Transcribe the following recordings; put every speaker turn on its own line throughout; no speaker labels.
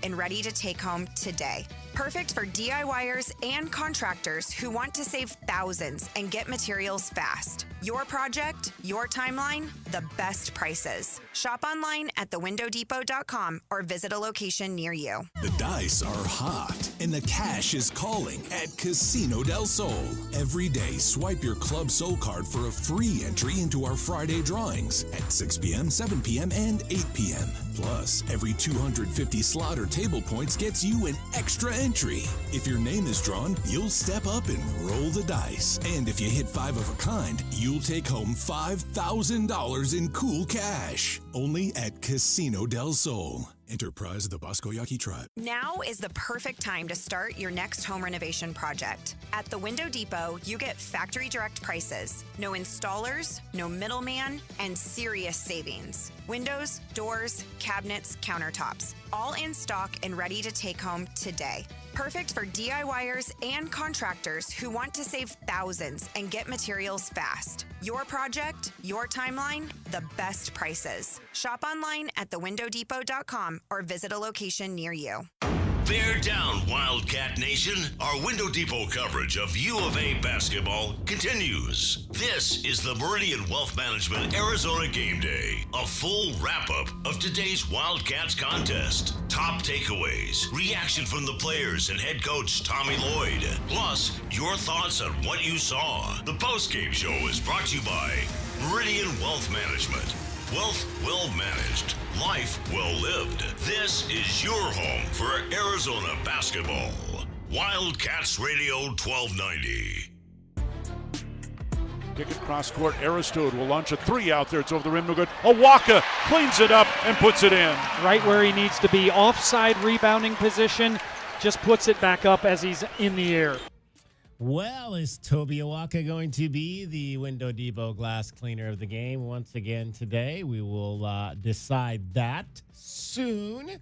and ready to take home today. Perfect for DIYers and contractors who want to save thousands and get materials fast. Your project, your timeline, the best prices. Shop online at thewindowdepot.com or visit a location near you.
The dice are hot and the cash is calling at Casino del Sol. Every day, swipe your Club Sol card for a free entry into our Friday drawings at 6 p.m., 7 p.m., and 8 p.m. Plus, every 250 slot or table points gets you an extra entry. If your name is drawn, you'll step up and roll the dice. And if you hit 5 of a kind, you'll take home $5,000 in cool cash. Only at Casino del Sol. Enterprise of the Bosco Yaqui Tribe.
Now is the perfect time to start your next home renovation project. At the Window Depot, you get factory direct prices, no installers, no middleman, and serious savings. Windows, doors, cabinets, countertops, all in stock and ready to take home today. Perfect for DIYers and contractors who want to save thousands and get materials fast. Your project, your timeline, the best prices. Shop online at thewindowdepot.com or visit a location near you.
Bear down, Wildcat Nation. Our Window Depot coverage of U of A basketball continues. This is the Meridian Wealth Management Arizona Game Day, a full wrap-up of today's Wildcats contest. Top takeaways, reaction from the players and head coach Tommy Lloyd, plus your thoughts on what you saw. The Postgame show is brought to you by Meridian Wealth Management. Wealth well managed, life well lived. This is your home for Arizona basketball. Wildcats Radio 1290.
Kick it cross court. Aristode will launch a three out there. It's over the rim. No good. Owaka cleans it up and puts it in.
Right where he needs to be. Offside rebounding position. Just puts it back up as he's in the air.
Well, is Toby Owaka going to be the Window Depot glass cleaner of the game once again today? We will decide that soon.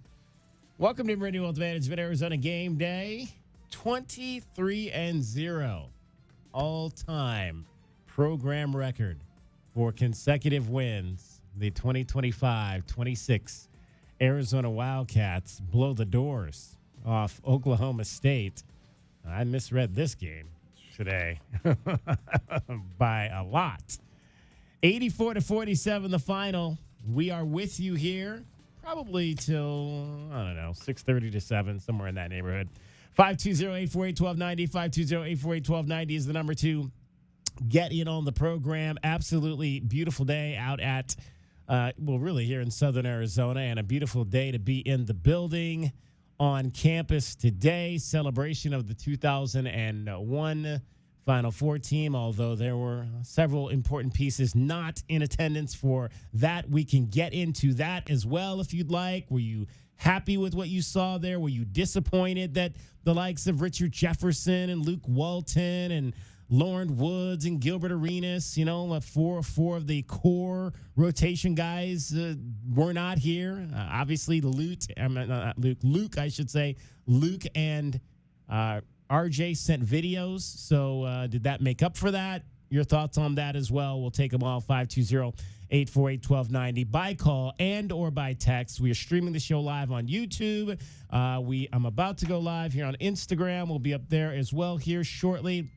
Welcome to Meridian Wealth Management Arizona Game Day. 23-0 all-time program record for consecutive wins. The 2025-26 Arizona Wildcats blow the doors off Oklahoma State. I misread this game today by a lot. 84-47 the final. We are with you here probably till, I don't know, 6:30 to 7, somewhere in that neighborhood. 520-848-1290, 520-848-1290 is the number to get in on the program. Absolutely beautiful day out at, really here in southern Arizona, and a beautiful day to be in the building. On campus today, celebration of the 2001 Final Four team, although there were several important pieces not in attendance for that. We can get into that as well if you'd like. Were you happy with what you saw there? Were you disappointed that the likes of Richard Jefferson and Luke Walton and Lauren Woods and Gilbert Arenas, four of the core rotation guys were not here? Obviously, Luke and RJ sent videos. So did that make up for that? Your thoughts on that as well. We'll take them all. 520-848-1290 by call and or by text. We are streaming the show live on YouTube. I'm about to go live here on Instagram. We'll be up there as well here shortly.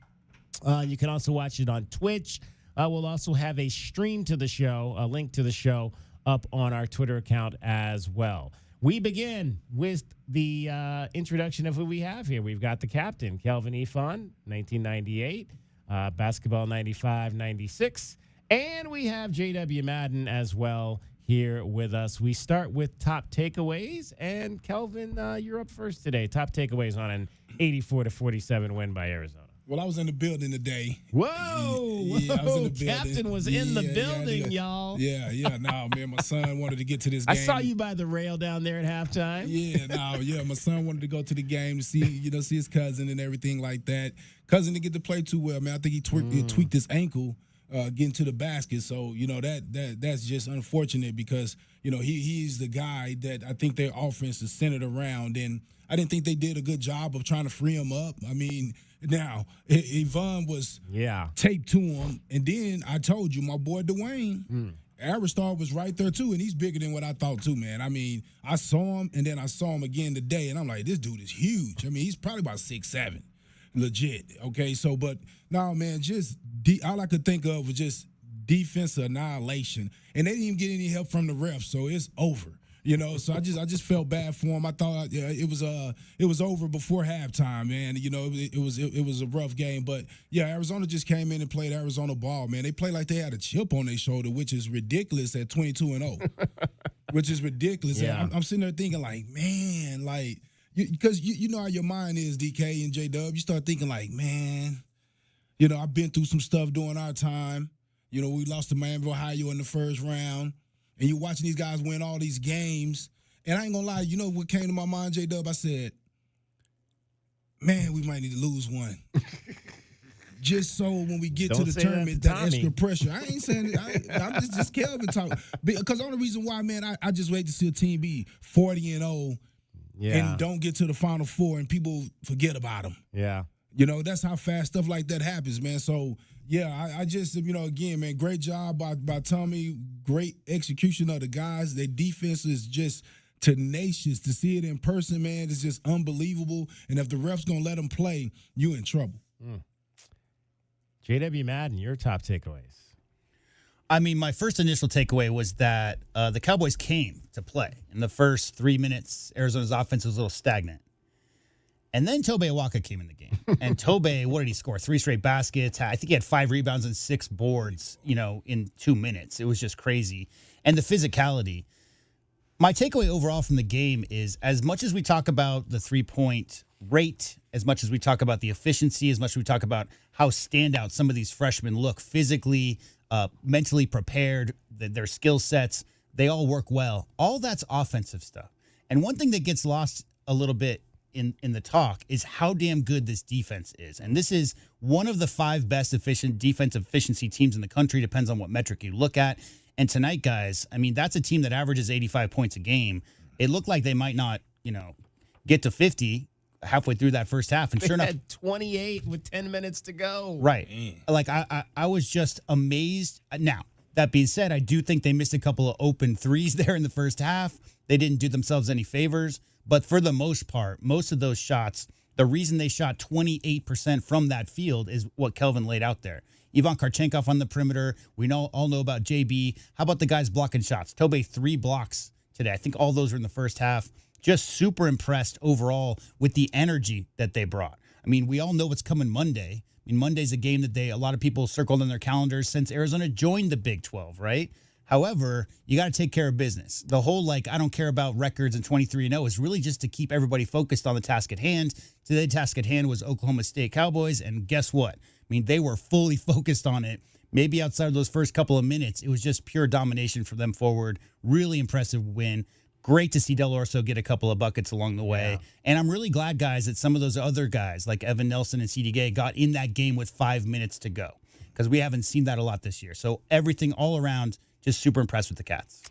You can also watch it on Twitch. We'll also have a stream to the show, a link to the show up on our Twitter account as well. We begin with the introduction of who we have here. We've got the captain, Kelvin Ifan, 1998, basketball 95-96, and we have J.W. Madden as well here with us. We start with top takeaways, and Kelvin, you're up first today. Top takeaways on an 84-47 win by Arizona.
Well, I was in the building today.
Whoa!
Yeah, I was in the building.
Captain was in the building, y'all.
Yeah. No, man, my son wanted to get to this game.
I saw you by the rail down there at halftime.
My son wanted to go to the game to see his cousin and everything like that. Cousin didn't get to play too well, man. I think he tweaked his ankle getting to the basket. So, that's just unfortunate because, he's the guy that I think their offense is centered around. And I didn't think they did a good job of trying to free him up. I mean, now, Yvonne was taped to him. And then I told you, my boy Dwayne, Aristar was right there too, and he's bigger than what I thought too, man. I mean, I saw him, and then I saw him again today, and I'm like, this dude is huge. I mean, he's probably about 6'7", legit. Okay, so but no, man, just all I could think of was just defensive annihilation, and they didn't even get any help from the refs, so it's over. You know, so I just felt bad for him. I thought it was over before halftime, man. You know, it was a rough game, but yeah, Arizona just came in and played Arizona ball, man. They played like they had a chip on their shoulder, which is ridiculous at 22-0, which is ridiculous.
Yeah.
I'm sitting there thinking like, man, like because you know how your mind is, DK and J-Dub. You start thinking like, man, you know, I've been through some stuff during our time. You know, we lost to Miami, Ohio in the first round. And you're watching these guys win all these games. And I ain't going to lie, you know what came to my mind, J-Dub? I said, man, we might need to lose one. Just so when we get to the tournament, that extra pressure. I ain't saying it. I'm just Kelvin talking. Because the only reason why, man, I just wait to see a team be 40-0 and don't get to the Final Four and people forget about them.
Yeah.
You know, that's how fast stuff like that happens, man. So, yeah, I just, you know, again, man, great job by Tommy. Great execution of the guys. Their defense is just tenacious. To see it in person, man, it's just unbelievable. And if the ref's going to let them play, you in trouble.
J.W. Madden, your top takeaways.
I mean, my first initial takeaway was that the Cowboys came to play. In the first 3 minutes, Arizona's offense was a little stagnant. And then Tobe Awaka came in the game. And Tobe, what did he score? 3 straight baskets. I think he had 5 rebounds and 6 boards, you know, in 2 minutes. It was just crazy. And the physicality. My takeaway overall from the game is, as much as we talk about the 3-point rate, as much as we talk about the efficiency, as much as we talk about how standout some of these freshmen look physically, mentally prepared, their skill sets, they all work well. All that's offensive stuff. And one thing that gets lost a little bit in the talk is how damn good this defense is. And this is one of the 5 best efficient defensive efficiency teams in the country, depends on what metric you look at. And tonight, guys, I mean, that's a team that averages 85 points a game. It looked like they might not, you know, get to 50 halfway through that first half. And sure enough,
had 28 with 10 minutes to go.
Right. Like, I was just amazed. Now, that being said, I do think they missed a couple of open threes there in the first half. They didn't do themselves any favors. But for the most part, most of those shots, the reason they shot 28% from that field is what Kelvin laid out there. Ivan Karchenkov on the perimeter. We all know about JB. How about the guys blocking shots? Tobe, 3 blocks today. I think all those were in the first half. Just super impressed overall with the energy that they brought. I mean, we all know what's coming Monday. I mean, Monday's a game that a lot of people circled on their calendars since Arizona joined the Big 12, right? However, you got to take care of business. The whole, I don't care about records and 23-0 is really just to keep everybody focused on the task at hand. Today, the task at hand was Oklahoma State Cowboys, and guess what? I mean, they were fully focused on it. Maybe outside of those first couple of minutes, it was just pure domination for them forward. Really impressive win. Great to see Del Orso get a couple of buckets along the way. Yeah. And I'm really glad, guys, that some of those other guys, like Evan Nelson and C.D. Gay, got in that game with 5 minutes to go, because we haven't seen that a lot this year. So everything all around, just super impressed with the Cats.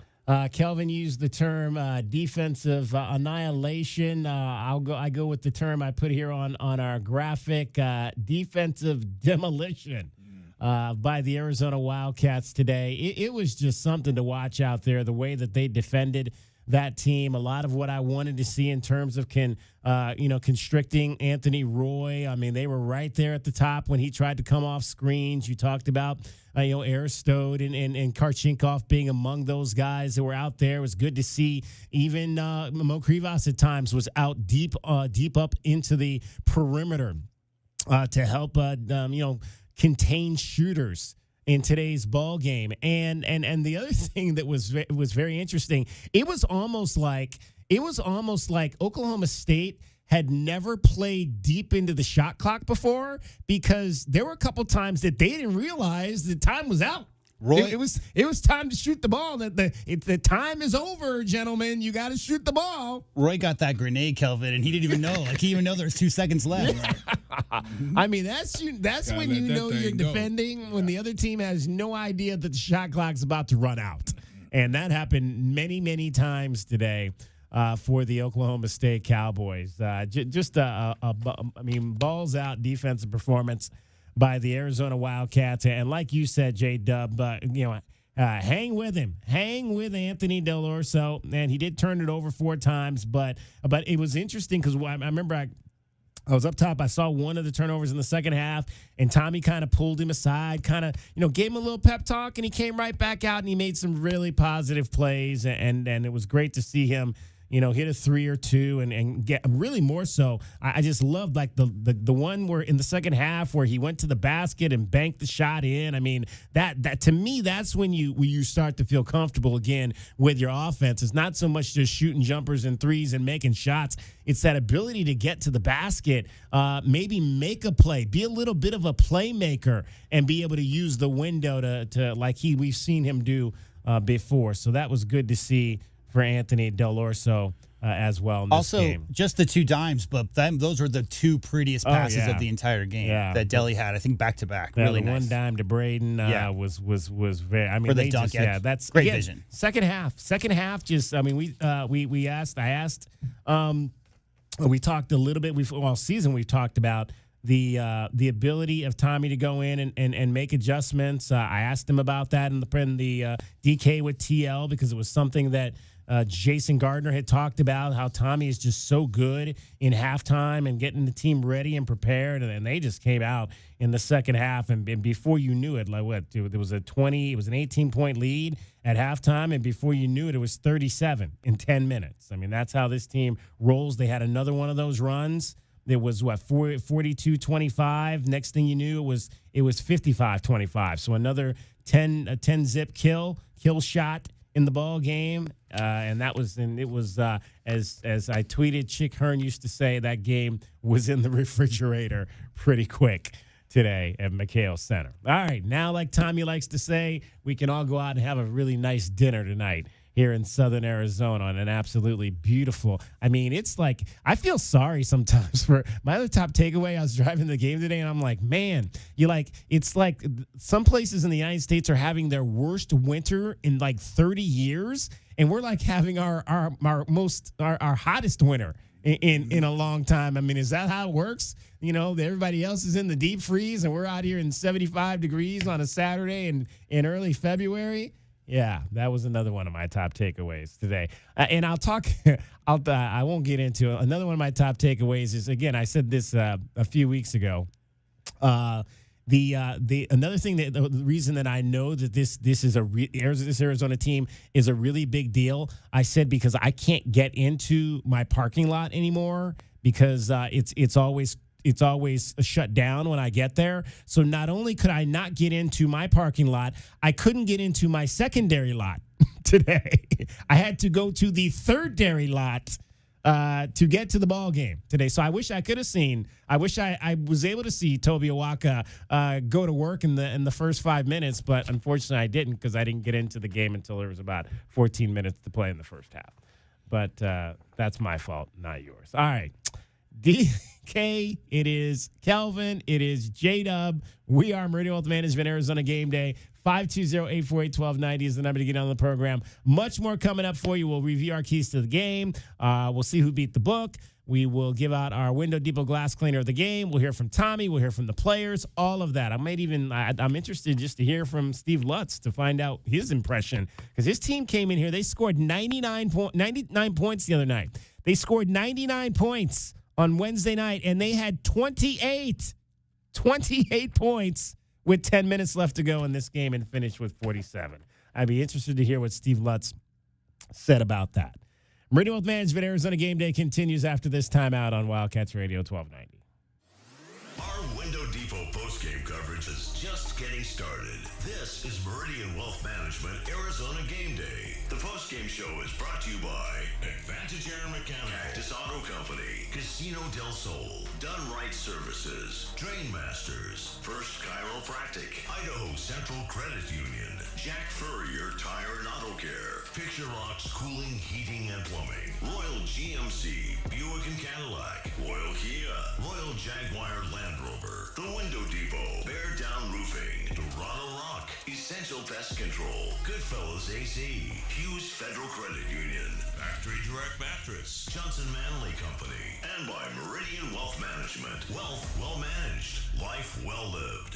Kelvin used the term defensive annihilation. I go with the term I put here on our graphic, defensive demolition by the Arizona Wildcats today. It was just something to watch out there, the way that they defended that team. A lot of what I wanted to see in terms of constricting Anthony Roy. I mean, they were right there at the top when he tried to come off screens. You talked about Aristode and Karchenkov being among those guys that were out there. It was good to see. Even Mo Krivas at times was out deep up into the perimeter to help contain shooters in today's ball game. And the other thing that was very interesting, it was almost like Oklahoma State had never played deep into the shot clock before, because there were a couple times that they didn't realize the time was out.
Roy,
it was time to shoot the ball. That the time is over, gentlemen. You got to shoot the ball.
Roy got that grenade, Kelvin, and he didn't even know. He didn't even know there was 2 seconds left.
I mean, that's when you know you're defending, when the other team has no idea that the shot clock's about to run out, and that happened many, many times today for the Oklahoma State Cowboys. Balls out defensive performance by the Arizona Wildcats. And like you said, J-Dub, hang with him. Hang with Anthony Del Orso. And he did turn it over 4 times, but it was interesting because I remember I was up top. I saw one of the turnovers in the second half, and Tommy kind of pulled him aside, kind of, gave him a little pep talk, and he came right back out, and he made some really positive plays, and it was great to see him, hit a 3 or 2 and get really more so. I just loved like the one where in the second half where he went to the basket and banked the shot in. I mean, that to me, that's when you start to feel comfortable again with your offense. It's not so much just shooting jumpers and threes and making shots. It's that ability to get to the basket, maybe make a play, be a little bit of a playmaker, and be able to use the window to like we've seen him do before. So that was good to see for Anthony Del Orso as well in this
also,
game.
Just the 2 dimes, but those were the 2 prettiest passes of the entire game that Delhi had. I think back-to-back.
Yeah,
really
the
nice.
one dime to Braden was very. I mean,
for the dunk.
That's
great vision.
Second half. Just I mean, we asked. We talked a little bit. All season we've talked about the ability of Tommy to go in and make adjustments. I asked him about that in the DK with TL because it was something that Jason Gardner had talked about, how Tommy is just so good in halftime and getting the team ready and prepared, and they just came out in the second half, and before you knew it, there was an 18-point lead at halftime, and before you knew it, it was 37 in 10 minutes. I mean, that's how this team rolls. They had another one of those runs. There was 42-25. Next thing you knew, it was 55-25. So another 10-zip kill shot in the ball game, and it was as I tweeted, Chick Hearn used to say, that game was in the refrigerator pretty quick today at McHale Center. All right, now like Tommy likes to say, we can all go out and have a really nice dinner tonight here in Southern Arizona on an absolutely beautiful. I mean, it's like, I feel sorry sometimes for my other top takeaway. I was driving the game today and I'm like, man, it's like some places in the United States are having their worst winter in like 30 years. And we're like having our hottest winter in a long time. I mean, is that how it works? Everybody else is in the deep freeze and we're out here in 75 degrees on a Saturday in early February. Yeah, that was another one of my top takeaways today. And I'll talk, I won't get into it. Another one of my top takeaways is, again, I said this a few weeks ago. Another thing the reason that I know that this Arizona team is a really big deal, I said because I can't get into my parking lot anymore because it's always shut down when I get there. So not only could I not get into my parking lot, I couldn't get into my secondary lot today. I had to go to the thirdary lot to get to the ball game today. So I wish I could have seen. I wish I was able to see Toby Awaka go to work in the first 5 minutes, but unfortunately I didn't because I didn't get into the game until there was about 14 minutes to play in the first half. But that's my fault, not yours. All right. DK, it is Kelvin, it is J-Dub. We are Meridian Wealth Management, Arizona Game Day. 520-848-1290 is the number to get on the program. Much more coming up for you. We'll review our keys to the game. We'll see who beat the book. We will give out our Window Depot glass cleaner of the game. We'll hear from Tommy. We'll hear from the players. All of that. I'm interested just to hear from Steve Lutz to find out his impression because his team came in here. They scored 99 points the other night. They scored 99 points on Wednesday night, and they had 28 points with 10 minutes left to go in this game and finished with 47. I'd be interested to hear what Steve Lutz said about that. Meridian Wealth Management, Arizona Game Day continues after this timeout on Wildcats Radio 1290.
Our Window Depot postgame coverage is just getting started. This is Meridian Wealth Management, Arizona Game Day. The postgame show is brought to you by Advantage Air Mechanical, Cactus Auto Company, Casino del Sol, Done Right Services, Drain Masters, First Chiropractic, Idaho Central Credit Union, Jack Furrier Tire and Auto Care, Picture Rocks Cooling, Heating and Plumbing, Royal GMC, Buick and Cadillac, Royal Kia, Royal Jaguar Land Rover, The Window Depot, Bear Down Roofing, Dorado Rock, Essential Pest Control, Goodfellas AC, Hughes Federal Credit Union, Factory Direct Mattress, Johnson Manley Company, and by Meridian Wealth Management. Wealth well managed, life well lived.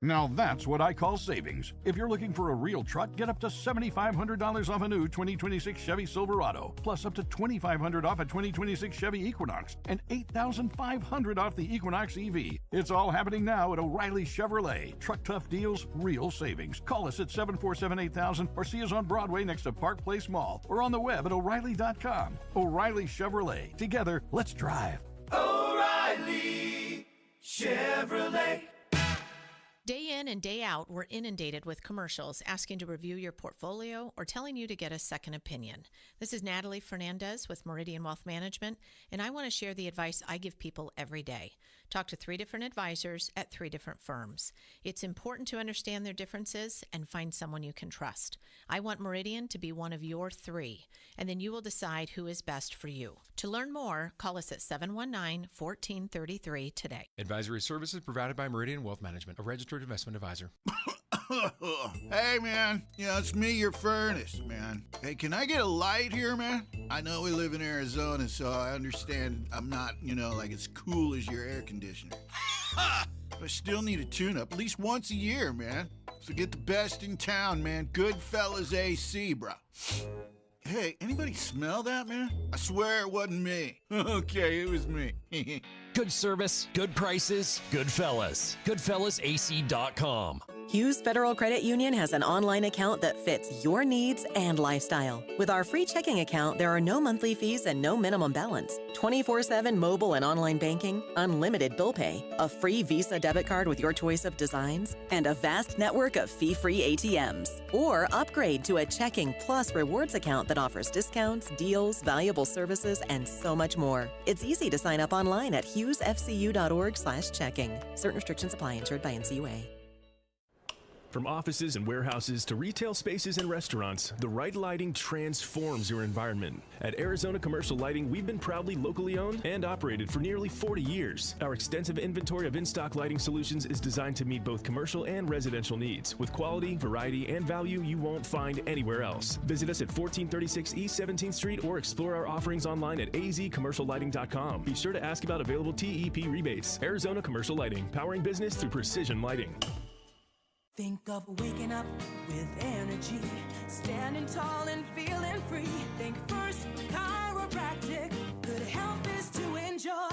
Now that's what I call savings. If you're looking for a real truck, get up to $7,500 off a new 2026 Chevy Silverado, plus up to $2,500 off a 2026 Chevy Equinox, and $8,500 off the Equinox EV. It's all happening now at O'Reilly Chevrolet. Truck tough deals, real savings. Call us at 747-8000 or see us on Broadway next to Park Place Mall or on the web at O'Reilly.com. O'Reilly Chevrolet. Together, let's drive.
O'Reilly Chevrolet.
Day in and day out, we're inundated with commercials asking to review your portfolio or telling you to get a second opinion. This is Natalie Fernandez with Meridian Wealth Management, and I want to share the advice I give people every day. Talk to 3 different advisors at 3 different firms. It's important to understand their differences and find someone you can trust. I want Meridian to be one of your 3, and then you will decide who is best for you. To learn more, call us at 719-1433 today.
Advisory services provided by Meridian Wealth Management, a registered investment advisor.
Hey, man. Yeah, it's me, your furnace, man. Hey, can I get a light here, man? I know we live in Arizona, so I understand I'm not, like as cool as your air conditioner. But I still need a tune-up at least once a year, man. So get the best in town, man. Goodfellas AC, bro. Hey, anybody smell that, man? I swear it wasn't me. Okay, it was me.
Good service, good prices, Goodfellas. GoodfellasAC.com.
Hughes Federal Credit Union has an online account that fits your needs and lifestyle. With our free checking account, there are no monthly fees and no minimum balance. 24/7 mobile and online banking, unlimited bill pay, a free Visa debit card with your choice of designs, and a vast network of fee-free ATMs. Or upgrade to a checking plus rewards account that offers discounts, deals, valuable services, and so much more. It's easy to sign up online at hughesfcu.org/checking. Certain restrictions apply. Insured by NCUA.
From offices and warehouses to retail spaces and restaurants, the right lighting transforms your environment. At Arizona Commercial Lighting, we've been proudly locally owned and operated for nearly 40 years. Our extensive inventory of in-stock lighting solutions is designed to meet both commercial and residential needs, with quality, variety, and value you won't find anywhere else. Visit us at 1436 East 17th Street or explore our offerings online at azcommerciallighting.com. Be sure to ask about available TEP rebates. Arizona Commercial Lighting, powering business through precision lighting.
Think of waking up with energy, standing tall and feeling free. Think First Chiropractic, good health is to enjoy.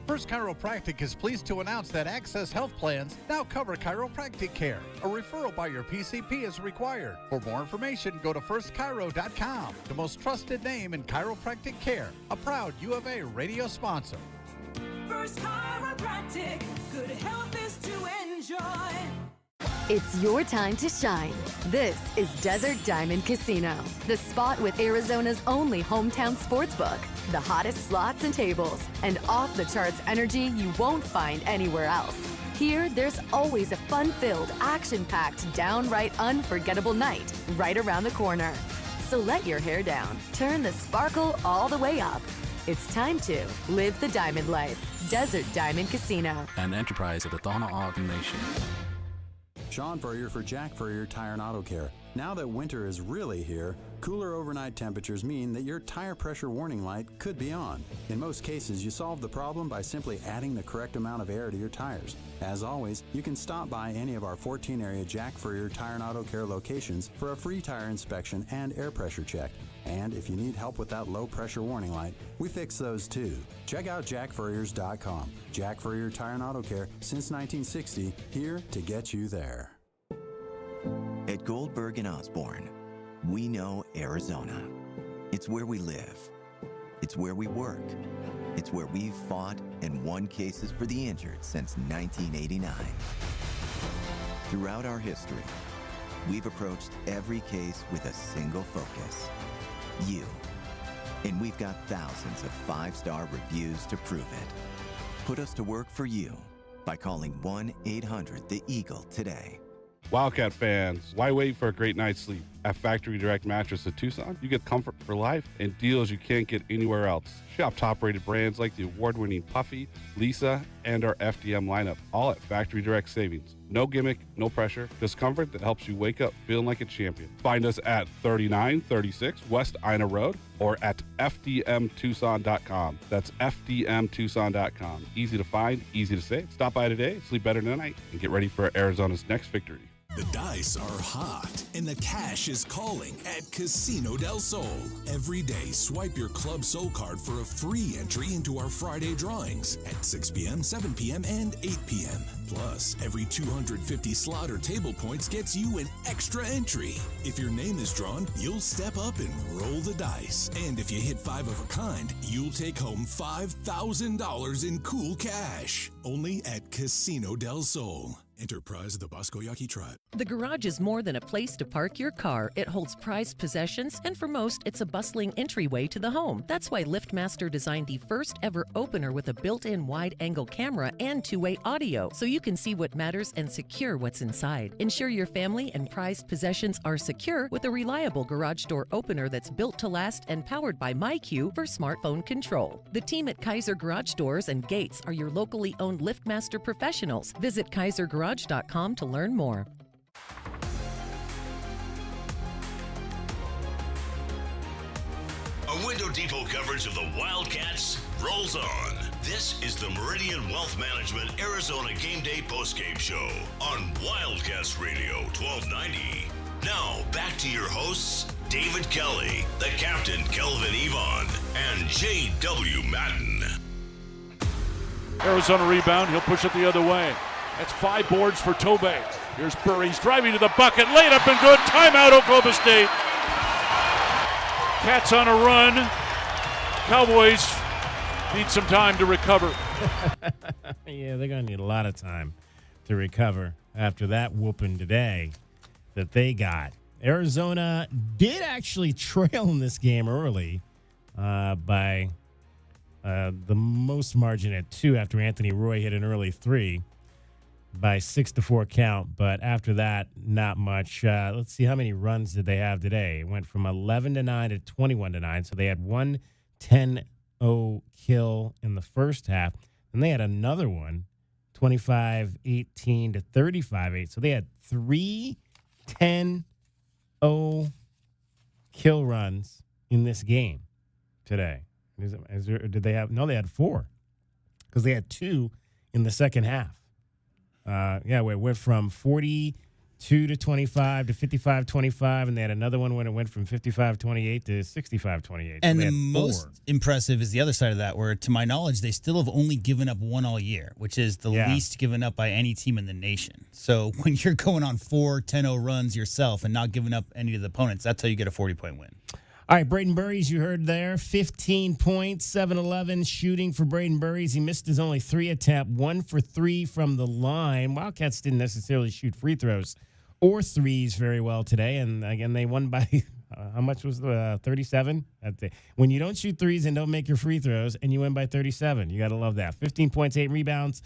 First Chiropractic is pleased to announce that Access Health Plans now cover chiropractic care. A referral by your PCP is required. For more information, go to firstchiro.com, the most trusted name in chiropractic care, a proud U of A radio sponsor.
First Chiropractic, good health is to enjoy.
It's your time to shine. This is Desert Diamond Casino, the spot with Arizona's only hometown sportsbook, the hottest slots and tables, and off-the-charts energy you won't find anywhere else. Here, there's always a fun-filled, action-packed, downright unforgettable night right around the corner. So let your hair down, turn the sparkle all the way up. It's time to live the diamond life. Desert Diamond Casino.
An enterprise of the Thona Ogden Nation. Sean Furrier for Jack Furrier Tire and Auto Care. Now that winter is really here, cooler overnight temperatures mean that your tire pressure warning light could be on. In most cases, you solve the problem by simply adding the correct amount of air to your tires. As always, you can stop by any of our 14-area Jack Furrier Tire and Auto Care locations for a free tire inspection and air pressure check. And if you need help with that low pressure warning light, we fix those too. Check out jackfurriers.com. Jack Furrier Tire and Auto Care since 1960, here to get you there.
At Goldberg and Osborne, we know Arizona. It's where we live. It's where we work. It's where we've fought and won cases for the injured since 1989. Throughout our history, we've approached every case with a single focus: you. And we've got thousands of 5-star reviews to prove it. Put us to work for you by calling 1-800-THE-EAGLE today.
Wildcat fans, why wait for a great night's sleep? At Factory Direct Mattress of Tucson, you get comfort for life and deals you can't get anywhere else. Shop top-rated brands like the award-winning Puffy, Lisa, and our FDM lineup, all at Factory Direct Savings. No gimmick, no pressure, just comfort that helps you wake up feeling like a champion. Find us at 3936 West Ina Road or at fdmtucson.com. That's fdmtucson.com. Easy to find, easy to save. Stop by today, sleep better tonight, and get ready for Arizona's next victory.
The dice are hot and the cash is calling at Casino del Sol. Every day, swipe your Club Soul card for a free entry into our Friday drawings at 6 p.m., 7 p.m., and 8 p.m. Plus, every 250 slot or table points gets you an extra entry. If your name is drawn, you'll step up and roll the dice. And if you hit 5 of a kind, you'll take home $5,000 in cool cash. Only at Casino del Sol. Enterprise of the Bosco Yaqui Tribe.
The garage is more than a place to park your car. It holds prized possessions, and for most, it's a bustling entryway to the home. That's why LiftMaster designed the first ever opener with a built-in wide-angle camera and two-way audio, so you can see what matters and secure what's inside. Ensure your family and prized possessions are secure with a reliable garage door opener that's built to last and powered by MyQ for smartphone control. The team at Kaiser Garage Doors and Gates are your locally owned LiftMaster professionals. Visit KaiserGarage.com to learn more.
Our Window Depot coverage of the Wildcats rolls on. This is the Meridian Wealth Management Arizona Gameday Postgame Show on Wildcats Radio 1290. Now, back to your hosts, David Kelly, the captain Kelvin Yvonne, and J.W. Madden.
Arizona rebound. He'll push it the other way. That's 5 boards for Tobe. Here's Burry. He's driving to the bucket. Laid up and good. Timeout, Oklahoma State. Cats on a run. Cowboys need some time to recover.
Yeah, they're going to need a lot of time to recover after that whooping today that they got. Arizona did actually trail in this game early by the most margin at 2 after Anthony Roy hit an early 3. By 6-4 count, but after that, not much. Let's see, how many runs did they have today? It went from 11-9 to 21-9, so they had one 10-0 kill in the first half. Then they had another one, 25-18 to 35-8. So they had 3 10-0 kill runs in this game today. Did they have? No, they had 4 because they had 2 in the second half. It went from 42 to 25 to 55-25, and they had another one when it went from 55-28 to 65-28.
And the most impressive is the other side of that, where, to my knowledge, they still have only given up 1 all year, which is the least given up by any team in the nation. So when you're going on 4 10-0 runs yourself and not giving up any of the opponents, that's how you get a 40-point win.
All right, Braden Burries, you heard there, 15 points, 7-11 shooting for Braden Burries. He missed his only 3 attempt, 1 for 3 from the line. Wildcats didn't necessarily shoot free throws or threes very well today, and again, they won by, how much was the 37? When you don't shoot threes and don't make your free throws, and you win by 37, you got to love that. 15 points, 8 rebounds,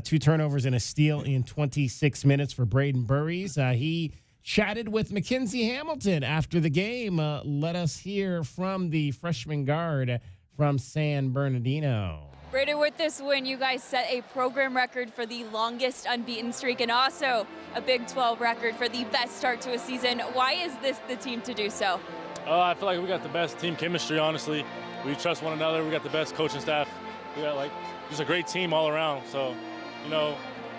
2 turnovers, and a steal in 26 minutes for Braden Burries. He chatted with Mackenzie Hamilton after the game. Let us hear from the freshman guard from San Bernardino.
Braden, with this win, you guys set a program record for the longest unbeaten streak and also a Big 12 record for the best start to a season. Why is this the team to do so?
I feel like we got the best team chemistry, honestly. We trust one another. We got the best coaching staff. We got just a great team all around. So,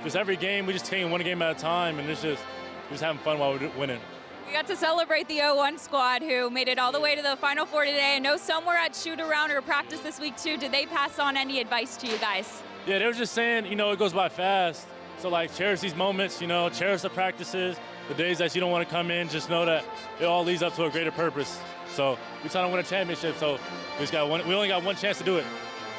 just every game, we just taking one game at a time, and we're just having fun while we're winning.
We got to celebrate the 0-1 squad who made it all the way to the Final Four today. I know some were at shoot-around or practice this week too. Did they pass on any advice to you guys?
Yeah, they were just saying, it goes by fast. So, cherish these moments, cherish the practices, the days that you don't want to come in. Just know that it all leads up to a greater purpose. So, we're trying to win a championship, so we only got one chance to do it.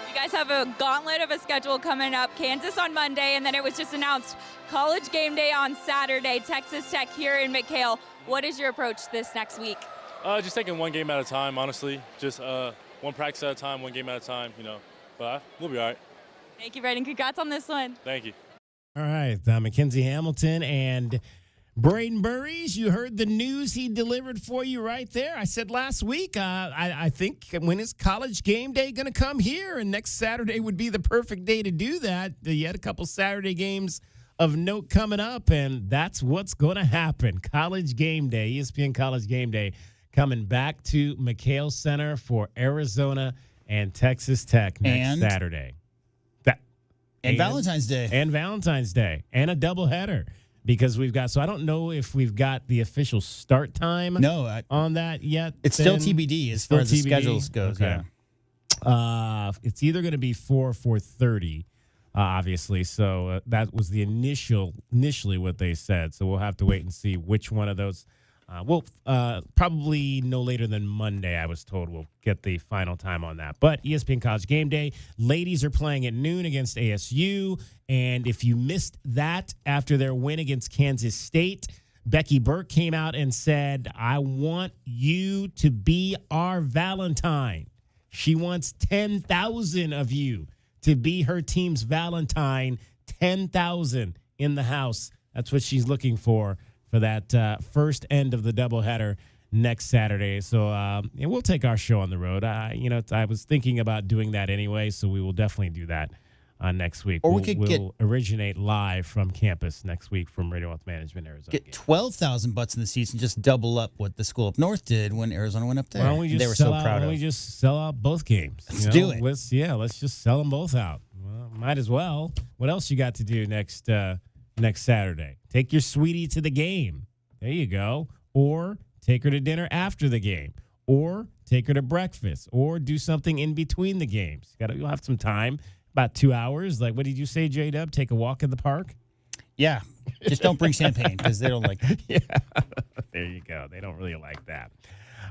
You guys have a gauntlet of a schedule coming up. Kansas on Monday, and then it was just announced College Game Day on Saturday, Texas Tech here in McHale. What is your approach this next week?
Just taking one game at a time, honestly. Just one practice at a time, one game at a time, But we'll be all right.
Thank you, Braden. Congrats on this one.
Thank you.
All right, Mackenzie Hamilton and Braden Burries, you heard the news he delivered for you right there. I said last week, I think when is college game day going to come here? And next Saturday would be the perfect day to do that. You had a couple Saturday games of note coming up, and that's what's going to happen. College game day, ESPN College Game Day, coming back to McHale Center for Arizona and Texas Tech next Saturday.
And Valentine's Day.
And Valentine's Day. And a doubleheader. Because we've got, so I don't know if we've got the official start time on that yet.
It's still TBD as far as the schedules goes.
Okay. Yeah. It's either going to be 4 or 4:30, obviously. So that was the initially what they said. So we'll have to wait and see which one of those. We'll probably no later than Monday, I was told. We'll get the final time on that. But ESPN College Game Day, ladies are playing at noon against ASU. And if you missed that after their win against Kansas State, Becky Burke came out and said, I want you to be our Valentine. She wants 10,000 of you to be her team's Valentine. 10,000 in the house. That's what she's looking for that first end of the doubleheader next Saturday. So and we'll take our show on the road. I was thinking about doing that anyway, so we will definitely do that next week.
Or
we'll originate live from campus next week from Radio Wealth Management, Arizona.
Get 12,000 butts in the seats and just double up what the school up north did when Arizona went up there.
Why don't we just
they were so proud
Why
of.
don't we just sell out both games?
Let's do it.
Let's just sell them both out. Well, might as well. What else you got to do next Saturday? Take your sweetie to the game. There you go. Or take her to dinner after the game. Or take her to breakfast. Or do something in between the games. You'll have some time, about 2 hours. Like, what did you say, J-Dub? Take a walk in the park?
Yeah. Just don't bring champagne because they don't like that.
Yeah. There you go. They don't really like that.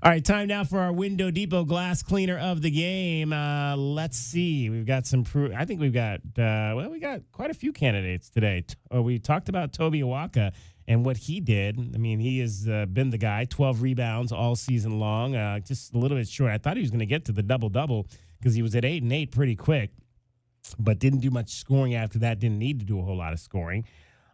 All right, time now for our Window Depot glass cleaner of the game. Let's see. We've got some I think we got quite a few candidates today. We talked about Toby Awaka and what he did. I mean, he has been the guy, 12 rebounds all season long, just a little bit short. I thought he was going to get to the double-double because he was at 8 and 8 pretty quick, but didn't do much scoring after that, didn't need to do a whole lot of scoring.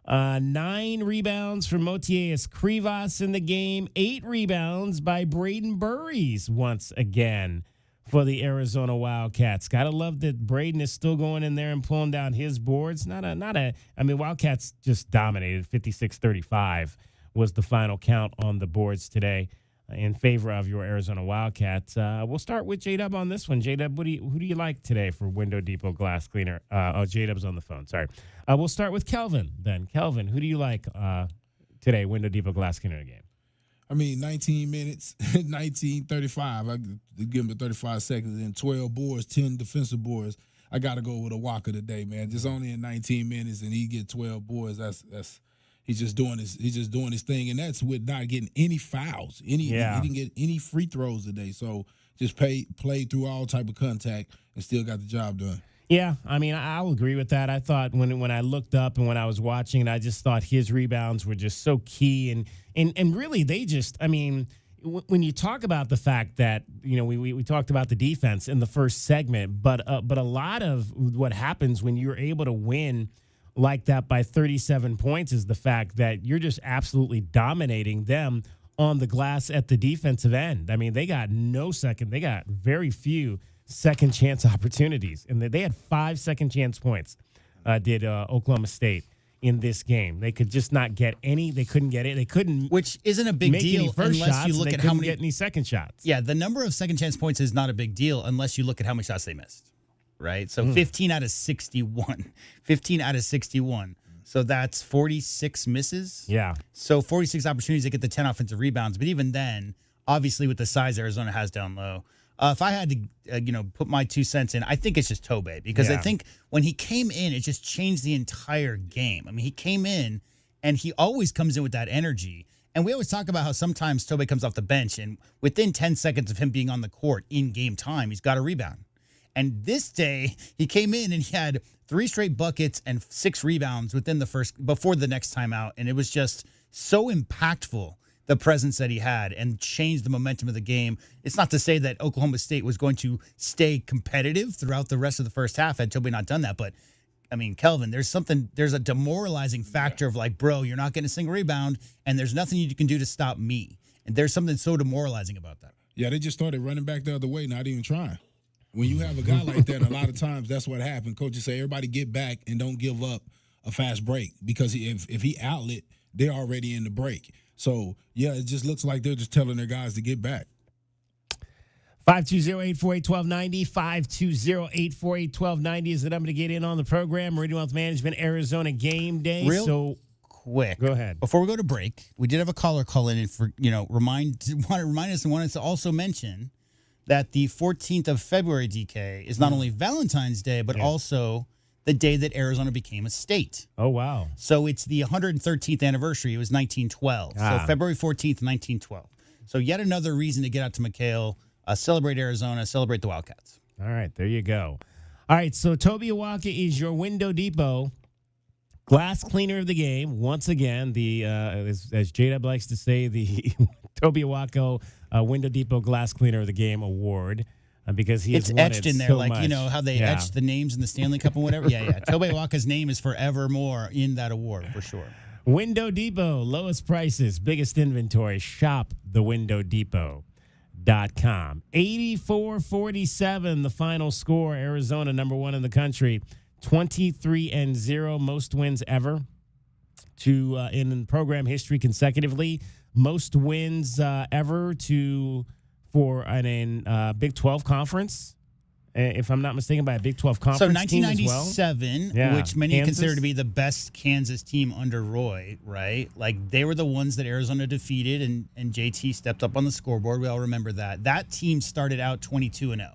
9 rebounds from Motias Krivas in the game. 8 rebounds by Braden Burries once again for the Arizona Wildcats. Gotta love that Braden is still going in there and pulling down his boards. Wildcats just dominated. 56-35 was the final count on the boards today in favor of your Arizona Wildcats. We'll start with J-Dub on this one. J-Dub, who do you like today for Window Depot glass cleaner? J-Dub's on the phone. Sorry. We'll start with Kelvin then. Kelvin, who do you like today, Window Depot glass cleaner game?
19 minutes, 19:35. I give him the 35 seconds and 12 boards, 10 defensive boards. I got to go with a Walker today, man. Just only in 19 minutes and he get 12 boards. That's he's just doing his thing, and that's with not getting any fouls. He didn't get any free throws today. So just played through all type of contact and still got the job done.
Yeah, I'll agree with that. I thought when I looked up and when I was watching it, I just thought his rebounds were just so key. And really, they just, when you talk about the fact that, we talked about the defense in the first segment, but a lot of what happens when you're able to win like that by 37 points is the fact that you're just absolutely dominating them on the glass at the defensive end. They got they got very few second chance opportunities, and they had 5 second chance points. Did Oklahoma State in this game? They could just not get any. They couldn't get it. They couldn't,
which isn't a big
make
deal
any first
unless
shots,
you look
they
at how
couldn't
many
get any second shots.
Yeah, the number of second chance points is not a big deal unless you look at how many shots they missed. Right, so 15 out of 61. 15 out of 61. So that's 46 misses.
Yeah.
So 46 opportunities to get the 10 offensive rebounds. But even then, obviously with the size Arizona has down low, if I had to, put my 2 cents in, I think it's just Tobe. Because I think when he came in, it just changed the entire game. He came in, and he always comes in with that energy. And we always talk about how sometimes Tobe comes off the bench, and within 10 seconds of him being on the court in game time, he's got a rebound. And this day, he came in and he had 3 straight buckets and 6 rebounds before the next timeout. And it was just so impactful, the presence that he had, and changed the momentum of the game. It's not to say that Oklahoma State was going to stay competitive throughout the rest of the first half had Toby not done that. But Kelvin, there's a demoralizing factor of like, bro, you're not getting a single rebound, and there's nothing you can do to stop me. And there's something so demoralizing about that.
Yeah, they just started running back the other way, not even trying. When you have a guy like that, a lot of times that's what happened. Coaches say, everybody get back and don't give up a fast break, because if he outlet, they're already in the break. So, yeah, it just looks like they're just telling their guys to get back.
520-848-1290, 520-848-1290 is the number to get in on the program. Meridian Wealth Management, Arizona Game Day.
Real quick.
Go ahead.
Before we go to break, we did have a caller call in and remind us and wanted to also mention that the 14th of February, DK, is not only Valentine's Day, but also the day that Arizona became a state.
Oh, wow.
So it's the 113th anniversary. It was 1912. So February 14th, 1912. So yet another reason to get out to McHale, celebrate Arizona, celebrate the Wildcats.
All right, there you go. All right, so Toby Awaka is your Window Depot glass cleaner of the game. Once again, the as J-Dub likes to say, the Toby Awaka Window Depot Glass Cleaner of the Game award. Because he has
it's
won
etched
it
in there,
so
like,
much.
you know, how they etched the names in the Stanley Cup and whatever. Yeah. Toby Waka's name is forevermore in that award, for sure.
Window Depot, lowest prices, biggest inventory. Shop thewindowdepot.com. 84-47, the final score. Arizona, number one in the country. 23-0, most wins ever in program history consecutively. Most wins ever for a Big 12 conference, if I'm not mistaken, by a Big 12 conference.
So
team as well.
1997, which many consider to be the best Kansas team under Roy, right? Like, they were the ones that Arizona defeated, and JT stepped up on the scoreboard. We all remember that. That team started out 22-0.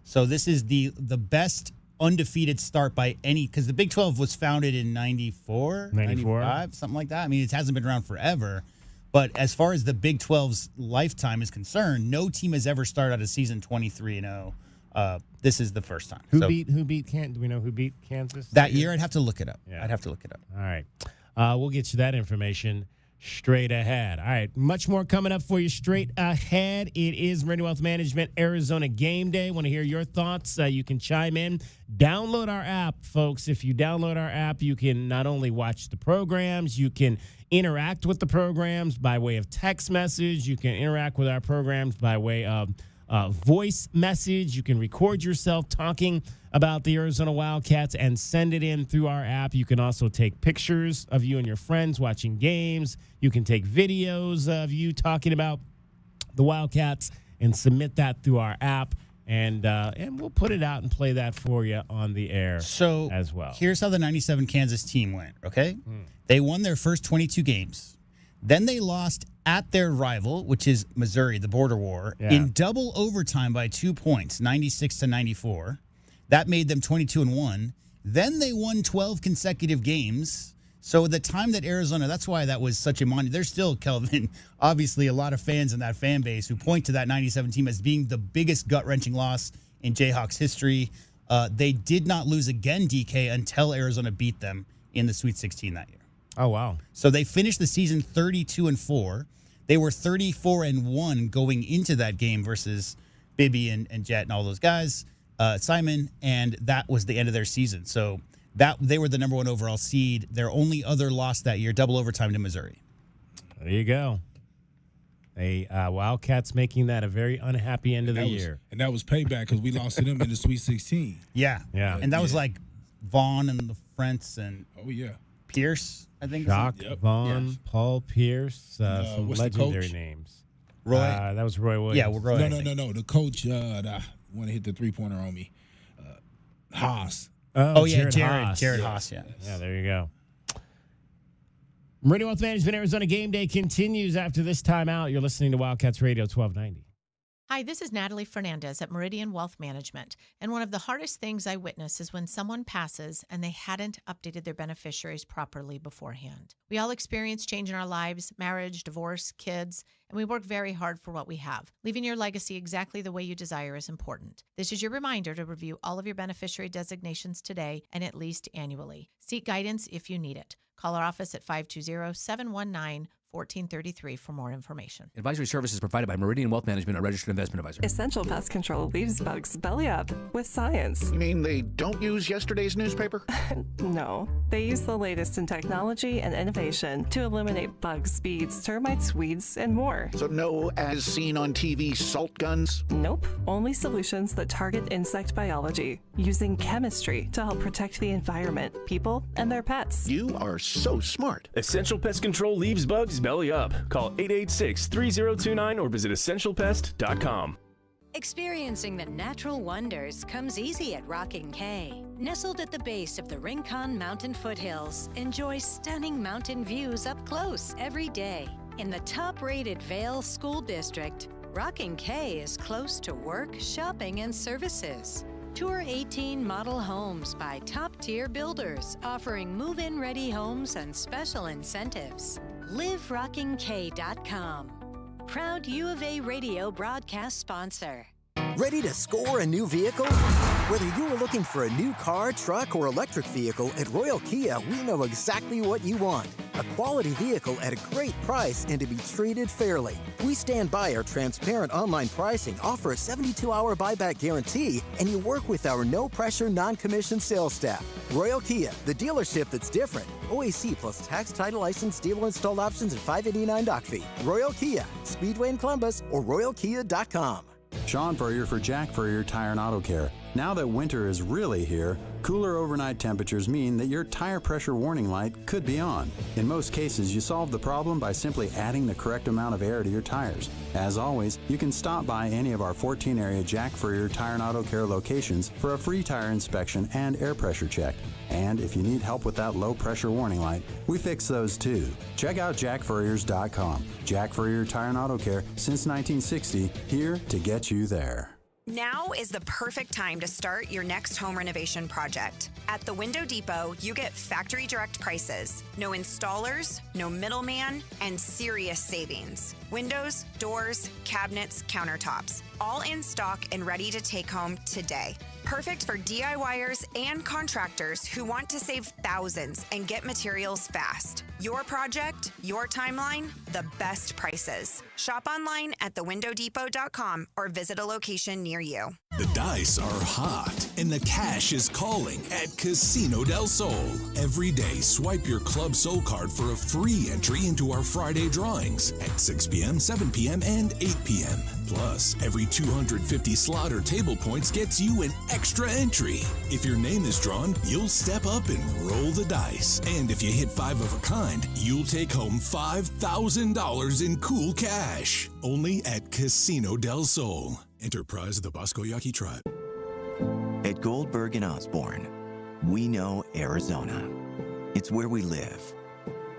So this is the best undefeated start by any, because the Big 12 was founded in 94, 95, something like that. I mean, it hasn't been around forever. But as far as the Big 12's lifetime is concerned, no team has ever started out a season 23-0. This is the first time.
Who beat Kansas? Do we know who beat Kansas
that year? I'd have to look it up.
Yeah.
I'd have to look it up.
All right. We'll get you that information straight ahead. All right. Much more coming up for you straight ahead. It is Meridian Wealth Management Arizona Game Day. Want to hear your thoughts? You can chime in. Download our app, folks. If you download our app, you can not only watch the programs, you can interact with the programs by way of text message. You can interact with our programs by way of voice message. You can record yourself talking about the Arizona Wildcats and send it in through our app. You can also take pictures of you and your friends watching games. You can take videos of you talking about the Wildcats and submit that through our app. And we'll put it out and play that for you on the air as well.
Here's how the 97 Kansas team went, okay? They won their first 22 games. Then they lost at their rival, which is Missouri, the border war, in double overtime by 2 points, 96-94. That made them 22-1. Then they won 12 consecutive games. So the time that Arizona, that's why that was such a monument. There's still, Kelvin, obviously a lot of fans in that fan base who point to that 97 team as being the biggest gut-wrenching loss in Jayhawks history. They did not lose again, DK, until Arizona beat them in the Sweet 16 that year.
Oh, wow.
So they finished the season 32-4. They were 34-1 going into that game versus Bibby and Jet and all those guys, Simon, and that was the end of their season. So that they were the number one overall seed. Their only other loss that year, double overtime to Missouri.
There you go. Wildcats making that a very unhappy end of the year.
And that was payback because we lost to them in the Sweet 16.
Yeah. And that was like Vaughn and the Frentz and Pierce, I think.
Jacques Vaughn, Paul Pierce, some legendary names.
Roy.
That was Roy Williams.
Yeah, Roy.
No. The coach want to hit the three-pointer on me. Haas.
Jared
Haas.
Yeah,
there you go. Meridian Wealth Management Arizona Game Day continues after this timeout. You're listening to Wildcats Radio 1290.
Hi, this is Natalie Fernandez at Meridian Wealth Management. And one of the hardest things I witness is when someone passes and they hadn't updated their beneficiaries properly beforehand. We all experience change in our lives, marriage, divorce, kids, and we work very hard for what we have. Leaving your legacy exactly the way you desire is important. This is your reminder to review all of your beneficiary designations today and at least annually. Seek guidance if you need it. Call our office at 520-719-4200. 1433 for more information.
Advisory services provided by Meridian Wealth Management, a registered investment advisor.
Essential Pest Control leaves bugs belly up with science.
You mean they don't use yesterday's newspaper?
No, they use the latest in technology and innovation to eliminate bugs, bees, termites, weeds, and more.
So no as seen on TV salt guns?
Nope, only solutions that target insect biology, using chemistry to help protect the environment, people, and their pets.
You are so smart.
Essential Pest Control leaves bugs belly up. Call 886-3029 or visit essentialpest.com.
Experiencing the natural wonders comes easy at Rocking K. Nestled at the base of the Rincon Mountain foothills, enjoy stunning mountain views up close every day. In the top-rated Vail School District, Rocking K is close to work, shopping, and services. Tour 18 model homes by top-tier builders, offering move-in ready homes and special incentives. LiveRockingK.com. Proud U of A radio broadcast sponsor.
Ready to score a new vehicle? Whether you are looking for a new car, truck, or electric vehicle, at Royal Kia, we know exactly what you want. A quality vehicle at a great price and to be treated fairly. We stand by our transparent online pricing, offer a 72-hour buyback guarantee, and you work with our no-pressure, non-commissioned sales staff. Royal Kia, the dealership that's different. OAC plus tax, title, license, dealer installed options, and $589 doc fee. Royal Kia, Speedway in Columbus, or RoyalKia.com.
Sean Furrier for Jack Furrier Tire and Auto Care. Now that winter is really here, cooler overnight temperatures mean that your tire pressure warning light could be on. In most cases, you solve the problem by simply adding the correct amount of air to your tires. As always, you can stop by any of our 14-area Jack Furrier Tire and Auto Care locations for a free tire inspection and air pressure check. And if you need help with that low pressure warning light, we fix those too. Check out jackfurriers.com. Jack Furrier Tire and Auto Care since 1960, here to get you there.
Now is the perfect time to start your next home renovation project. At the Window Depot, you get factory direct prices, no installers, no middleman, and serious savings. Windows, doors, cabinets, countertops, all in stock and ready to take home today. Perfect for DIYers and contractors who want to save thousands and get materials fast. Your project, your timeline, the best prices. Shop online at thewindowdepot.com or visit a location near you.
The dice are hot and the cash is calling at Casino del Sol. Every day, swipe your Club Soul card for a free entry into our Friday drawings at 6 p.m., 7 p.m., and 8 p.m. Plus, every 250 slot or table points gets you an extra entry. If your name is drawn, you'll step up and roll the dice. And if you hit 5 of a kind, you'll take home $5,000 in cool cash. Only at Casino del Sol. Enterprise of the Bosco Yaqui Tribe.
At Goldberg and Osborne, we know Arizona. It's where we live.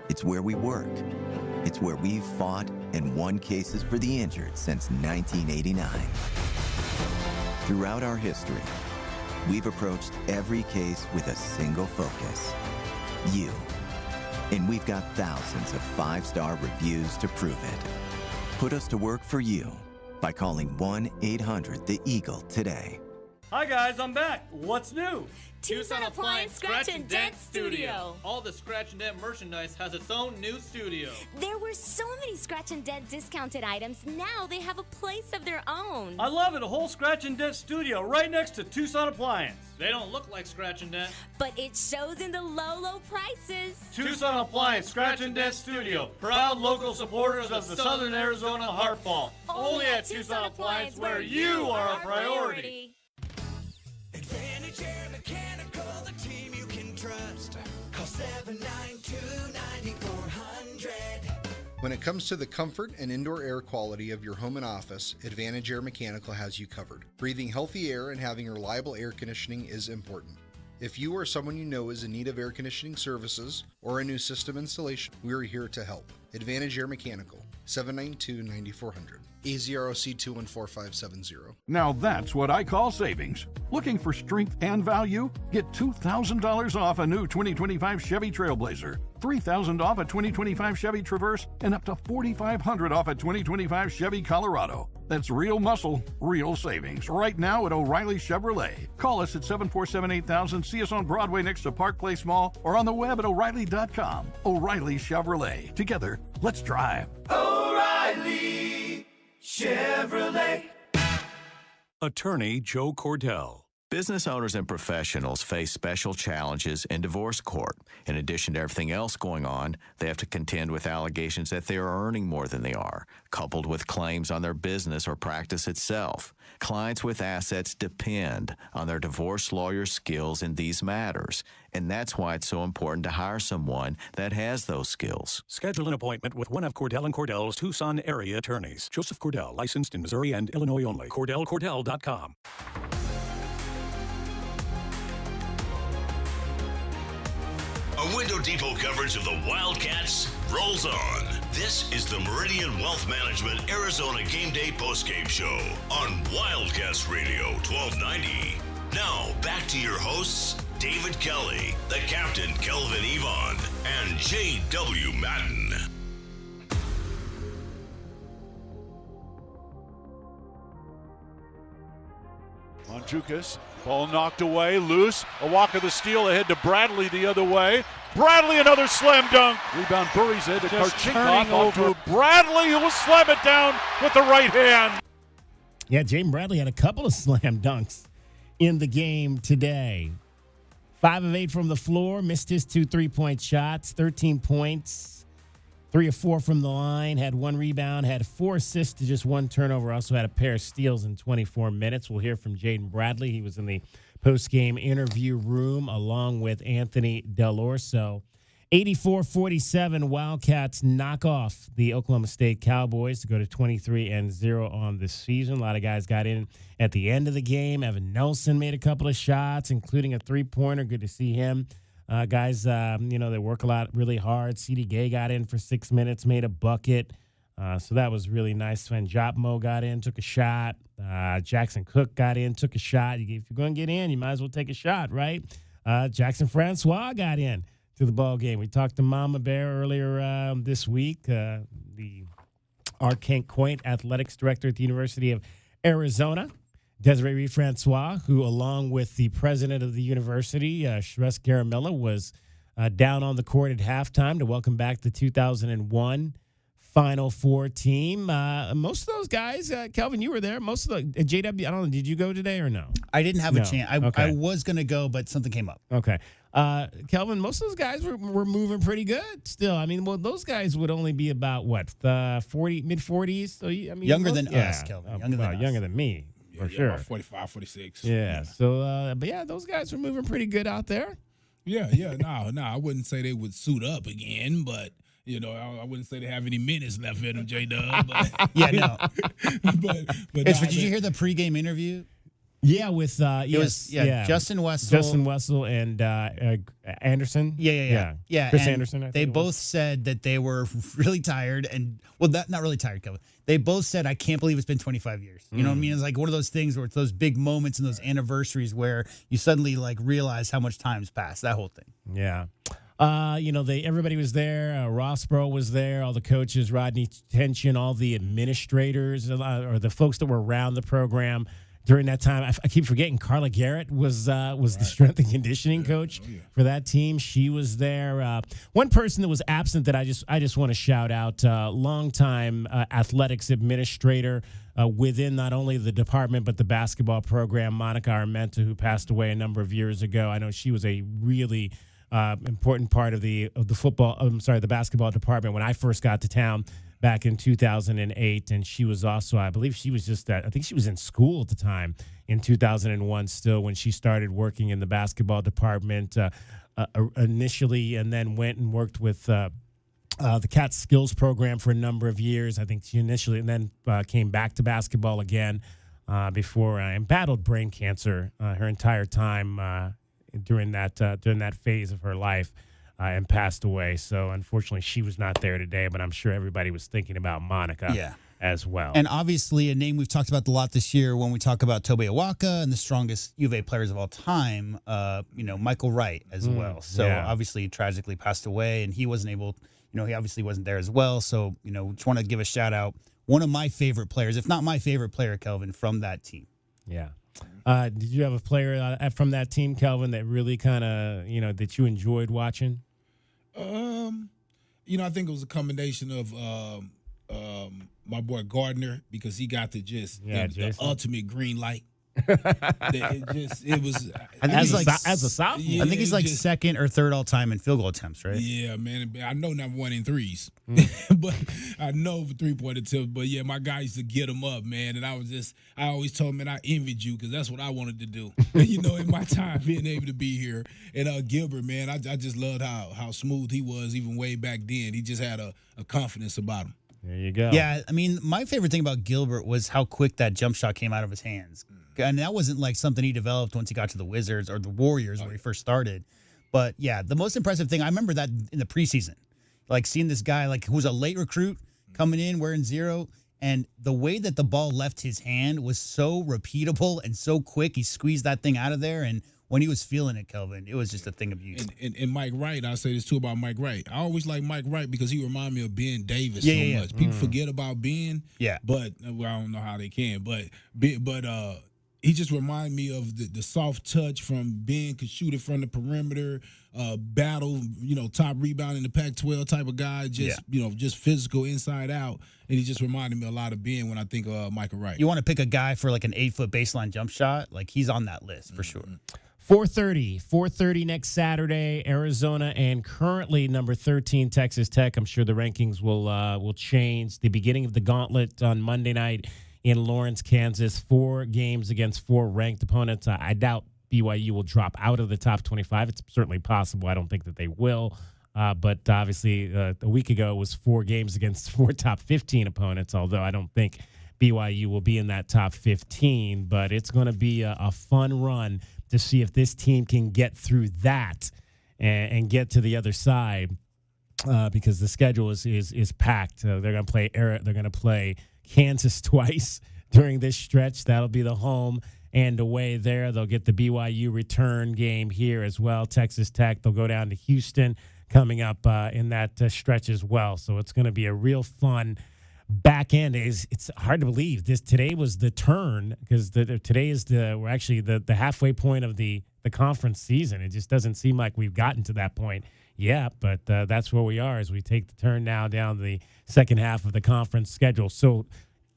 It's where we work. It's where we've fought and won cases for the injured since 1989. Throughout our history, we've approached every case with a single focus: you. And we've got thousands of 5-star reviews to prove it. Put us to work for you by calling 1-800-THE-EAGLE today.
Hi guys, I'm back. What's new?
Tucson Appliance Scratch and Dent Studio.
All the Scratch and Dent merchandise has its own new studio.
There were so many Scratch and Dent discounted items. Now they have a place of their own.
I love it. A whole Scratch and Dent studio right next to Tucson Appliance. They don't look like Scratch and Dent,
but it shows in the low prices.
Tucson Appliance Scratch and Dent Studio. Proud local supporters of the Southern Arizona Heart Ball. Only at Tucson Appliance, where you are a priority.
Advantage Air Mechanical, the team you can trust. Call 792-9400.
When it comes to the comfort and indoor air quality of your home and office, Advantage Air Mechanical has you covered. Breathing healthy air and having reliable air conditioning is important. If you or someone you know is in need of air conditioning services or a new system installation, we are here to help. Advantage Air Mechanical, 792-9400. AZROC 214570.
Now that's what I call savings. Looking for strength and value? Get $2,000 off a new 2025 Chevy Trailblazer, $3,000 off a 2025 Chevy Traverse, and up to $4,500 off a 2025 Chevy Colorado. That's real muscle, real savings. Right now at O'Reilly Chevrolet. Call us at 747-8000, see us on Broadway next to Park Place Mall, or on the web at O'Reilly.com. O'Reilly Chevrolet. Together, let's drive.
O'Reilly Chevrolet.
Attorney Joe Cordell.
Business owners and professionals face special challenges in divorce court. In addition to everything else going on, they have to contend with allegations that they are earning more than they are, coupled with claims on their business or practice itself. Clients with assets depend on their divorce lawyer's skills in these matters, and that's why it's so important to hire someone that has those skills.
Schedule an appointment with one of Cordell & Cordell's Tucson area attorneys. Joseph Cordell, licensed in Missouri and Illinois only. CordellCordell.com.
A Window Depot coverage of the Wildcats rolls on. This is the Meridian Wealth Management Arizona Game Day postgame show on Wildcats Radio 1290. Now, back to your hosts, David Kelly, the captain, Kelvin Yvonne, and J.W. Madden.
Monjukas, ball knocked away, loose. A walk of the steal ahead to Bradley the other way. Bradley, another slam dunk. Rebound buries it to Karchinkov over Bradley, who will slam it down with the right hand.
Yeah, Jaden Bradley had a couple of slam dunks in the game today. 5 of 8 from the floor, missed his 2 3-point shots, 13 points, 3 of 4 from the line, had 1 rebound, had 4 assists to just 1 turnover, also had a pair of steals in 24 minutes. We'll hear from Jaden Bradley. He was in the post-game interview room along with Anthony Dell'Orso. 84-47, Wildcats knock off the Oklahoma State Cowboys to go to 23-0 on the season. A lot of guys got in at the end of the game. Evan Nelson made a couple of shots, including a 3-pointer. Good to see him. Guys, they work a lot, really hard. C.D. Gay got in for 6 minutes, made a bucket. So that was really nice. Sven Jopmo got in, took a shot. Jackson Cook got in, took a shot. If you're going to get in, you might as well take a shot, right? Jackson Francois got in to the ball game. We talked to Mama Bear earlier this week, the Art Kent Coit athletics director at the University of Arizona. Desiree Reed Francois, who along with the president of the university, Shress Garamella, was down on the court at halftime to welcome back the 2001 Final Four team. Most of those guys, Kelvin, you were there. Most of the JW, I don't know, did you go today or no?
I didn't have a chance. I was going to go, but something came up.
Okay. Kelvin, most of those guys were moving pretty good still. I mean, well, those guys would only be about, what, mid-40s? So,
younger than us, Kelvin.
Younger than me. For sure.
About 45, 46.
Yeah. So, but yeah, those guys were moving pretty good out there.
Yeah. No, I wouldn't say they would suit up again, but I wouldn't say they have any minutes left in them, J-Dub.
Yeah, no.
but
did you hear the pregame interview?
Yeah, with
Justin Wessel
and Anderson.
Yeah.
Chris Anderson. I think
they both said that they were really tired, and not really tired, Kevin. They both said, "I can't believe it's been 25 years." You know what I mean? It's like one of those things where it's those big moments and those anniversaries where you suddenly realize how much time's passed. That whole thing.
Yeah. Everybody was there. Rossborough was there. All the coaches, Rodney Tension, all the administrators, or the folks that were around the program during that time. I keep forgetting Carla Garrett was the strength and conditioning coach for that team. She was there. One person that was absent that I just want to shout out, longtime athletics administrator within not only the department but the basketball program, Monica Armenta, who passed away a number of years ago. I know she was a really important part of the basketball department when I first got to town back in 2008, and she was also, I believe she was I think she was in school at the time in 2001 still when she started working in the basketball department initially, and then went and worked with the Cats Skills program for a number of years. I think she initially, and then came back to basketball again before and battled brain cancer her entire time during that phase of her life. And passed away. So, unfortunately, she was not there today, but I'm sure everybody was thinking about Monica as well.
And obviously, a name we've talked about a lot this year when we talk about Tobe Awaka and the strongest U of A players of all time, Michael Wright as well. So, obviously, he tragically passed away, and he wasn't able, he obviously wasn't there as well. So, just want to give a shout out one of my favorite players, if not my favorite player, Kelvin, from that team.
Yeah. Did you have a player from that team, Kelvin, that really kind of, that you enjoyed watching?
I think it was a combination of my boy Gardner, because he got to just the ultimate green light. It was.
I think he's like
as a sophomore.
I think he's like second or third all time in field goal attempts, right?
Yeah, man. I know number one in threes,
Mm.
but I know for 3-point attempts. But yeah, my guy used to get him up, man. And I always told him, man, I envied you because that's what I wanted to do. In my time being able to be here. And Gilbert, man, I just loved how smooth he was even way back then. He just had a confidence about him.
There you go.
Yeah, I mean, my favorite thing about Gilbert was how quick that jump shot came out of his hands. And that wasn't like something he developed once he got to the Wizards or the Warriors where he first started. But yeah, the most impressive thing, I remember that in the preseason, like seeing this guy like who was a late recruit coming in wearing 0, and the way that the ball left his hand was so repeatable and so quick. He squeezed that thing out of there, and when he was feeling it, Kelvin, it was just a thing of beauty.
And Mike Wright, I'll say this too about Mike Wright. I always like Mike Wright because he reminded me of Ben Davis so much. People forget about Ben, but I don't know how they can. But he just reminded me of the soft touch from Ben, could shoot it from the perimeter, battle, top rebound in the Pac-12 type of guy, just physical inside out. And he just reminded me a lot of Ben when I think of Michael Wright.
You want to pick a guy for like an 8-foot baseline jump shot? Like he's on that list for sure.
4:30 next Saturday, Arizona, and currently number 13 Texas Tech. I'm sure the rankings will change. The beginning of the gauntlet on Monday night in Lawrence, Kansas. 4 games against 4 ranked opponents. I doubt BYU will drop out of the top 25. It's certainly possible. I don't think that they will. But obviously, a week ago it was 4 games against 4 top 15 opponents, although I don't think BYU will be in that top 15. But it's going to be a fun run to see if this team can get through that and get to the other side, because the schedule is packed. They're going to play Kansas twice during this stretch. That'll be the home and away there. They'll get the BYU return game here as well. Texas Tech, they'll go down to Houston coming up in that stretch as well. So it's going to be a real fun back end. It's hard to believe today was the turn, because today is we're actually the halfway point of the conference season. It just doesn't seem like we've gotten to that point yet, but that's where we are as we take the turn now down the second half of the conference schedule. So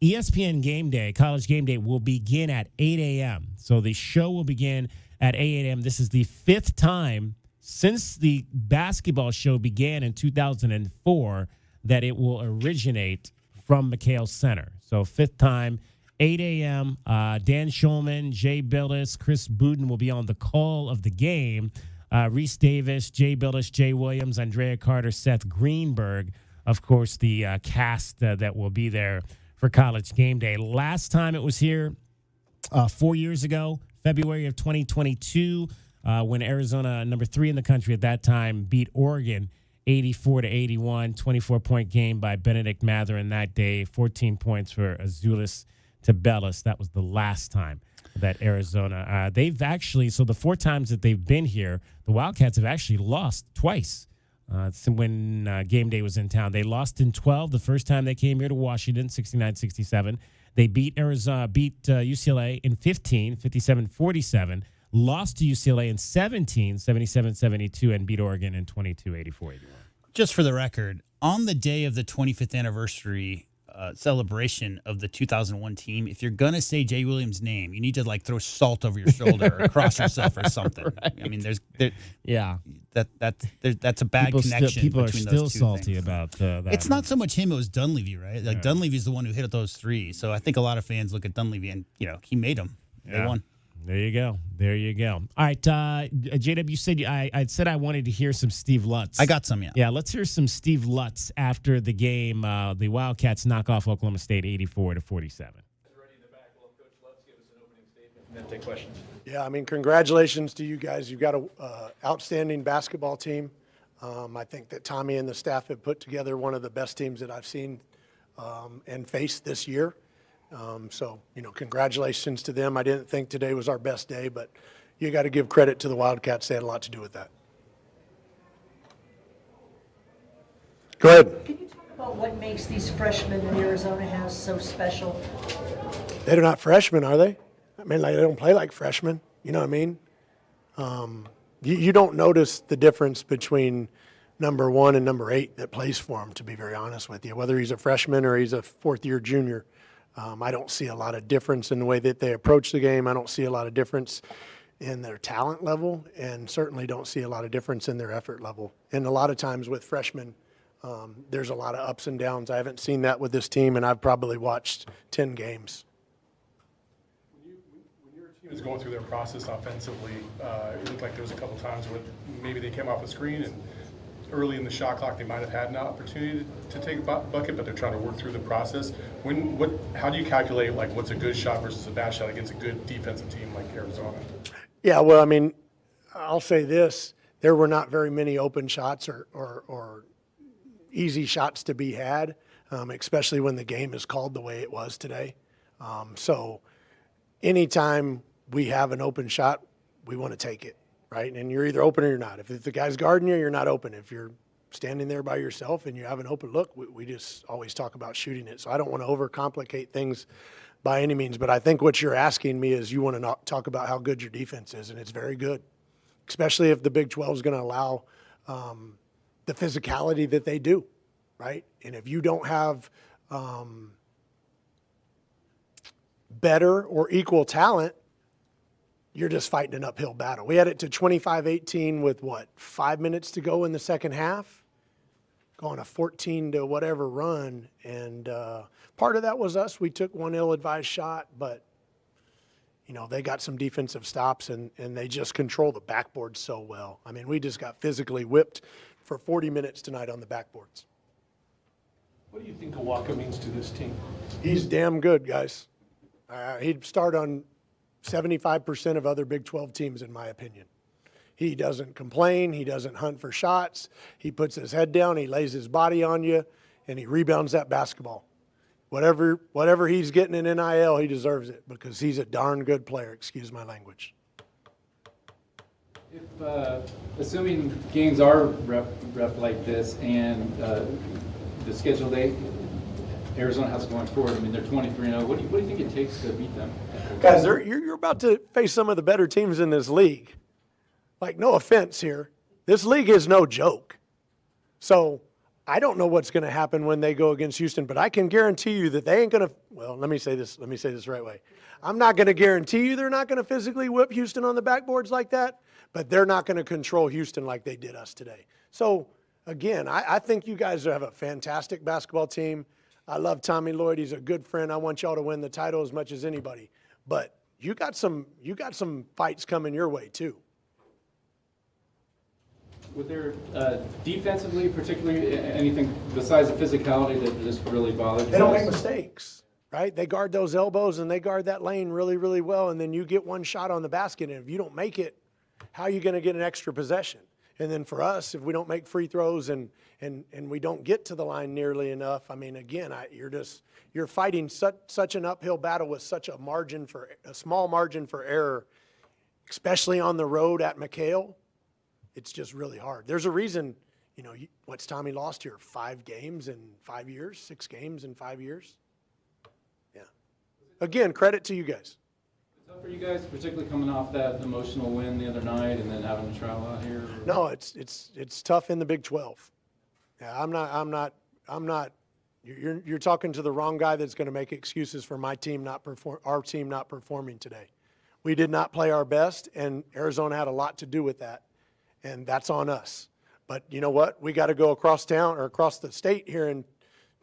ESPN Gameday, College Gameday, will begin at 8 a.m. So the show will begin at 8 a.m. This is the 5th time since the basketball show began in 2004 that it will originate from McHale Center. So 5th time, 8 a.m. Dan Schulman, Jay Billis, Chris Budin will be on the call of the game. Reese Davis, Jay Billis, Jay Williams, Andrea Carter, Seth Greenberg, of course, the cast that will be there for College Game Day. Last time it was here 4 years ago, February of 2022, when Arizona, number 3 in the country at that time, beat Oregon 84-81, 24-point game by Benedict Mathurin that day, 14 points for Azulis Tubelis. That was the last time that Arizona, they've actually, so the 4 times that they've been here, the Wildcats have actually lost twice. When Game Day was in town, they lost in 12 the first time they came here to Washington, 69-67. They beat UCLA in 15, 57-47. Lost to UCLA in 17, 77-72, and beat Oregon in 22, 84-81.
Just for the record, on the day of the 25th anniversary celebration of the 2001 team, if you're going to say Jay Williams' name, you need to like throw salt over your shoulder or cross yourself or something. Right. I mean, that's a bad connection.
People are
between
still
those two
salty
things.
about that.
It's not so much him, it was Dunleavy, right? Like
Yeah.
Dunleavy's the one who hit those 3. So I think a lot of fans look at Dunleavy and, he made them. They won.
There you go. All right, JW, you said I said I wanted to hear some Steve Lutz.
I got some, yeah.
Yeah, let's hear some Steve Lutz after the game. The Wildcats knock off Oklahoma State 84-47.
Then take questions. Yeah, I mean, congratulations to you guys. You've got an outstanding basketball team. I think that Tommy and the staff have put together one of the best teams that I've seen and faced this year. So, congratulations to them. I didn't think today was our best day, but you got to give credit to the Wildcats. They had a lot to do with that. Go ahead.
Can you talk Well, what makes these freshmen that Arizona has so special?
They're not freshmen, are they? I mean, like, they don't play like freshmen. You know what I mean? You don't notice the difference between number 1 and number 8 that plays for him, to be very honest with you. Whether he's a freshman or he's a fourth-year junior, I don't see a lot of difference in the way that they approach the game. I don't see a lot of difference in their talent level, and certainly don't see a lot of difference in their effort level. And a lot of times with freshmen, there's a lot of ups and downs. I haven't seen that with this team, and I've probably watched 10 games.
When your team was going through their process offensively, it looked like there was a couple times where maybe they came off the screen and early in the shot clock they might have had an opportunity to take a bucket, but they're trying to work through the process. How do you calculate like what's a good shot versus a bad shot against a good defensive team like Arizona?
Yeah, well, I mean, I'll say this. There were not very many open shots or easy shots to be had, especially when the game is called the way it was today. So anytime we have an open shot, we want to take it, right? And you're either open or you're not. If the guy's guarding you, you're not open. If you're standing there by yourself and you have an open look, we just always talk about shooting it. So I don't want to overcomplicate things by any means, but I think what you're asking me is you want to talk about how good your defense is, and it's very good, especially if the Big 12 is going to allow the physicality that they do, right? And if you don't have better or equal talent, you're just fighting an uphill battle. We had it to 25-18 with, 5 minutes to go in the second half? Going a 14 to whatever run. And part of that was us. We took one ill-advised shot, but, they got some defensive stops, and they just control the backboard so well. I mean, we just got physically whipped for 40 minutes tonight on the backboards.
What do you think Kawaka means to this team?
He's damn good, guys. He'd start on 75% of other Big 12 teams, in my opinion. He doesn't complain. He doesn't hunt for shots. He puts his head down. He lays his body on you, and he rebounds that basketball. Whatever he's getting in NIL, he deserves it because he's a darn good player. Excuse my language.
If assuming games are rough like this and the schedule Arizona has going forward, I mean, they're 23-0. What do you think it takes to beat them?
Guys, you're about to face some of the better teams in this league. Like, no offense here. This league is no joke. So I don't know what's going to happen when they go against Houston, but I can guarantee you that they ain't going to – well, let me say this the right way. I'm not going to guarantee you they're not going to physically whip Houston on the backboards like that, but they're not going to control Houston like they did us today. So, again, I think you guys have a fantastic basketball team. I love Tommy Lloyd. He's a good friend. I want y'all to win the title as much as anybody. But you got some fights coming your way too.
Was there defensively, particularly anything besides the physicality that just really bothered you?
They don't make mistakes, right? They guard those elbows and they guard that lane really, really well. And then you get one shot on the basket, and if you don't make it, how are you going to get an extra possession? And then for us, if we don't make free throws and we don't get to the line nearly enough, I mean, again, you're fighting such an uphill battle with such a small margin for error, especially on the road at McHale. It's just really hard. There's a reason, what's Tommy lost here? 5 games in 5 years, 6 games in 5 years. Yeah. Again, credit to you guys.
Is that for you guys, particularly coming off that emotional win the other night and then having to travel out here?
No, it's tough in the Big 12. Yeah, I'm not. You're talking to the wrong guy that's going to make excuses for our team not performing today. We did not play our best, and Arizona had a lot to do with that, and that's on us. But you know what? We got to go across town or across the state here in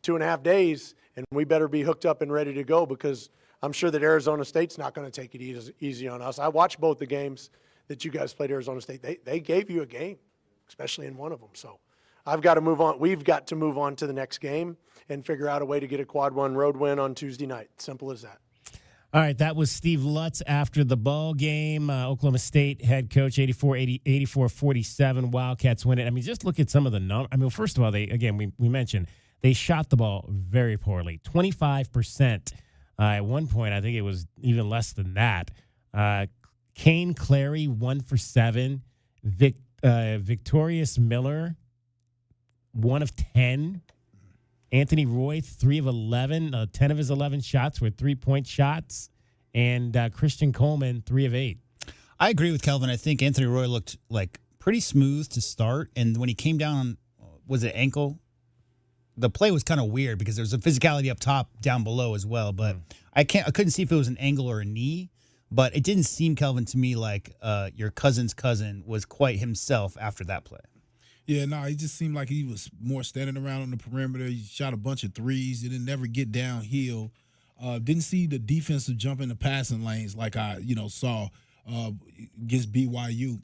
2.5 days, and we better be hooked up and ready to go because I'm sure that Arizona State's not going to take it easy on us. I watched both the games that you guys played Arizona State. They gave you a game, especially in one of them. So I've got to move on. We've got to move on to the next game and figure out a way to get a quad one road win on Tuesday night. Simple as that.
All right, that was Steve Lutz after the ball game. Oklahoma State head coach, 84-47. Wildcats win it. I mean, just look at some of the numbers. I mean, first of all, we mentioned they shot the ball very poorly, 25%. At one point, I think it was even less than that. Kane Clary, 1 for 7. Victorious Miller, 1 of 10. Anthony Roy, 3 of 11. 10 of his 11 shots were 3-point shots. And Christian Coleman, 3 of 8.
I agree with Kelvin. I think Anthony Roy looked like pretty smooth to start. And when he came down, was it ankle? The play was kind of weird because there was a physicality up top, down below as well. But I couldn't see if it was an ankle or a knee. But it didn't seem, Kelvin, to me like your cousin's cousin was quite himself after that play.
Yeah, no, it just seemed like he was more standing around on the perimeter. He shot a bunch of threes. He didn't never get downhill. Didn't see the defensive jump in the passing lanes like I, saw against BYU.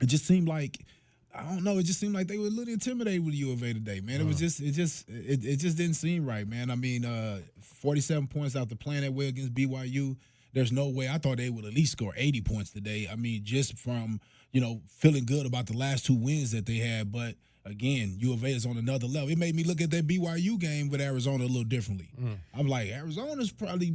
It just seemed like, I don't know, it just seemed like they were a little intimidated with U of A today, man. It just didn't seem right, man. I mean, 47 points after playing that way against BYU. There's no way. I thought they would at least score 80 points today. I mean, just from, feeling good about the last 2 wins that they had. But, again, U of A is on another level. It made me look at that BYU game with Arizona a little differently. I'm like, Arizona's probably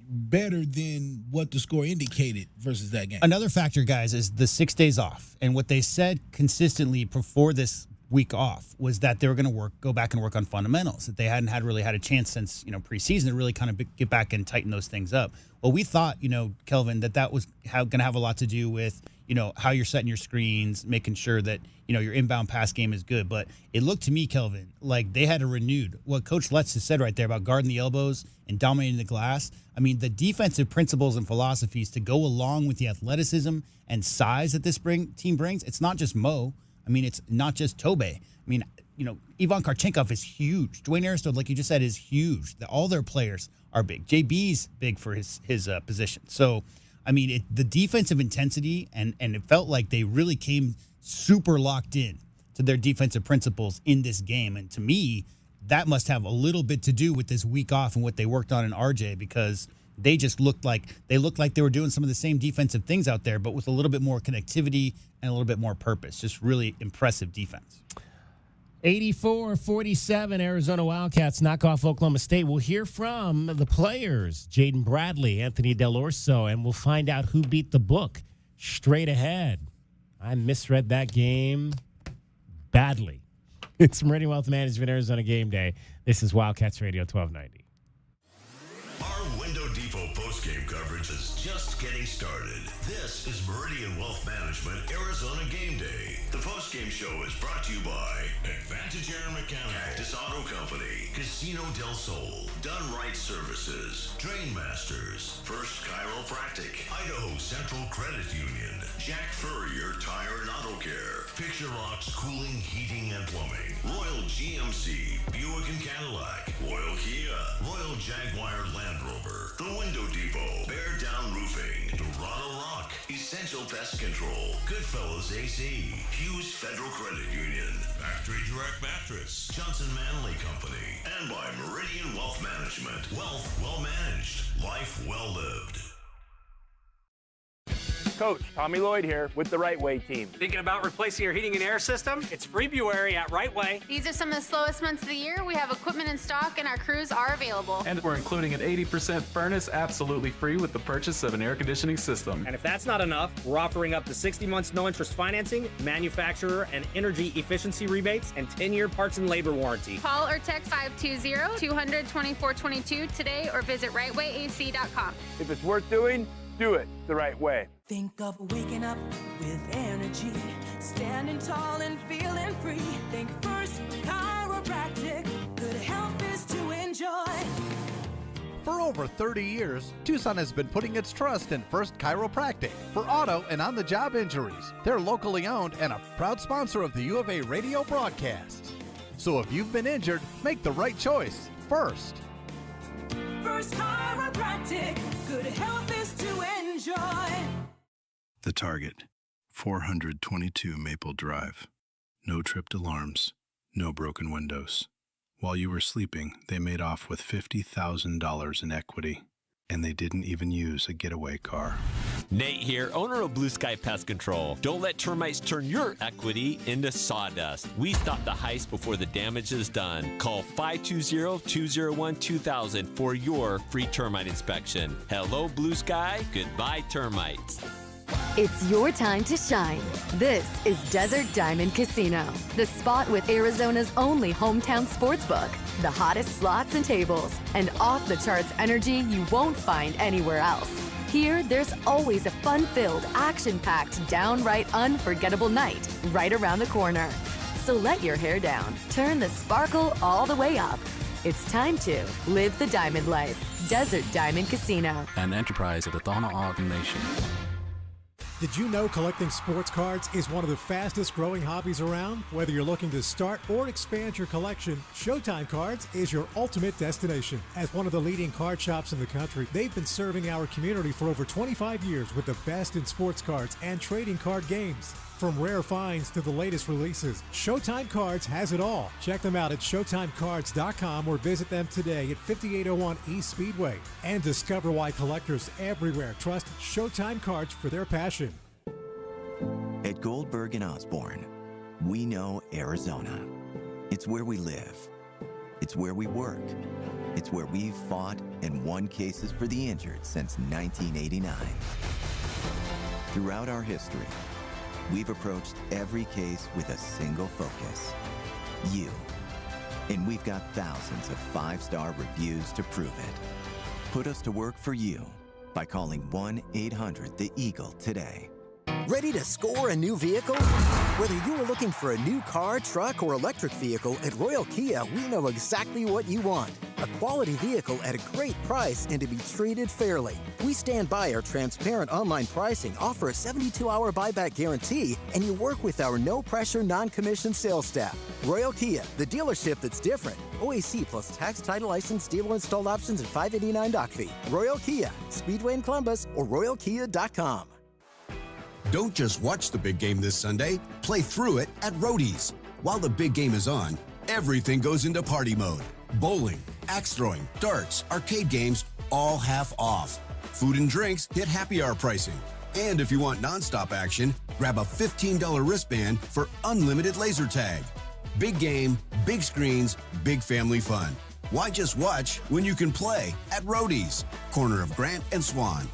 better than what the score indicated versus that game.
Another factor, guys, is the 6 days off. And what they said consistently before this week off was that they were going to go back and work on fundamentals, that they hadn't really had a chance since preseason to really kind of get back and tighten those things up. Well, we thought, Kelvin, that was going to have a lot to do with how you're setting your screens, making sure that your inbound pass game is good. But it looked to me, Kelvin, like they had a renewed what Coach Letts has said right there about guarding the elbows and dominating the glass. I mean, the defensive principles and philosophies to go along with the athleticism and size that this team brings. It's not just Mo. I mean, it's not just Tobe. I mean, Ivan Karchenkov is huge. Dwayne Aristode, like you just said, is huge. All their players are big. JB's big for his position. So, I mean, the defensive intensity, and it felt like they really came super locked in to their defensive principles in this game. And to me, that must have a little bit to do with this week off and what they worked on in RJ, because they just looked like they were doing some of the same defensive things out there, but with a little bit more connectivity and a little bit more purpose. Just really impressive defense.
84-47, Arizona Wildcats knock off Oklahoma State. We'll hear from the players, Jaden Bradley, Anthony Del Orso, and we'll find out who beat the book straight ahead. I misread that game badly. It's Meridian Wealth Management, Arizona Game Day. This is Wildcats Radio 1290.
Our Window Depot postgame coverage is just getting started. This is Meridian Wealth Management, Arizona Game Day. The postgame show is brought to you by Advantage Air Mechanical, Cactus Auto Company, Casino del Sol, Done Right Services, Drain Masters, First Chiropractic, Idaho Central Credit Union, Jack Furrier Tire and Auto Care, Picture Rocks Cooling, Heating and Plumbing, Royal GMC, Buick and Cadillac, Royal Kia, Royal Jaguar Land Rover, The Window Depot, Bear Down Roofing, Dorado Rock, Essential Pest Control, Goodfellas AC, Hughes Federal Credit Union, Factory Direct Mattress, Johnson Manley Company, and by Meridian Wealth Management. Wealth well managed, life well lived.
Coach, Tommy Lloyd here with the Right Way team.
Thinking about replacing your heating and air system? It's February at Right Way.
These are some of the slowest months of the year. We have equipment in stock and our crews are available.
And we're including an 80% furnace absolutely free with the purchase of an air conditioning system.
And if that's not enough, we're offering up to 60 months no interest financing, manufacturer and energy efficiency rebates, and 10-year parts and labor warranty.
Call or text 520-200-2422 today or visit rightwayac.com.
If it's worth doing, do it the right way.
Think of waking up with energy, standing tall and feeling free. Think First Chiropractic, good health is to enjoy.
For over 30 years, Tucson has been putting its trust in First Chiropractic for auto and on-the-job injuries. They're locally owned and a proud sponsor of the U of A radio broadcast. So if you've been injured, make the right choice first.
First Chiropractic, good health is to enjoy.
The Target, 422 Maple Drive. No tripped alarms, no broken windows. While you were sleeping, they made off with $50,000 in equity, and they didn't even use a getaway car.
Nate here, owner of Blue Sky Pest Control. Don't let termites turn your equity into sawdust. We stop the heist before the damage is done. Call 520-201-2000 for your free termite inspection. Hello, Blue Sky. Goodbye, termites.
It's your time to shine. This is Desert Diamond Casino, the spot with Arizona's only hometown sportsbook, the hottest slots and tables, and off-the-charts energy you won't find anywhere else. Here, there's always a fun-filled, action-packed, downright unforgettable night right around the corner. So let your hair down, turn the sparkle all the way up. It's time to live the diamond life. Desert Diamond Casino.
An enterprise of the Thana Ogden Nation.
Did you know collecting sports cards is one of the fastest growing hobbies around? Whether you're looking to start or expand your collection, Showtime Cards is your ultimate destination. As one of the leading card shops in the country, they've been serving our community for over 25 years with the best in sports cards and trading card games. From rare finds to the latest releases, Showtime Cards has it all. Check them out at ShowtimeCards.com or visit them today at 5801 East Speedway. And discover why collectors everywhere trust Showtime Cards for their passion.
At Goldberg and Osborne, we know Arizona. It's where we live. It's where we work. It's where we've fought and won cases for the injured since 1989. Throughout our history, we've approached every case with a single focus: you. And we've got thousands of 5-star reviews to prove it. Put us to work for you by calling 1-800-THE-EAGLE today.
Ready to score a new vehicle? Whether you are looking for a new car, truck, or electric vehicle, at Royal Kia, we know exactly what you want. A quality vehicle at a great price and to be treated fairly. We stand by our transparent online pricing, offer a 72-hour buyback guarantee, and you work with our no-pressure, non-commissioned sales staff. Royal Kia, the dealership that's different. OAC plus tax, title, license, dealer installed options, and $589 doc fee. Royal Kia, Speedway in Columbus, or RoyalKia.com.
Don't just watch the big game this Sunday, play through it at Roadies. While the big game is on, everything goes into party mode. Bowling, axe throwing, darts, arcade games, all half off. Food and drinks hit happy hour pricing. And if you want nonstop action, grab a $15 wristband for unlimited laser tag. Big game, big screens, big family fun. Why just watch when you can play at Roadies, corner of Grant and Swan?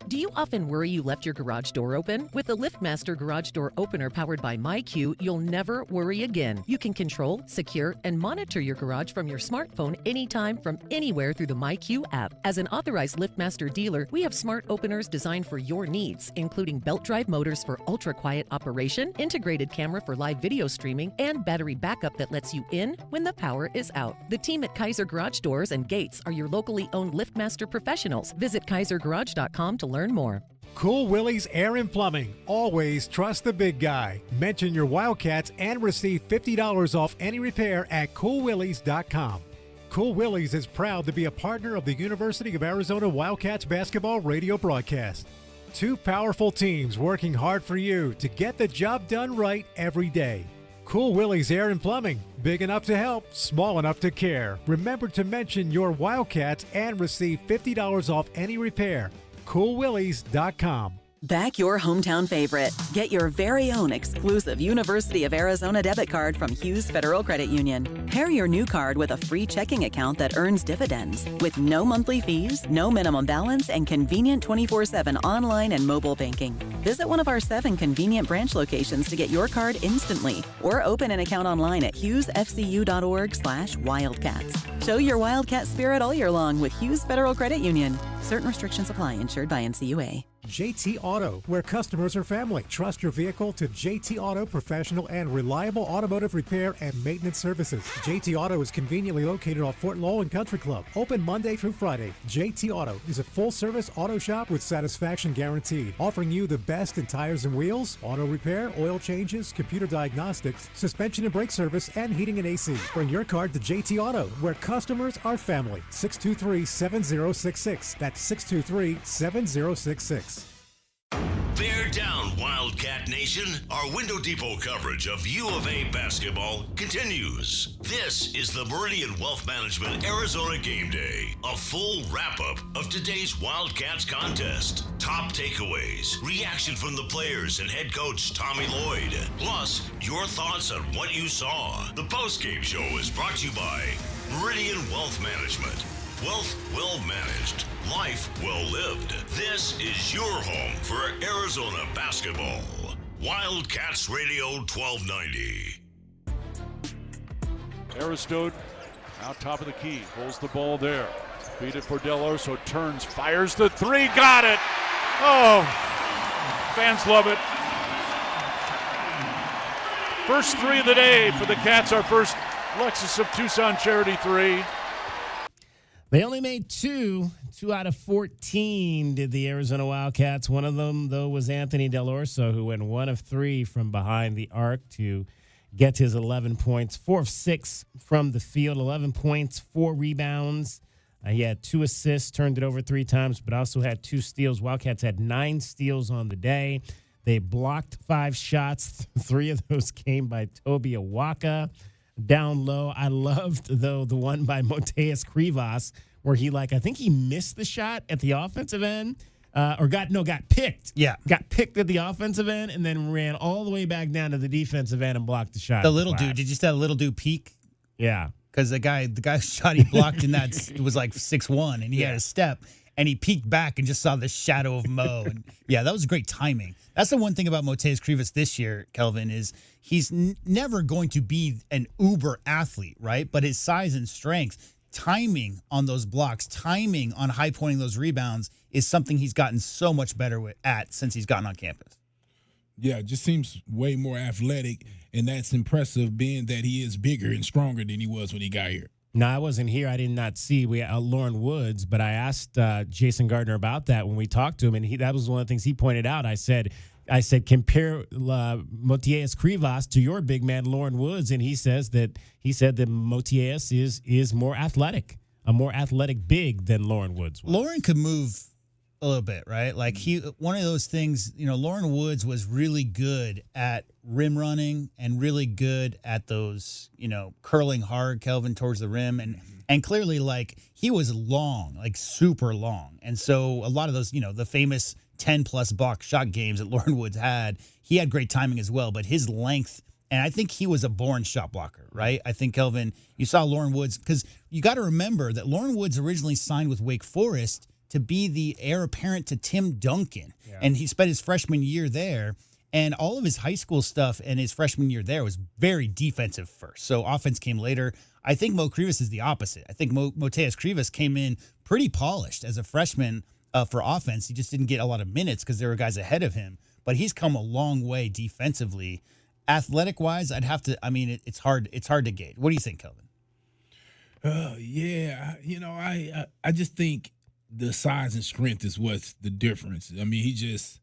Do you often worry you left your garage door open? With the LiftMaster Garage Door Opener powered by MyQ, you'll never worry again. You can control, secure, and monitor your garage from your smartphone anytime from anywhere through the MyQ app. As an authorized LiftMaster dealer, we have smart openers designed for your needs, including belt drive motors for ultra-quiet operation, integrated camera for live video streaming, and battery backup that lets you in when the power is out. The team at Kaiser Garage Doors and Gates are your locally owned LiftMaster professionals. Visit KaiserGarage.com to learn more.
Cool Willie's Air and Plumbing. Always trust the big guy. Mention your Wildcats and receive $50 off any repair at CoolWillies.com. Cool Willie's is proud to be a partner of the University of Arizona Wildcats basketball radio broadcast. Two powerful teams working hard for you to get the job done right every day. Cool Willie's Air and Plumbing. Big enough to help, small enough to care. Remember to mention your Wildcats and receive $50 off any repair. CoolWillies.com.
Back your hometown favorite. Get your very own exclusive University of Arizona debit card from Hughes Federal Credit Union. Pair your new card with a free checking account that earns dividends with no monthly fees, no minimum balance, and convenient 24/7 online and mobile banking. Visit one of our 7 convenient branch locations to get your card instantly or open an account online at hughesfcu.org/wildcats. Show your Wildcat spirit all year long with Hughes Federal Credit Union. Certain restrictions apply. Insured by NCUA.
JT Auto, where customers are family. Trust your vehicle to JT Auto professional and reliable automotive repair and maintenance services. JT Auto is conveniently located off Fort Lowell and Country Club. Open Monday through Friday. JT Auto is a full-service auto shop with satisfaction guaranteed, offering you the best in tires and wheels, auto repair, oil changes, computer diagnostics, suspension and brake service, and heating and AC. Bring your car to JT Auto, where customers are family. 623-7066. That's 623-7066.
Bear down, Wildcat Nation. Our Window Depot coverage of U of A basketball continues. This is the Meridian Wealth Management Arizona Game Day, a full wrap-up of today's Wildcats contest. Top takeaways, reaction from the players and head coach Tommy Lloyd, plus your thoughts on what you saw. The postgame show is brought to you by Meridian Wealth Management. Wealth well managed. Life well lived. This is your home for Arizona basketball. Wildcats Radio 1290.
Aristode out top of the key. Holds the ball there. Feed it for Del Orso. Turns. Fires the three. Got it. Oh, fans love it. First three of the day for the Cats. Our first Lexus of Tucson charity three.
They only made two out of 14 did the Arizona Wildcats. One of them, though, was Anthony Del Orso, who went 1 of 3 from behind the arc to get his 11 points, 4 of 6 from the field, 11 points, 4 rebounds. He had 2 assists, turned it over 3 times, but also had 2 steals. Wildcats had 9 steals on the day. They blocked 5 shots. 3 of those came by Toby Awaka. Down low, I loved, though, the one by Moteas Krivas, where I think he missed the shot at the offensive end, got picked.
Yeah.
Got picked at the offensive end and then ran all the way back down to the defensive end and blocked the shot.
The little dude, did you see that little dude peek?
Yeah.
Because the guy's shot he blocked in that was like 6'1", and he had a step, and he peeked back and just saw the shadow of Mo. And yeah, that was great timing. That's the one thing about Moteas Krivas this year, Kelvin, is he's never going to be an uber athlete, right? But his size and strength, timing on those blocks, timing on high pointing those rebounds is something he's gotten so much better at since he's gotten on campus.
Yeah, it just seems way more athletic, and that's impressive being that he is bigger and stronger than he was when he got here.
No, I wasn't here. I did not see Lauren Woods, but I asked Jason Gardner about that when we talked to him, and that was one of the things he pointed out. I said, compare Moteas Krivas to your big man, Lauren Woods, and he said that Moteas is more athletic, a more athletic big than Lauren Woods was.
Lauren could move a little bit, right? Like one of those things, Lauren Woods was really good at rim running and really good at those, curling hard, Kelvin, towards the rim. And clearly, he was long, super long. And so a lot of those, the famous 10-plus block shot games that Lauren Woods had, he had great timing as well. But his length, and I think he was a born shot blocker, right? I think, Kelvin, you saw Lauren Woods, because you got to remember that Lauren Woods originally signed with Wake Forest to be the heir apparent to Tim Duncan. Yeah. And he spent his freshman year there. And all of his high school stuff and his freshman year there was very defensive first. So offense came later. I think Mo Krivas is the opposite. I think Moteas Krivas came in pretty polished as a freshman for offense. He just didn't get a lot of minutes because there were guys ahead of him. But he's come a long way defensively. Athletic-wise, it's hard to gauge. What do you think, Kelvin?
Yeah, I just think the size and strength is what's the difference. I mean, he's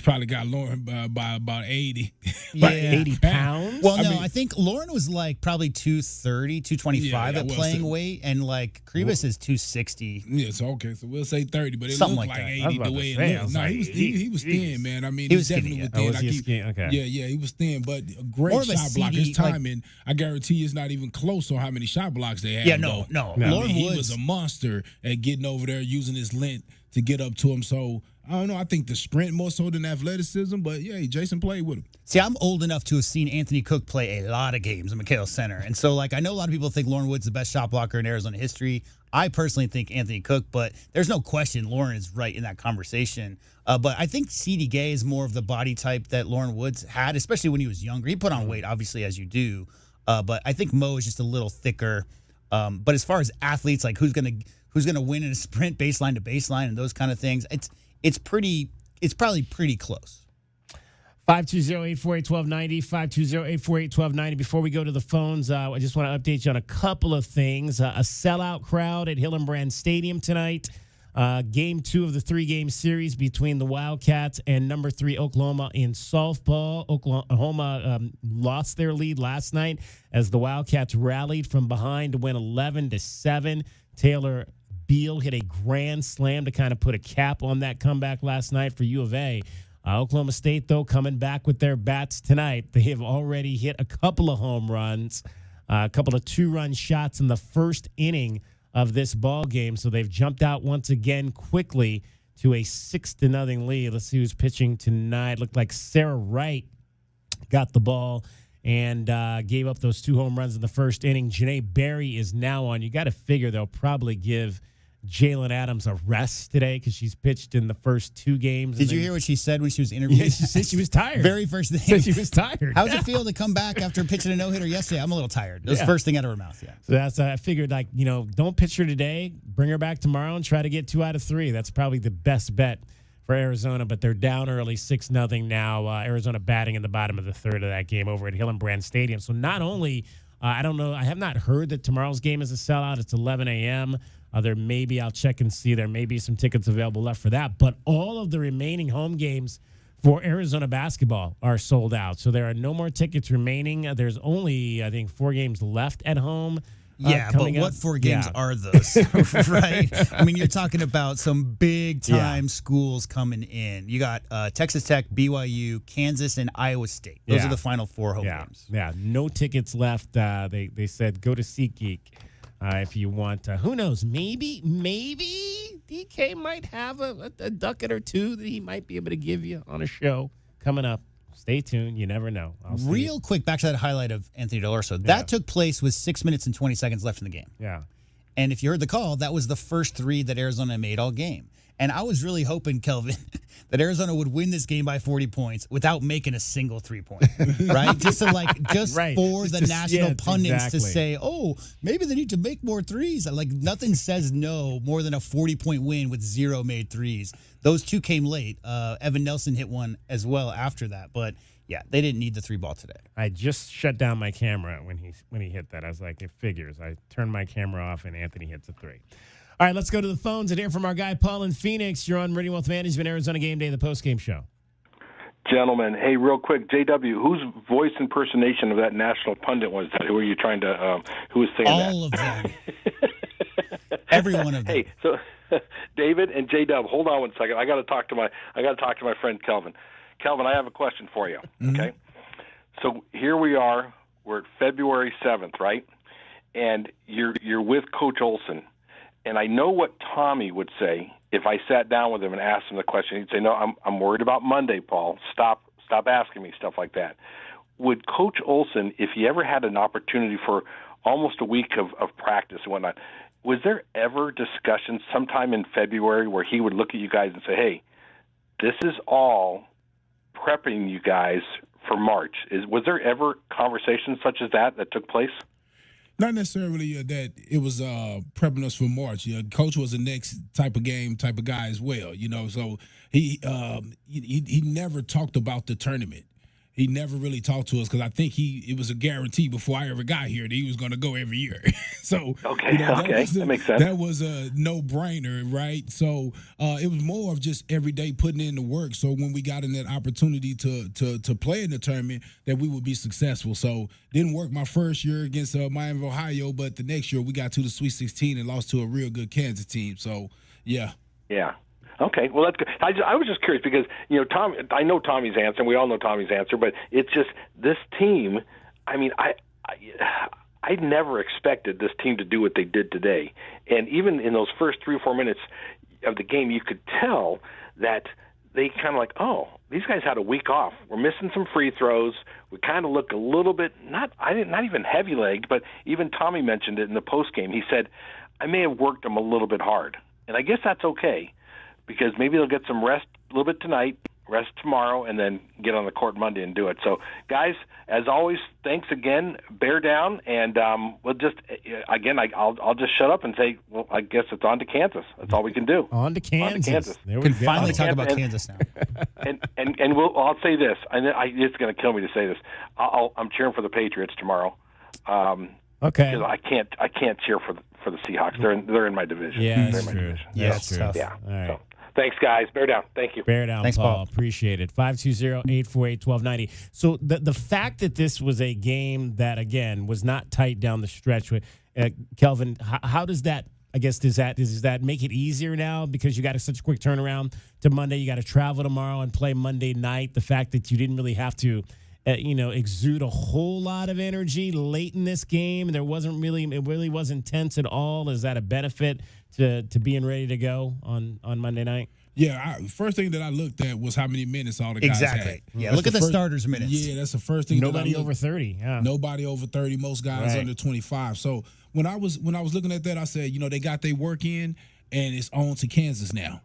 probably got Lauren by about 80.
Yeah.
80 pounds?
Well, no, I think Lauren was like probably 230, 225 at playing weight, and Krivas is 260.
Yeah, so okay, so we'll say 30, but it
something
looked
like
like
that.
80 the way it looked. No, he was thin, man. I mean,
he was
definitely
skinny,
was thin.
Skinny? Okay.
Yeah, he was thin, but a great
More of a
shot block.
CD,
His timing, I guarantee you, it's not even close on how many shot blocks they had.
Yeah, no.
Lauren he was a monster at getting over there, using his length to get up to him. So I don't know. I think the sprint more so than athleticism, but yeah, Jason played with him.
See, I'm old enough to have seen Anthony Cook play a lot of games at McKale Center. And so, I know a lot of people think Lauren Wood's the best shot blocker in Arizona history. I personally think Anthony Cook, but there's no question Lauren is right in that conversation. But I think C.D. Gay is more of the body type that Lauren Woods had, especially when he was younger. He put on weight, obviously, as you do. But I think Mo is just a little thicker. But as far as athletes, who's gonna win in a sprint baseline to baseline and those kind of things, it's probably pretty close.
520-848-1290, 520-848-1290. Before we go to the phones, I just want to update you on a couple of things. A sellout crowd at Hillenbrand Stadium tonight. Game 2 of the 3-game series between the Wildcats and number 3 Oklahoma in softball. Oklahoma lost their lead last night as the Wildcats rallied from behind to win 11-7. Taylor Beal hit a grand slam to kind of put a cap on that comeback last night for U of A. Oklahoma State, though, coming back with their bats tonight. They have already hit a couple of home runs, a couple of 2-run shots in the first inning of this ball game. So they've jumped out once again quickly to a 6-0 lead. Let's see who's pitching tonight. Looked like Sarah Wright got the ball and gave up those 2 home runs in the first inning. Janae Berry is now on. You got to figure they'll probably give Jalen Adams a rest today because she's pitched in the first 2 games.
Did you hear what she said when she was interviewed?
Yeah, she said she was tired.
Very first thing.
Said she was tired.
How does it feel to come back after pitching a no-hitter yesterday? I'm a little tired. That was the first thing out of her mouth, yeah.
So that's I figured, don't pitch her today. Bring her back tomorrow and try to get 2 out of 3. That's probably the best bet for Arizona, but they're down early, 6-0 now. Arizona batting in the bottom of the third of that game over at Hillenbrand Stadium. So not only, I don't know, I have not heard that tomorrow's game is a sellout. It's 11 a.m. I'll check and see. There may be some tickets available left for that. But all of the remaining home games for Arizona basketball are sold out. So there are no more tickets remaining. There's only, I think, 4 games left at home.
Yeah, but what 4 games are those, right? I mean, you're talking about some big-time schools coming in. You got Texas Tech, BYU, Kansas, and Iowa State. Those are the final 4 home games.
Yeah, no tickets left. They said go to SeatGeek if you want. Who knows? Maybe DK might have a ducat or 2 that he might be able to give you on a show coming up. Stay tuned. You never know.
Real quick, back to that highlight of Anthony Delorso. That took place with 6 minutes and 20 seconds left in the game.
Yeah.
And if you heard the call, that was the first 3 that Arizona made all game. And I was really hoping, Kelvin, that Arizona would win this game by 40 points without making a single 3-point, right? Just to
Right.
For the national pundits to
exactly.
say, oh, maybe they need to make more threes. Like, nothing says no more than a 40-point win with 0 made threes. Those 2 came late. Evan Nelson hit one as well after that. But, yeah, they didn't need the 3-ball today.
I just shut down my camera when he hit that. I was like, it figures. I turned my camera off, and Anthony hits a 3. All right, let's go to the phones and hear from our guy, Paul in Phoenix. You're on Meridian Wealth Management, Arizona Game Day, the postgame show.
Gentlemen, hey, real quick, JW, whose voice impersonation of that national pundit was that? Who were you trying to, who was saying that?
All of them. Every one of them.
Hey, so David and JW, hold on one second. I got to talk to my friend Kelvin. Kelvin, I have a question for you. Okay, so here we are. We're at February 7th, right? And you're with Coach Olson. And I know what Tommy would say if I sat down with him and asked him the question. He'd say, "No, I'm worried about Monday, Paul. Stop asking me stuff like that." Would Coach Olson, if he ever had an opportunity for almost a week of practice and whatnot, was there ever discussion sometime in February where he would look at you guys and say, "Hey, this is all prepping you guys for March"? Was there ever conversations such as that took place?
Not necessarily that it was prepping us for March. Coach was the next type of guy as well. So he never talked about the tournament. He never really talked to us because I think it was a guarantee before I ever got here that he was going to go every year. So
that makes sense.
That was a no-brainer, right? So it was more of just every day putting in the work. So when we got in that opportunity to play in the tournament, that we would be successful. So didn't work my first year against Miami of Ohio, but the next year we got to the Sweet 16 and lost to a real good Kansas team. So yeah.
Okay, well that's good. I was just curious because Tom. I know Tommy's answer. And we all know Tommy's answer, but it's just this team. I mean, I never expected this team to do what they did today, and even in those first 3 or 4 minutes of the game, you could tell that they kind of like, oh, these guys had a week off. We're missing some free throws. We kind of look a little bit not even heavy legged, but even Tommy mentioned it in the post game. He said, I may have worked them a little bit hard, and I guess that's okay. Because maybe they'll get some rest a little bit tonight, rest tomorrow, and then get on the court Monday and do it. So, guys, as always, thanks again. Bear down, and we'll just I'll just shut up and say, well, I guess it's on to Kansas. That's all we can do.
On to Kansas.
There we go. Finally talk about Kansas now.
and I'll say this. It's going to kill me to say this. I'm cheering for the Patriots tomorrow.
Okay.
Because I can't cheer for the Seahawks. They're in my division.
Yeah,
they're
that's
in my
true.
division.
Yeah, that's true.
Yeah.
All right.
So, thanks, guys. Bear down. Thank you.
Bear down,
Thanks,
Paul.
Paul.
Appreciate it. 520-848-1290. So the fact that this was a game that, again, was not tight down the stretch, Kelvin, how does that, I guess, does that make it easier now because you got such a quick turnaround to Monday? You got to travel tomorrow and play Monday night. The fact that you didn't really have to exude a whole lot of energy late in this game. It really wasn't tense at all. Is that a benefit to being ready to go on Monday night?
Yeah, first thing that I looked at was how many minutes all the guys had.
Yeah, look at the starters' minutes.
Yeah, that's the first thing.
Nobody over 30. Yeah,
nobody over 30. Most guys under 25. So when I was looking at that, I said, they got their work in. and it's on to Kansas now.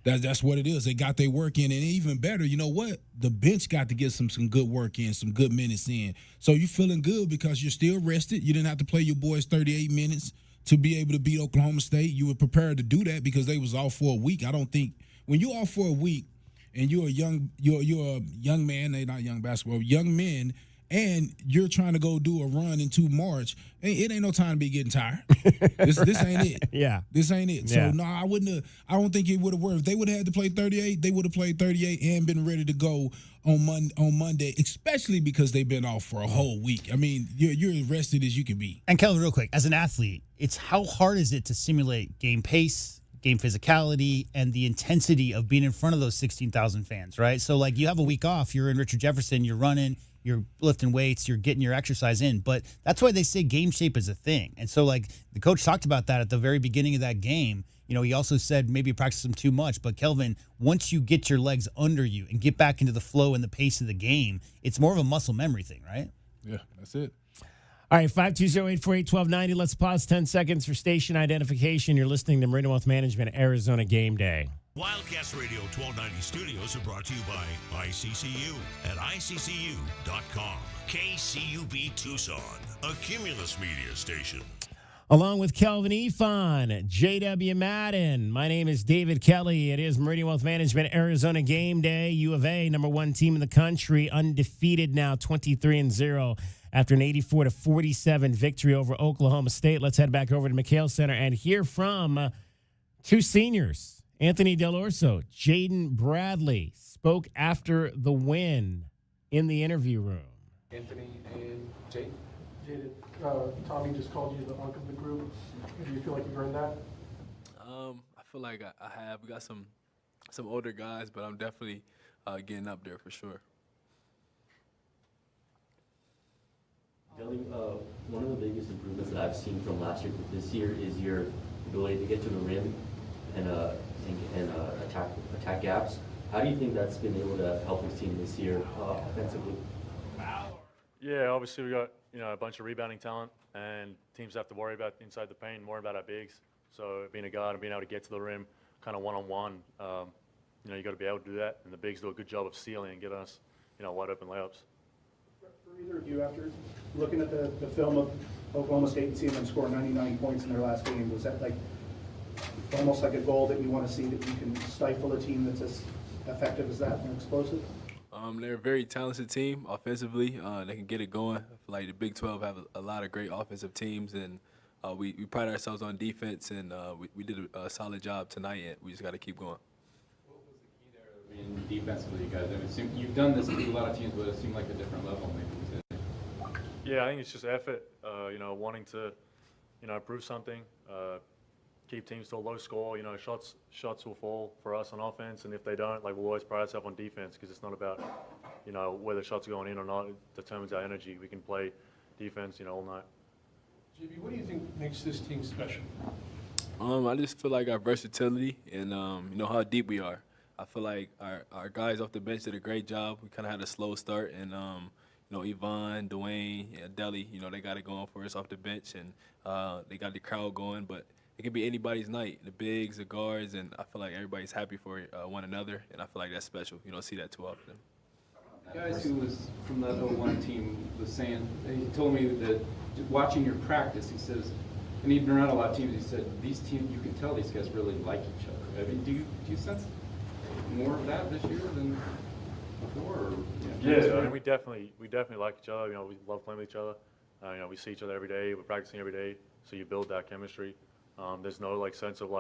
That's what it is. They got their work in, and even better, you know what? The bench got to get some good work in, some good minutes in. So you feeling good because you're still rested. You didn't have to play your boys 38 minutes to be able to beat Oklahoma State. You were prepared to do that because they was off for a week. I don't think when you're off for a week and you're a young man, they not young basketball, young men, and you're trying to go do a run into March, it ain't no time to be getting tired. This ain't it.
Yeah.
This ain't it.
Yeah.
So, no, I don't think it would have worked. If they would have had to play 38, they would have played 38 and been ready to go on Monday, especially because they've been off for a whole week. I mean, you're as rested as you can be.
And Kelvin, real quick, as an athlete, it's how hard is it to simulate game pace, game physicality, and the intensity of being in front of those 16,000 fans, right? So, like, you have a week off, you're in Richard Jefferson, you're running, you're lifting weights, you're getting your exercise in. But that's why they say game shape is a thing. And so, like, the coach talked about that at the very beginning of that game. You know, he also said maybe practice them too much. But, Kelvin, once you get your legs under you and get back into the flow and the pace of the game, it's more of a muscle memory thing, right?
Yeah, that's it.
All right, 520-848-1290. Let's pause 10 seconds for station identification. You're listening to Meridian Wealth Management, Arizona Game Day.
Wildcats Radio 1290 studios are brought to you by ICCU at ICCU.com. KCUB Tucson, a Cumulus media station.
Along with Kelvin Efon, J.W. Madden. My name is David Kelly. It is Meridian Wealth Management, Arizona Game Day. U of A, number one team in the country, undefeated now, 23-0 after an 84-47 victory over Oklahoma State. Let's head back over to McHale Center and hear from two seniors. Anthony Del Orso, Jaden Bradley spoke after the win in the interview room.
Anthony and Jaden. Tommy just called you the unk of the group. Do you feel like you've earned that?
I feel like I have. We got some older guys, but I'm definitely getting up there for sure.
Jelly, one of the biggest improvements that I've seen from last year to this year is your ability to get to the rim and attack gaps. How do you think that's been able to help your team this year offensively?
Yeah, obviously we got a bunch of rebounding talent, and teams have to worry about inside the paint more about our bigs. So being a guard and being able to get to the rim, kind of one-on-one, you got to be able to do that, and the bigs do a good job of sealing and getting us, wide open layups.
For either of you, after looking at the film of Oklahoma State and seeing them score 99 points in their last game, was that like almost like a goal that you want to see, that you can stifle a team that's as effective as that and explosive?
They're a very talented team offensively. They can get it going. I feel like the Big 12 have a lot of great offensive teams, and we pride ourselves on defense, and we did a solid job tonight, and we just got to keep going.
What was the key there in defensively, you guys? I mean, you've done this with a lot of teams, but it seemed like a different level maybe.
Yeah, I think it's just effort, wanting to, improve something, keep teams to a low score. Shots will fall for us on offense, and if they don't, we'll always pride ourselves on defense, because it's not about, whether shots are going in or not. It determines our energy. We can play defense, all night.
JB, what do you think makes this team special?
I just feel like our versatility and how deep we are. I feel like our guys off the bench did a great job. We kind of had a slow start, and Yvonne, Dwayne, Deli, they got it going for us off the bench, and they got the crowd going, but it can be anybody's night, the bigs, the guards, and I feel like everybody's happy for one another, and I feel like that's special. You don't see that too often.
The guys who was from that 01 team was saying, he told me that watching your practice, he says, and he'd been around a lot of teams, he said, these teams, you can tell these guys really like each other. I mean, do you sense more of that this year than before? Or,
yeah, I mean, we definitely like each other. We love playing with each other. We see each other every day. We're practicing every day, so you build that chemistry. There's no sense of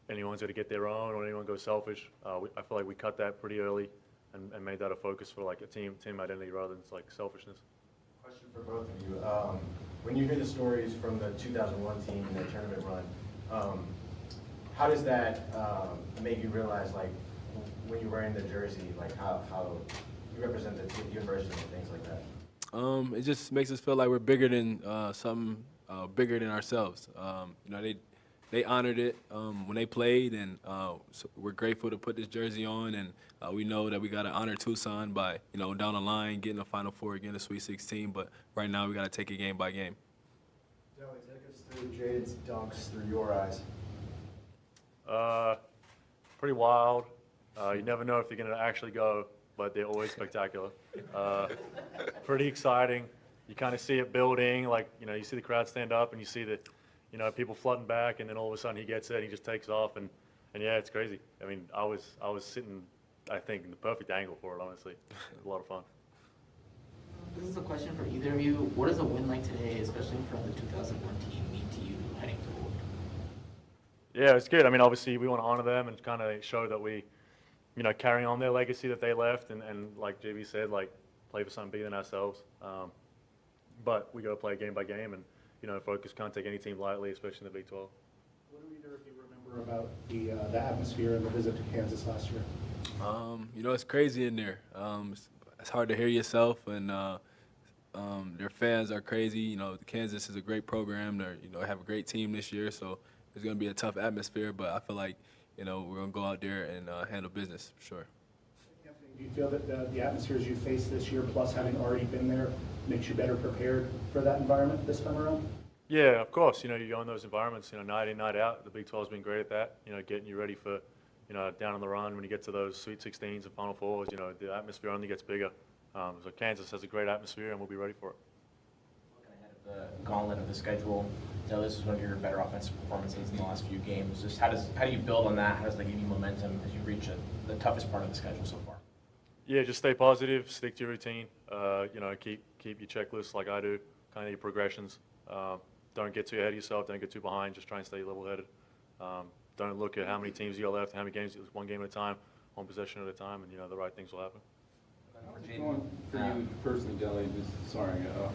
anyone's going to get their own or anyone goes selfish. I feel like we cut that pretty early and made that a focus for a team identity rather than selfishness.
Question for both of you. When you hear the stories from the 2001 team and their tournament run, how does that make you realize when you're wearing the jersey, how you represent the university and things like that?
It just makes us feel like we're bigger than something bigger than ourselves. They honored it when they played, and so we're grateful to put this jersey on, and we know that we got to honor Tucson by down the line, getting the Final Four, getting the Sweet 16, but right now we got to take it game by game.
Delly, take us through Jade's dunks through your eyes.
Pretty wild. You never know if they're going to actually go, but they're always spectacular. Pretty exciting. You kind of see it building, like, you see the crowd stand up and you see the, people flooding back, and then all of a sudden he gets it and he just takes off, and yeah, it's crazy. I mean, I was sitting, I think, in the perfect angle for it, honestly. It was a lot of fun.
This is a question for either of you. What does a win like today, especially in front of the 2001 team, mean to you heading forward?
Yeah, it's good. I mean, obviously we want to honor them and kind of show that we, carry on their legacy that they left, and like JB said, like, play for something bigger than ourselves. But we got to play game by game, and focus. Can't take any team lightly, especially in the Big 12.
What do either of you remember about the atmosphere and the visit to Kansas last year?
It's crazy in there. It's hard to hear yourself, and their fans are crazy. Kansas is a great program. They have a great team this year, so it's going to be a tough atmosphere. But I feel like we're going to go out there and handle business for sure.
Anthony, do you feel that the atmospheres you face this year, plus having already been there, makes you better prepared for that environment this time around?
Yeah, of course. You go in those environments, night in, night out. The Big 12's been great at that. Getting you ready for, down on the run when you get to those Sweet 16s and Final Fours. The atmosphere only gets bigger. So Kansas has a great atmosphere, and we'll be ready for it.
Looking ahead at the gauntlet of the schedule, this is one of your better offensive performances in the last few games. Just how do you build on that? How does that give you momentum as you reach the toughest part of the schedule so far?
Yeah, just stay positive, stick to your routine. Keep your checklist like I do, kind of your progressions. Don't get too ahead of yourself. Don't get too behind. Just try and stay level-headed. Don't look at how many teams you got left, how many games, one game at a time, one possession at a time, and the right things will happen.
For you personally, Deli,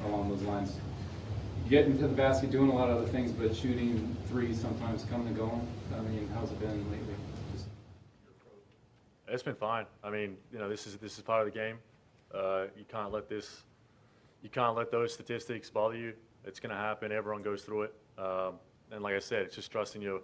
along those lines, you get into the basket doing a lot of other things, but shooting threes sometimes coming and going. I mean, how's it been lately?
It's been fine. I mean, this is part of the game. You can't let those statistics bother you. It's going to happen. Everyone goes through it. And like I said, it's just trusting your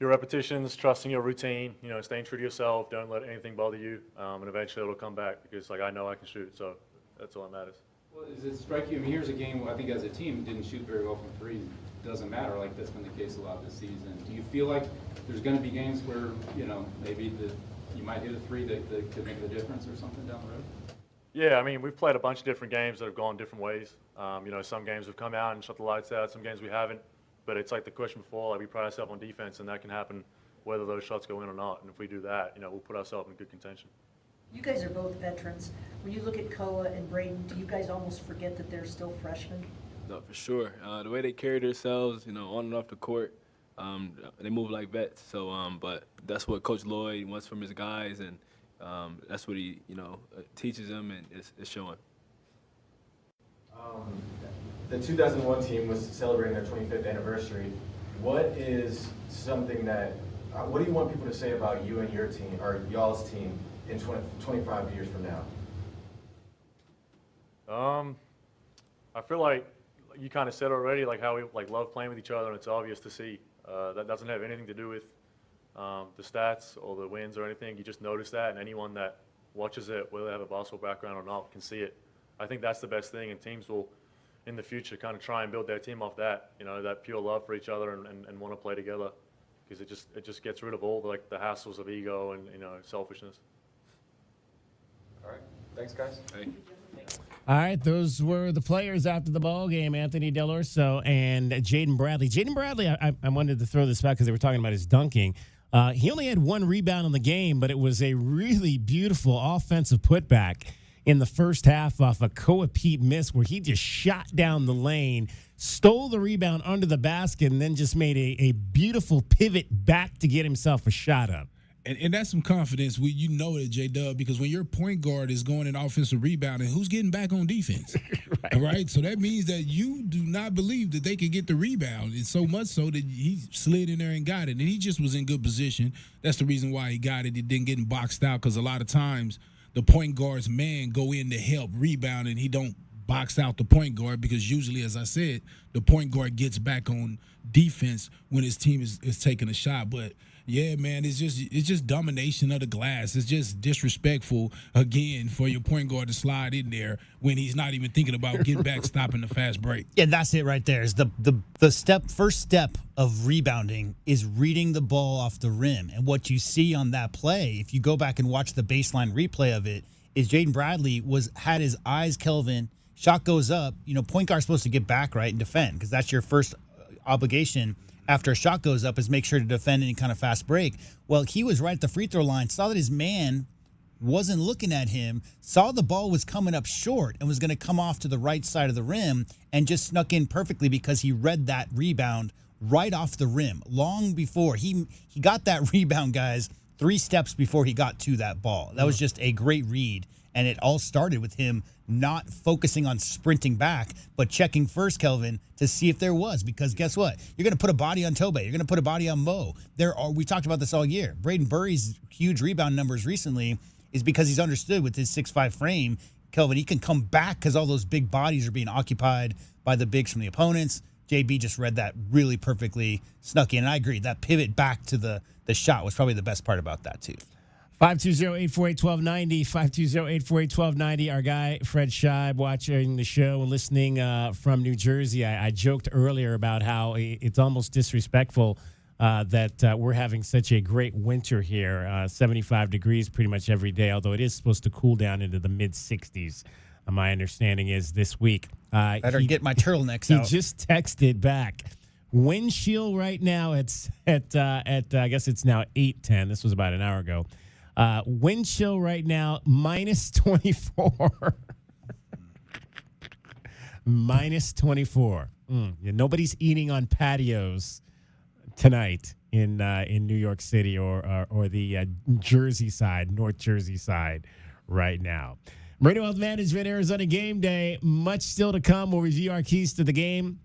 repetitions, trusting your routine. Staying true to yourself. Don't let anything bother you. And eventually it'll come back because, I know I can shoot. So that's all that matters.
Well, does it strike you? I mean, here's a game I think as a team didn't shoot very well from threes. Doesn't matter. Like that's been the case a lot this season. Do you feel like there's going to be games where maybe you might hit a three that could make the difference or something down the road?
Yeah, I mean, we've played a bunch of different games that have gone different ways. Some games have come out and shut the lights out. Some games we haven't. But it's like the question before, like we pride ourselves on defense, and that can happen whether those shots go in or not. And if we do that, we'll put ourselves in good contention.
You guys are both veterans. When you look at Koa and Braden, do you guys almost forget that they're still freshmen?
No, for sure. The way they carry themselves, on and off the court, they move like vets. So, but that's what Coach Lloyd wants from his guys, and that's what he, teaches them, and it's showing.
The 2001 team was celebrating their 25th anniversary. What is something that, what do you want people to say about you and your team, or y'all's team, in 25 years from now?
I feel like you kind of said already, like how we love playing with each other, and it's obvious to see. That doesn't have anything to do with the stats or the wins or anything. You just notice that, and anyone that watches it, whether they have a basketball background or not, can see it. I think that's the best thing, and teams will, in the future, kind of try and build their team off that, that pure love for each other and want to play together, because it just gets rid of all the hassles of ego and selfishness.
All right, thanks guys.
Hey.
All right, those were the players after the ball game, Anthony Delorso and Jaden Bradley. Jaden Bradley, I wanted to throw this back because they were talking about his dunking. He only had one rebound in the game, but it was a really beautiful offensive putback in the first half off a Koa Pete miss where he just shot down the lane, stole the rebound under the basket, and then just made a beautiful pivot back to get himself a shot up.
And that's some confidence. You know it, J-Dub, because when your point guard is going in offensive rebounding, who's getting back on defense? right? So that means that you do not believe that they could get the rebound. And so much so that he slid in there and got it. And he just was in good position. That's the reason why he got it. He didn't get boxed out, because a lot of times the point guard's man go in to help rebound, and he don't box out the point guard, because usually, as I said, the point guard gets back on defense when his team is taking a shot. But Yeah, man, it's just domination of the glass. It's just disrespectful again for your point guard to slide in there when he's not even thinking about getting back, stopping the fast break.
Yeah, that's it right there. Is the first step of rebounding is reading the ball off the rim. And what you see on that play, if you go back and watch the baseline replay of it, is Jaden Bradley had his eyes, Kelvin, shot goes up. Point guard's supposed to get back, right, and defend, because that's your first obligation after a shot goes up, is make sure to defend any kind of fast break. Well, he was right at the free throw line, saw that his man wasn't looking at him, saw the ball was coming up short and was going to come off to the right side of the rim, and just snuck in perfectly because he read that rebound right off the rim long before. He got that rebound, guys, 3 steps before he got to that ball. That was just a great read, and it all started with him not focusing on sprinting back, but checking first, Kelvin, to see if there was. Because guess what? You're going to put a body on Tobe. You're going to put a body on Mo. We talked about this all year. Braden Burry's huge rebound numbers recently is because he's understood with his 6'5" frame, Kelvin, he can come back because all those big bodies are being occupied by the bigs from the opponents. JB just read that really perfectly, snuck in. And I agree, that pivot back to the shot was probably the best part about that, too.
520-848-1290, 520-848-1290. Our guy, Fred Scheib, watching the show and listening from New Jersey. I joked earlier about how it's almost disrespectful that we're having such a great winter here, 75 degrees pretty much every day, although it is supposed to cool down into the mid-60s. My understanding is this week.
Better get my turtlenecks out.
He just texted back. Wind chill right now, it's at I guess it's now 8:10. This was about an hour ago. Wind chill right now, minus 24. Minus 24. Yeah, nobody's eating on patios tonight in New York City or the Jersey side, North Jersey side right now. Meridian Wealth Management, Arizona Game Day. Much still to come. We'll review our keys to the game.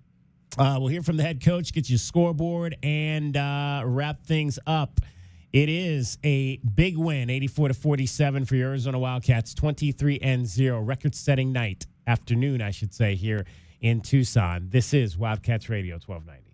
We'll hear from the head coach, get you a scoreboard, and wrap things up. It is a big win, 84-47 for your Arizona Wildcats, 23-0, record-setting afternoon, I should say, here in Tucson. This is Wildcats Radio 1290.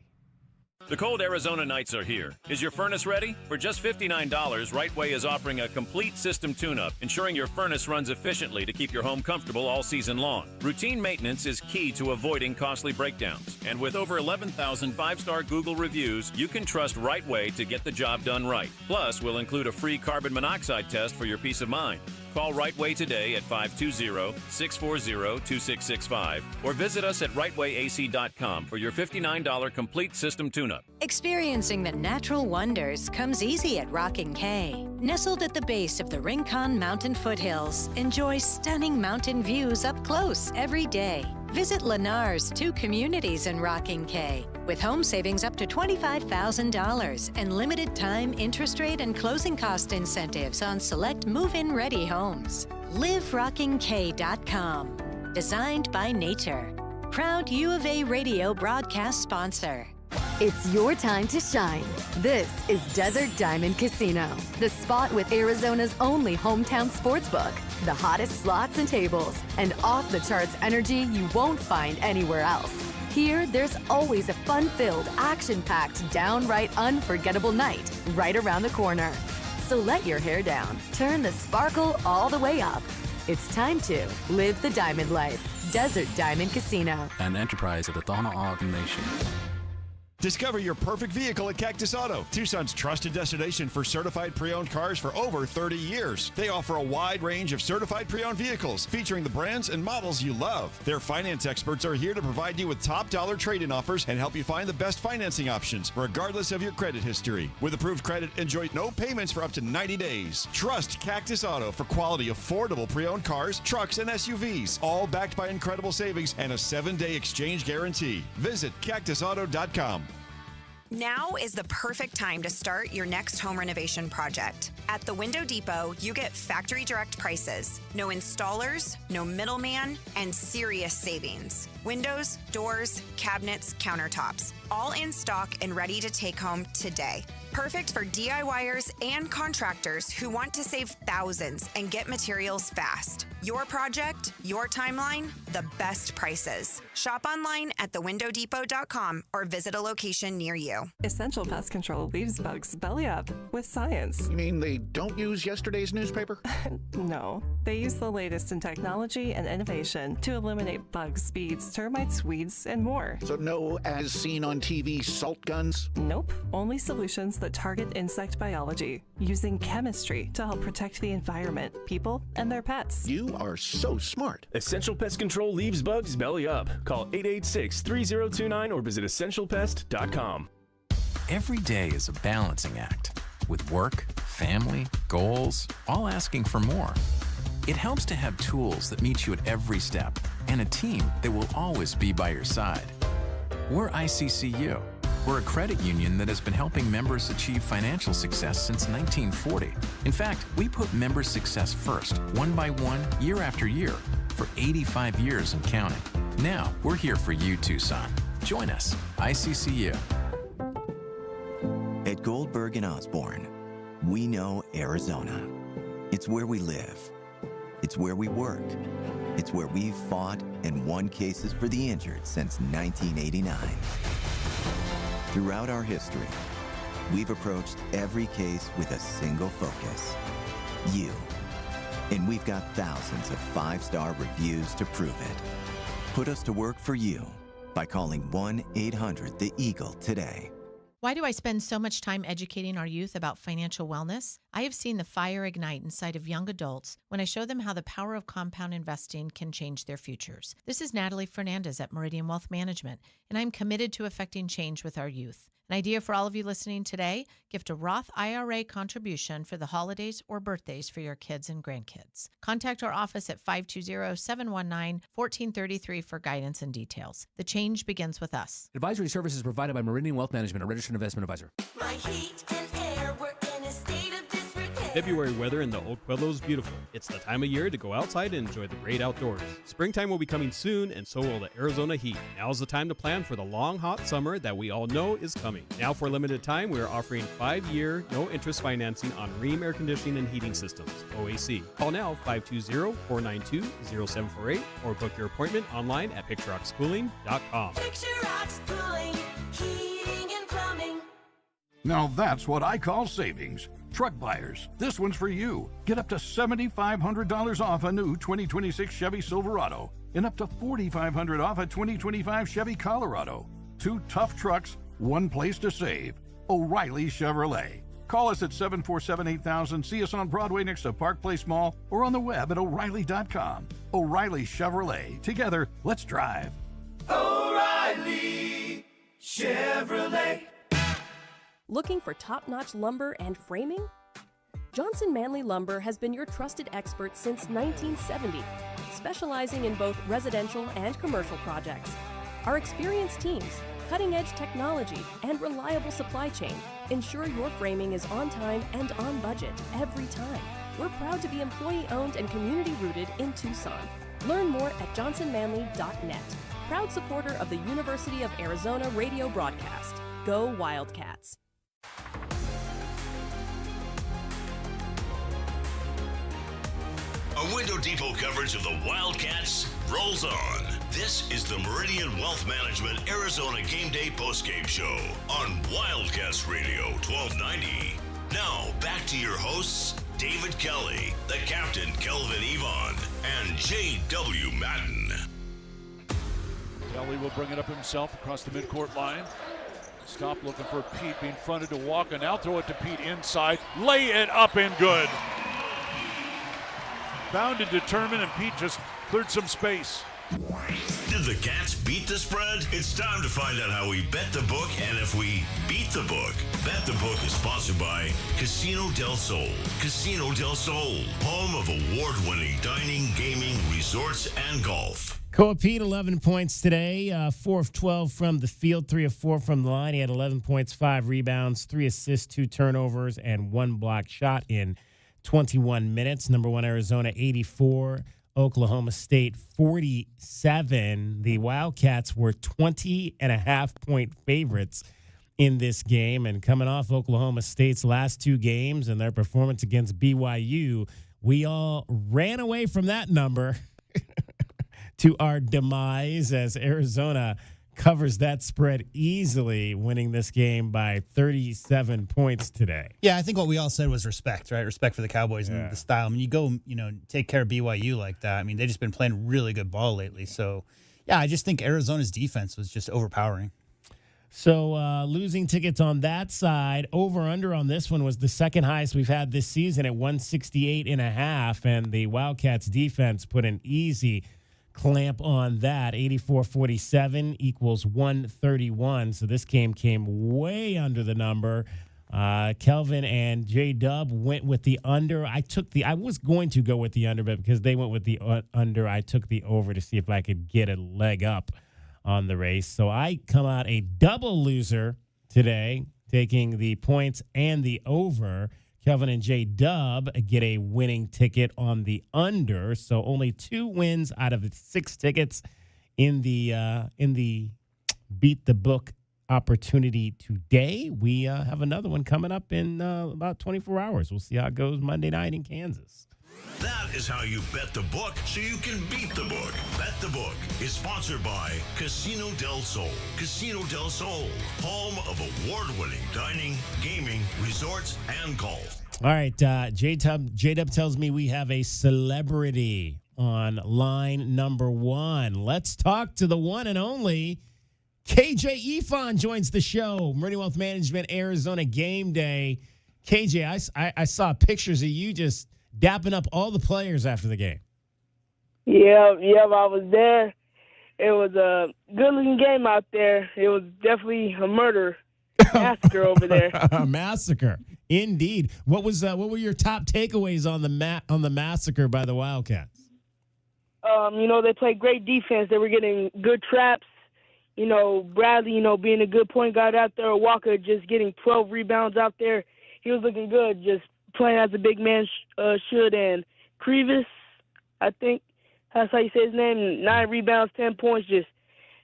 The cold Arizona nights are here. Is your furnace ready? For just $59, Rightway is offering a complete system tune-up, ensuring your furnace runs efficiently to keep your home comfortable all season long. Routine maintenance is key to avoiding costly breakdowns. And with over 11,000 5-star Google reviews, you can trust Rightway to get the job done right. Plus, we'll include a free carbon monoxide test for your peace of mind. Call Rightway today at 520-640-2665 or visit us at rightwayac.com for your $59 complete system tune-up.
Experiencing the natural wonders comes easy at Rockin' Cay. Nestled at the base of the Rincon Mountain foothills, enjoy stunning mountain views up close every day. Visit Lennar's 2 communities in Rockin' Cay with home savings up to $25,000 and limited time interest rate and closing cost incentives on select move-in ready homes. LiveRockingCay.com. Designed by nature. Proud U of A radio broadcast sponsor.
It's your time to shine. This is Desert Diamond Casino, the spot with Arizona's only hometown sportsbook, the hottest slots and tables, and off-the-charts energy you won't find anywhere else. Here, there's always a fun-filled, action-packed, downright unforgettable night right around the corner. So let your hair down, turn the sparkle all the way up. It's time to live the diamond life. Desert Diamond Casino.
An enterprise of the Tohono O'odham Nation.
Discover your perfect vehicle at Cactus Auto, Tucson's trusted destination for certified pre-owned cars for over 30 years. They offer a wide range of certified pre-owned vehicles featuring the brands and models you love. Their finance experts are here to provide you with top dollar trade-in offers and help you find the best financing options, regardless of your credit history. With approved credit, enjoy no payments for up to 90 days. Trust Cactus Auto for quality, affordable pre-owned cars, trucks, and SUVs, all backed by incredible savings and a 7-day exchange guarantee. Visit cactusauto.com.
Now is the perfect time to start your next home renovation project. At the Window Depot, you get factory direct prices, no installers, no middleman, and serious savings. Windows, doors, cabinets, countertops, all in stock and ready to take home today. Perfect for DIYers and contractors who want to save thousands and get materials fast. Your project, your timeline, the best prices. Shop online at thewindowdepot.com or visit a location near you. you.
Essential Pest Control leaves bugs belly up with science.
You mean they don't use yesterday's newspaper?
No, they use the latest in technology and innovation to eliminate bugs, bees, termites, weeds, and more.
So no as seen on TV salt guns?
Nope, only solutions that target insect biology, using chemistry to help protect the environment, people, and their pets.
You are so smart.
Essential Pest Control leaves bugs belly up. Call 886-3029 or visit essentialpest.com.
Every day is a balancing act, with work, family, goals, all asking for more. It helps to have tools that meet you at every step and a team that will always be by your side. We're ICCU. We're a credit union that has been helping members achieve financial success since 1940. In fact, we put member success first, one by one, year after year, for 85 years and counting. Now, we're here for you, Tucson. Join us, ICCU.
At Goldberg and Osborne, we know Arizona. It's where we live. It's where we work. It's where we've fought and won cases for the injured since 1989. Throughout our history, we've approached every case with a single focus: you. And we've got thousands of 5-star reviews to prove it. Put us to work for you by calling 1-800-THE-EAGLE today.
Why do I spend so much time educating our youth about financial wellness? I have seen the fire ignite inside of young adults when I show them how the power of compound investing can change their futures. This is Natalie Fernandez at Meridian Wealth Management, and I'm committed to affecting change with our youth. An idea for all of you listening today: gift a Roth IRA contribution for the holidays or birthdays for your kids and grandkids. Contact our office at 520-719-1433 for guidance and details. The change begins with us.
Advisory services provided by Meridian Wealth Management, a registered investment advisor.
My heat and air were in a state of disrepair.
February weather in the Oak Pueblo is beautiful. It's the time of year to go outside and enjoy the great outdoors. Springtime will be coming soon, and so will the Arizona heat. Now's the time to plan for the long, hot summer that we all know is coming. Now, for a limited time, we are offering 5-year, no-interest financing on Rheem air conditioning and heating systems, OAC. Call now, 520-492-0748, or book your appointment online at PictureRocksCooling.com.
Picture Rocks Cooling, Heating and Plumbing.
Now that's what I call savings. Truck buyers, this one's for you. Get up to $7,500 off a new 2026 Chevy Silverado and up to $4,500 off a 2025 Chevy Colorado. 2 tough trucks, one place to save. O'Reilly Chevrolet. Call us at 747-8000, see us on Broadway next to Park Place Mall, or on the web at O'Reilly.com. O'Reilly Chevrolet. Together, let's drive.
O'Reilly Chevrolet.
Looking for top-notch lumber and framing? Johnson Manley Lumber has been your trusted expert since 1970, specializing in both residential and commercial projects. Our experienced teams, cutting-edge technology, and reliable supply chain ensure your framing is on time and on budget every time. We're proud to be employee-owned and community-rooted in Tucson. Learn more at johnsonmanley.net. Proud supporter of the University of Arizona radio broadcast. Go Wildcats.
A Window Depot coverage of the Wildcats rolls on. This is the Meridian Wealth Management Arizona Gameday Postgame Show on Wildcats Radio 1290. Now, back to your hosts, David Kelly, the captain, Kelvin Yvonne, and J.W. Madden.
Kelly will bring it up himself across the midcourt line. Stop looking for Pete, being fronted to Walker. Now throw it to Pete inside. Lay it up and good. Bound and determined, and Pete just cleared some space.
Did the Cats beat the spread? It's time to find out how we bet the book and if we beat the book. Bet the Book is sponsored by Casino del Sol. Casino del Sol, home of award-winning dining, gaming, resorts, and golf.
Koa Pete, 11 points today, 4 of 12 from the field, 3 of 4 from the line. He had 11 points, 5 rebounds, 3 assists, 2 turnovers, and 1 block shot in 21 minutes. Number 1, Arizona, 84. Oklahoma State, 47. The Wildcats were 20.5-point favorites in this game. And coming off Oklahoma State's last 2 games and their performance against BYU, we all ran away from that number to our demise as Arizona covers that spread easily, winning this game by 37 points today.
Yeah, I think what we all said was respect, right? Respect for the Cowboys and the style. I mean, you go, take care of BYU like that. I mean, they've just been playing really good ball lately. So, yeah, I just think Arizona's defense was just overpowering.
So losing tickets on that side. Over-under on this one was the second highest we've had this season at 168.5, and the Wildcats defense put an easy clamp on that. 84-47 equals 131. So this game came way under the number. Kelvin and J-Dub went with the under. I was going to go with the under, but because they went with the under, I took the over to see if I could get a leg up on the race. So I come out a double loser today, taking the points and the over. Kelvin and J-Dub get a winning ticket on the under. So only 2 wins out of the 6 tickets in the Beat the Book opportunity today. We have another one coming up in about 24 hours. We'll see how it goes Monday night in Kansas.
That is how you bet the book so you can beat the book. Bet the Book is sponsored by Casino del Sol. Casino del Sol, home of award-winning dining, gaming, resorts, and golf.
All right, J-Dub tells me we have a celebrity on line number 1. Let's talk to the one and only KJ Ifan joins the show. Meridian Wealth Management, Arizona Game Day. KJ, I saw pictures of you just dapping up all the players after the game.
Yeah, I was there. It was a good-looking game out there. It was definitely a massacre over there.
A massacre, indeed. What were your top takeaways on the massacre by the Wildcats?
They played great defense. They were getting good traps. Bradley, being a good point guard out there. Walker just getting 12 rebounds out there. He was looking good, just playing as a big man should. And Crevis, I think that's how you say his name, 9 rebounds, 10 points, just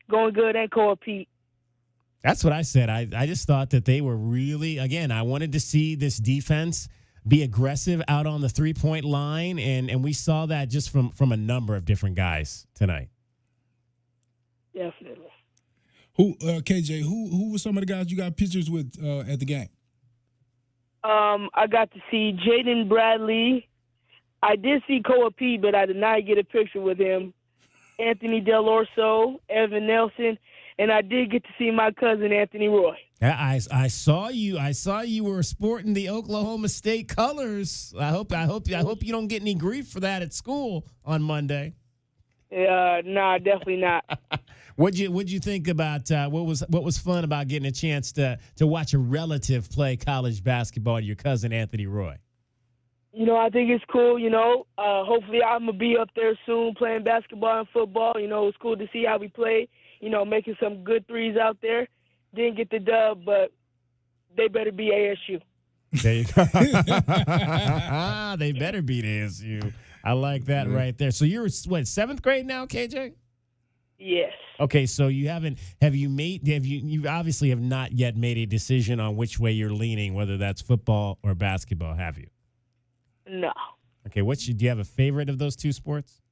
going good, and Cole Pete.
That's what I said. I just thought that they were really, again, I wanted to see this defense be aggressive out on the three-point line, and we saw that just from a number of different guys tonight.
Definitely.
KJ, who were some of the guys you got pictures with at the game?
I got to see Jaden Bradley. I did see Koa Pete, but I did not get a picture with him. Anthony Del Orso, Evan Nelson, and I did get to see my cousin Anthony Roy.
I saw you. I saw you were sporting the Oklahoma State colors. I hope you don't get any grief for that at school on Monday.
Nah, definitely not.
What'd you think about what was fun about getting a chance to watch a relative play college basketball, your cousin Anthony Roy?
I think it's cool. Hopefully I'm gonna be up there soon playing basketball and football. It's cool to see how we play. Making some good threes out there. Didn't get the dub, but they better be ASU.
There you go. They better beat ASU. I like that right there. So you're what, 7th grade now, KJ?
Yes.
Okay, so you obviously have not yet made a decision on which way you're leaning, whether that's football or basketball, have you?
No.
Okay, do you have a favorite of those two sports?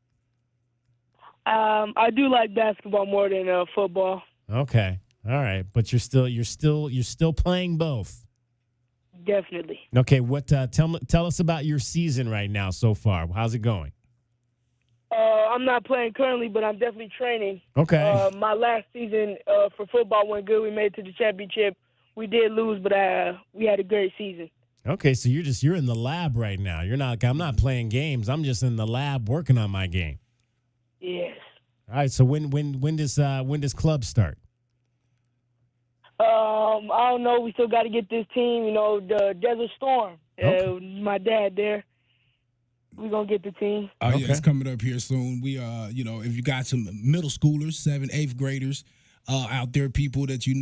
I do like basketball more than football.
Okay. All right, but you're still playing both.
Definitely.
Okay, tell us about your season right now so far. How's it going?
I'm not playing currently, but I'm definitely training.
Okay.
My last season for football went good. We made it to the championship. We did lose, but we had a great season.
Okay, so you're in the lab right now. I'm not playing games. I'm just in the lab working on my game.
Yes.
All right. So when does club start?
I don't know. We still got to get this team. The Desert Storm.
Okay.
My dad there. We're gonna get the team.
Oh yeah, it's coming up here soon. We if you got some middle schoolers, 7th, 8th graders out there, people that you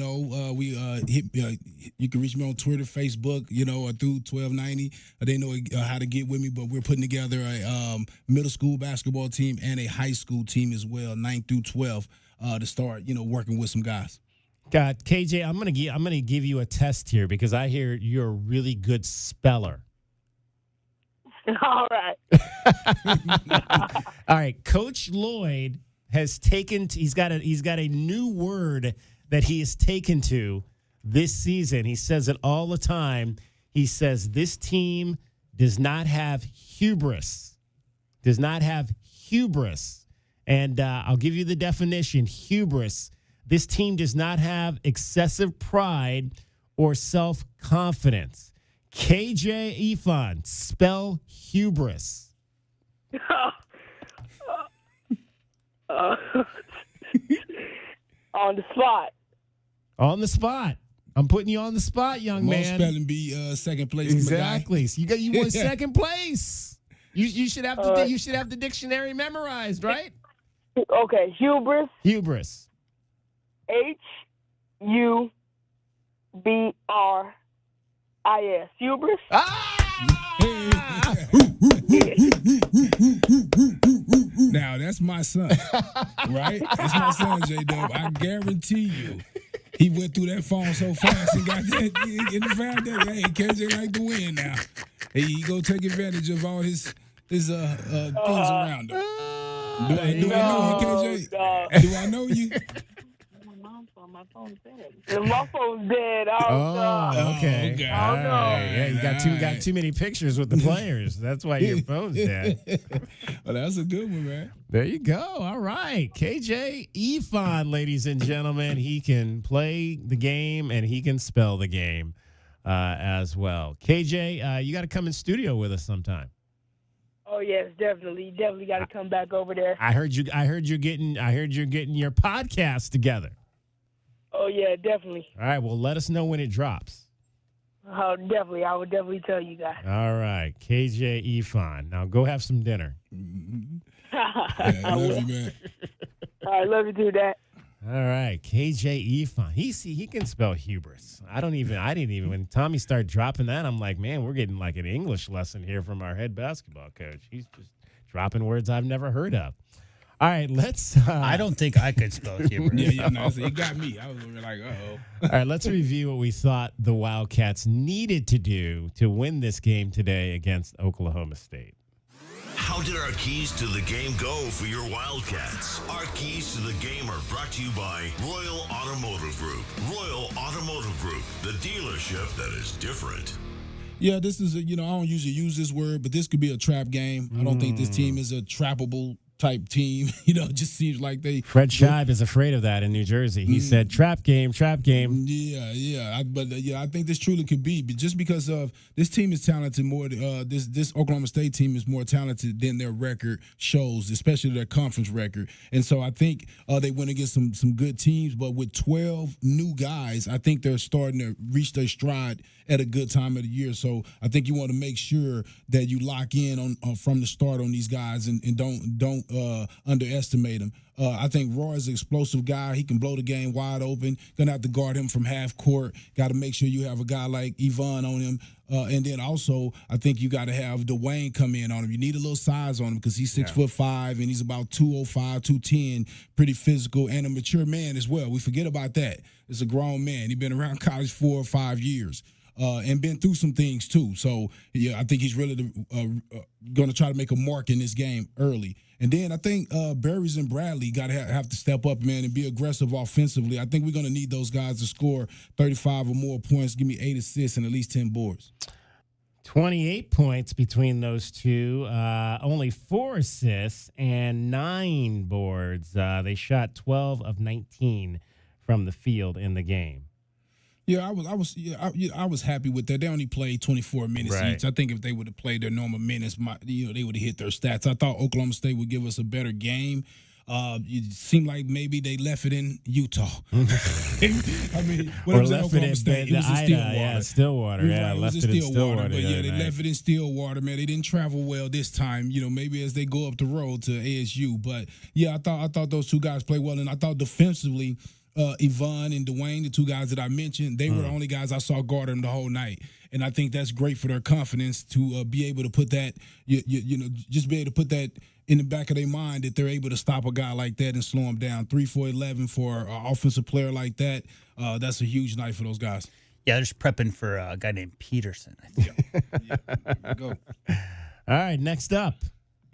can reach me on Twitter, Facebook, or through 1290. They know how to get with me, but we're putting together a middle school basketball team and a high school team as well, 9th through 12, to start, working with some guys.
God, KJ, I'm gonna give you a test here because I hear you're a really good speller.
All right.
All right. Coach Lloyd has taken. He's got a new word that he has taken to this season. He says it all the time. He says this team does not have hubris. Does not have hubris. And I'll give you the definition. Hubris. This team does not have excessive pride or self-confidence. KJ Ifan, spell hubris.
On the spot.
On the spot. I'm putting you on the spot, young
Most
man.
spelling bee, second place.
Exactly. So you won second place. You should have the dictionary memorized, right?
Okay, hubris.
Hubris.
HUBRIS. Hubris.
Now that's my son, right? That's my son, J-Dub. I guarantee you, he went through that phone so fast and got that and found that. Hey, KJ like to win now. Hey, he go take advantage of all his things around him. Do I know you, KJ? Do I know you?
My phone's dead. My phone's dead.
Okay.
Okay.
All right. Yeah, you got too many pictures with the players. That's why your phone's dead.
Well, that's a good one, man.
There you go. All right. KJ Ifan, ladies and gentlemen. He can play the game and he can spell the game as well. KJ, you got to come in studio with us sometime.
Oh yes, definitely. Definitely got to come back over there.
I heard you're getting your podcast together.
Oh yeah, definitely.
All right. Well, let us know when it drops.
Oh, definitely. I would definitely tell you guys.
All right. KJ Ifan. Now go have some dinner.
I love you, man.
I love you too, Dad.
All right. KJ Ifan. He can spell hubris. I didn't even, when Tommy started dropping that, I'm like, man, we're getting like an English lesson here from our head basketball coach. He's just dropping words I've never heard of. All right, let's.
I don't think I could spell hubris.
Yeah, no, so you got me. I was like, uh-oh.
All right, let's review what we thought the Wildcats needed to do to win this game today against Oklahoma State.
How did our keys to the game go for your Wildcats? Our keys to the game are brought to you by Royal Automotive Group. Royal Automotive Group, the dealership that is different.
Yeah, this is I don't usually use this word, but this could be a trap game. I don't think this team is a trappable type team. It just seems like they.
Fred Scheib is afraid of that in New Jersey. He said, trap game, trap game.
Yeah. I think this truly could be. But just because of this team is talented more, this Oklahoma State team is more talented than their record shows, especially their conference record. And so I think they went against some good teams. But with 12 new guys, I think they're starting to reach their stride at a good time of the year. So I think you want to make sure that you lock in on from the start on these guys and don't underestimate them. I think Roy is an explosive guy. He can blow the game wide open. Gonna have to guard him from half court. Got to make sure you have a guy like Yvonne on him. And then also, I think you got to have Dwayne come in on him. You need a little size on him because he's 6'5" and he's about 205, 210, pretty physical and a mature man as well. We forget about that. It's a grown man. He's been around college 4 or 5 years. And been through some things too. So, yeah, I think he's really going to try to make a mark in this game early. And then I think Berries and Bradley got to have to step up, man, and be aggressive offensively. I think we're going to need those guys to score 35 or more points, give me 8 assists and at least 10 boards.
28 points between those two, only 4 assists and 9 boards. They shot 12 of 19 from the field in the game.
Yeah, I was happy with that. They only played 24 minutes each. I think if they would have played their normal minutes, they would have hit their stats. I thought Oklahoma State would give us a better game. It seemed like maybe they left it in Utah. I mean, when it was at Oklahoma State, it was in Stillwater.
Yeah, Stillwater. Yeah,
it
left
was
it
in
in Stillwater.
But yeah, they left it in Stillwater, man. They didn't travel well this time. Maybe as they go up the road to ASU. But yeah, I thought those two guys played well, and I thought defensively. Yvonne and Dwayne, the two guys that I mentioned, they were the only guys I saw guard them the whole night. And I think that's great for their confidence to be able to put that, just be able to put that in the back of their mind that they're able to stop a guy like that and slow him down. 3 for 11 for an offensive player like that, that's a huge night for those guys.
Yeah, they're just prepping for a guy named Peterson, I think.
Yeah. Go.
All right, next up.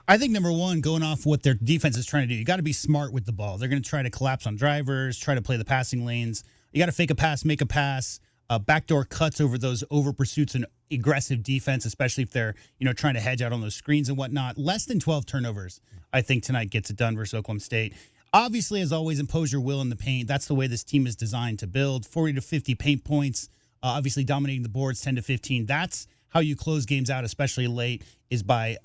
I think number one, going off what their defense is trying to do, you got to be smart with the ball. They're going to try to collapse on drivers, try to play the passing lanes. You got to fake a pass, make a pass, backdoor cuts over those over pursuits and aggressive defense, especially if they're trying to hedge out on those screens and whatnot. Less than 12 turnovers, I think tonight gets it done versus Oklahoma State. Obviously, as always, impose your will in the paint. That's the way this team is designed to build. 40 to 50 paint points, obviously dominating the boards 10 to 15. That's how you close games out, especially late, is by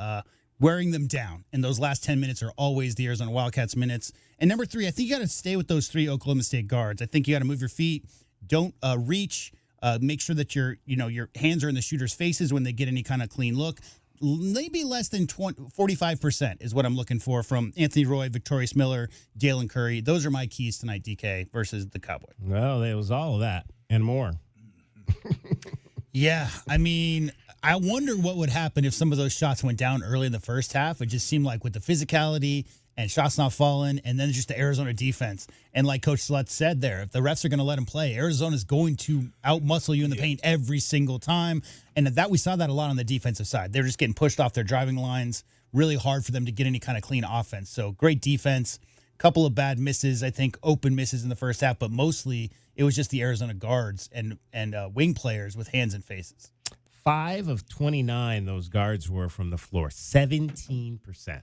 wearing them down. And those last 10 minutes are always the Arizona Wildcats minutes. And number three, I think you got to stay with those three Oklahoma State guards. I think you got to move your feet. Don't reach. Make sure that your hands are in the shooters' faces when they get any kind of clean look. Maybe less than 45% is what I'm looking for from Anthony Roy, Victorious Miller, Jalen Curry. Those are my keys tonight, DK, versus the Cowboys.
Well, it was all of that and more.
Yeah, I mean, I wonder what would happen if some of those shots went down early in the first half. It just seemed like with the physicality and shots not falling, and then just the Arizona defense. And like Coach Slutz said there, if the refs are going to let them play, Arizona's going to outmuscle you in the paint every single time. And that we saw that a lot on the defensive side. They're just getting pushed off their driving lines. Really hard for them to get any kind of clean offense. So great defense. Couple of bad misses, I think, open misses in the first half, but mostly it was just the Arizona guards and wing players with hands and faces.
5 of 29, those guards were from the floor, 17%.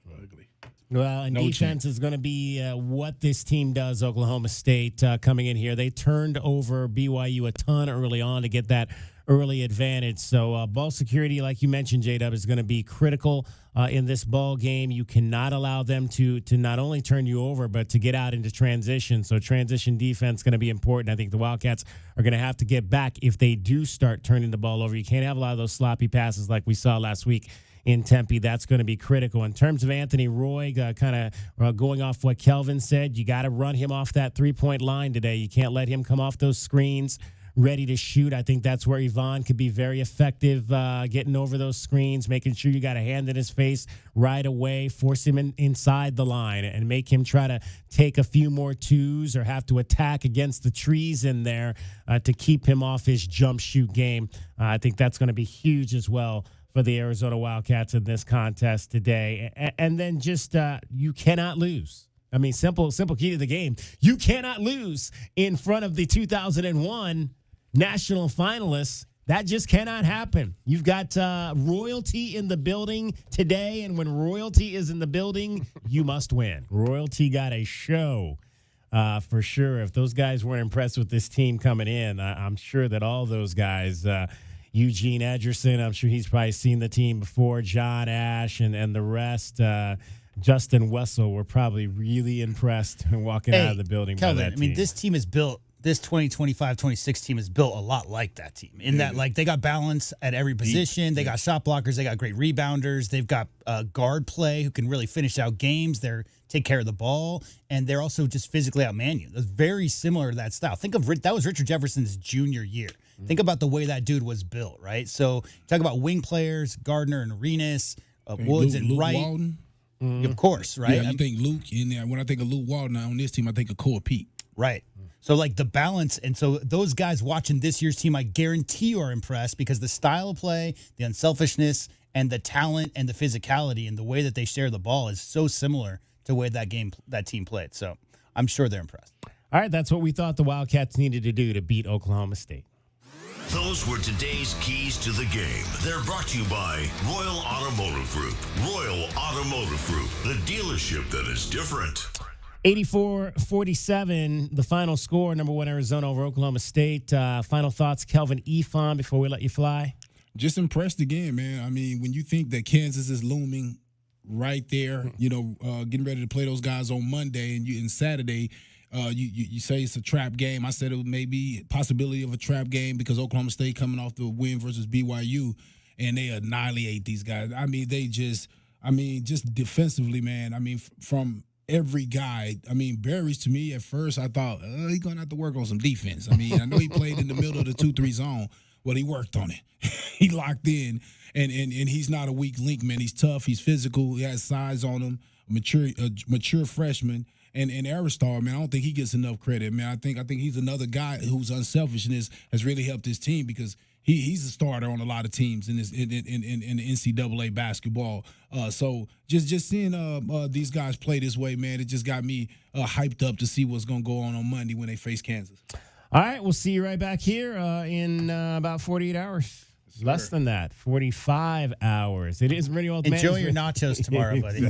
Ugly.
Well, and defense is going to be what this team does, Oklahoma State, coming in here. They turned over BYU a ton early on to get that early advantage. So ball security, like you mentioned, J-Dub, is going to be critical in this ball game. You cannot allow them to not only turn you over, but to get out into transition. So transition defense is going to be important. I think the Wildcats are going to have to get back if they do start turning the ball over. You can't have a lot of those sloppy passes like we saw last week in Tempe. That's going to be critical. In terms of Anthony Roy, kind of going off what Kelvin said, you got to run him off that three-point line today. You can't let him come off those screens ready to shoot. I think that's where Yvonne could be very effective, getting over those screens, making sure you got a hand in his face right away, force him inside the line, and make him try to take a few more twos or have to attack against the trees in there to keep him off his jump shoot game. I think that's going to be huge as well for the Arizona Wildcats in this contest today. And then just you cannot lose. I mean, simple key to the game. You cannot lose in front of the 2001 national finalists. That just cannot happen. You've got royalty in the building today, and when royalty is in the building, you must win. Royalty got a show for sure. If those guys weren't impressed with this team coming in, I'm sure that all those guys, Eugene Edgerson, I'm sure he's probably seen the team before, John Ash and the rest, Justin Wessel were probably really impressed walking out of the building.
Kelvin,
by that team.
I mean, this team is built. This 2025-26 team is built a lot like that team. In that, like, they got balance at every position. They got shot blockers. They got great rebounders. They've got guard play who can really finish out games. They're take care of the ball, and they're also just physically outman you. That's very similar to that style. Think of that was Richard Jefferson's junior year. Think about the way that dude was built, right? So talk about wing players, Gardner and Arenas, Woods and
Luke
Wright.
Walton.
Of course, right?
Yeah, you think Luke in there. When I think of Luke Walton on this team, I think of Core Pete.
Right. So, like, the balance, and so those guys watching this year's team, I guarantee you are impressed because the style of play, the unselfishness, and the talent and the physicality and the way that they share the ball is so similar to the way that team played. So, I'm sure they're impressed.
All right, that's what we thought the Wildcats needed to do to beat Oklahoma State.
Those were today's keys to the game. They're brought to you by Royal Automotive Group. Royal Automotive Group, the dealership that is different.
84-47, the final score, number one Arizona over Oklahoma State. Final thoughts, Kelvin Efon, before we let you fly?
Just impressed again, man. I mean, when you think that Kansas is looming right there, getting ready to play those guys on Monday and Saturday, you say it's a trap game. I said it may be a possibility of a trap game because Oklahoma State coming off the win versus BYU, and they annihilate these guys. I mean, just defensively, man. I mean, from every guy. I mean, Berries, to me, at first, I thought, he's going to have to work on some defense. I mean, I know he played in the middle of the 2-3 zone. Well, he worked on it. He locked in, and he's not a weak link, man. He's tough. He's physical. He has size on him, mature freshman. And Aristar, man, I don't think he gets enough credit, man. I think he's another guy whose unselfishness has really helped his team because he's a starter on a lot of teams in the NCAA basketball. So just seeing these guys play this way, man, it just got me hyped up to see what's going to go on Monday when they face Kansas.
All right, we'll see you right back here in about 48 hours. Less than that, 45 hours. It is Meridian Wealth
Enjoy
Management.
your nachos tomorrow, buddy.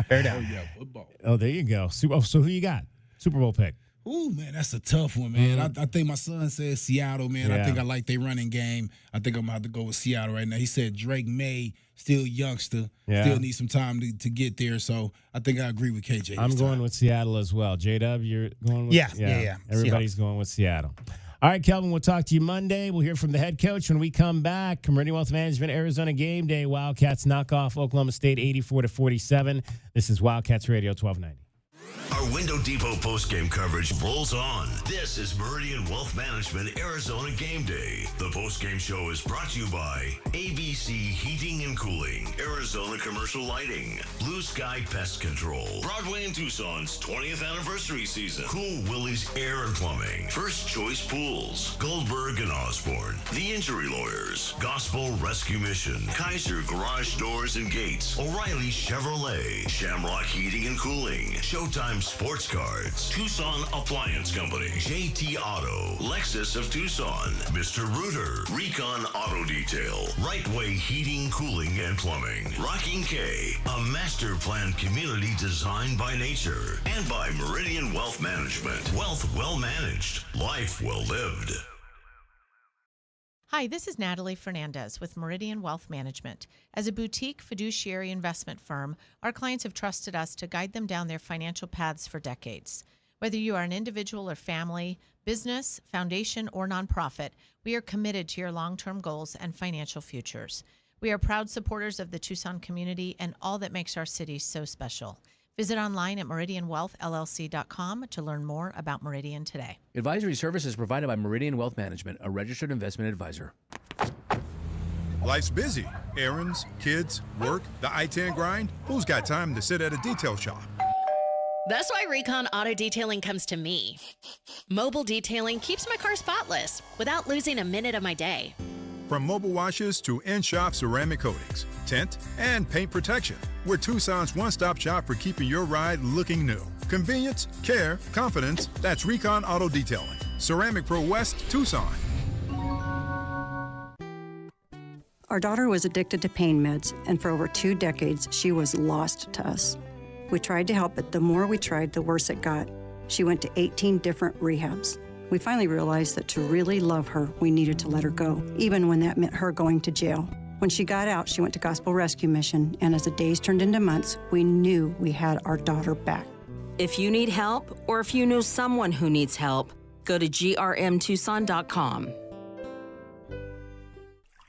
Bear down.
Oh, yeah, football.
Oh, there you go. So who you got? Super Bowl pick.
Ooh, man, that's a tough one, man. I think my son said Seattle, man.
Yeah.
I think I like their running game. I think I'm going to have to go with Seattle right now. He said Drake May, still youngster, still needs some time to get there. So I think I agree with KJ.
I'm going with Seattle as well. J-Dub, you're going with
Yeah.
Everybody's going with Seattle. All right, Kelvin, we'll talk to you Monday. We'll hear from the head coach when we come back. Meridian Wealth Management, Arizona Game Day. Wildcats knock off Oklahoma State 84-47. This is Wildcats Radio 1290.
Our Window Depot postgame coverage rolls on. This is Meridian Wealth Management Arizona Game Day. The postgame show is brought to you by ABC Heating and Cooling, Arizona Commercial Lighting, Blue Sky Pest Control, Broadway and Tucson's 20th anniversary season, Cool Willie's Air and Plumbing, First Choice Pools, Goldberg and Osborne, The Injury Lawyers, Gospel Rescue Mission, Kaiser Garage Doors and Gates, O'Reilly Chevrolet, Shamrock Heating and Cooling, Showtime Sports Cards, Tucson Appliance Company, JT Auto, Lexus of Tucson, Mr. Rooter, Recon Auto Detail, Right Way Heating, Cooling, and Plumbing, Rocking K, a master planned community designed by nature, and by Meridian Wealth Management. Wealth well managed, life well lived.
Hi, this is Natalie Fernandez with Meridian Wealth Management. As a boutique fiduciary investment firm, our clients have trusted us to guide them down their financial paths for decades. Whether you are an individual or family, business, foundation, or nonprofit, we are committed to your long-term goals and financial futures. We are proud supporters of the Tucson community and all that makes our city so special. Visit online at meridianwealthllc.com to learn more about Meridian today.
Advisory services provided by Meridian Wealth Management, a registered investment advisor.
Life's busy. Errands, kids, work, the I-10 grind. Who's got time to sit at a detail shop?
That's why Recon Auto Detailing comes to me. Mobile detailing keeps my car spotless without losing a minute of my day.
From mobile washes to in-shop ceramic coatings, tint, and paint protection, we're Tucson's one-stop shop for keeping your ride looking new. Convenience, care, confidence, that's Recon Auto Detailing. Ceramic Pro West, Tucson.
Our daughter was addicted to pain meds, and for over 2 decades, she was lost to us. We tried to help, but the more we tried, the worse it got. She went to 18 different rehabs. We finally realized that to really love her, we needed to let her go, even when that meant her going to jail. When she got out, she went to Gospel Rescue Mission, and as the days turned into months, we knew we had our daughter back.
If you need help, or if you know someone who needs help, go to grmtucson.com.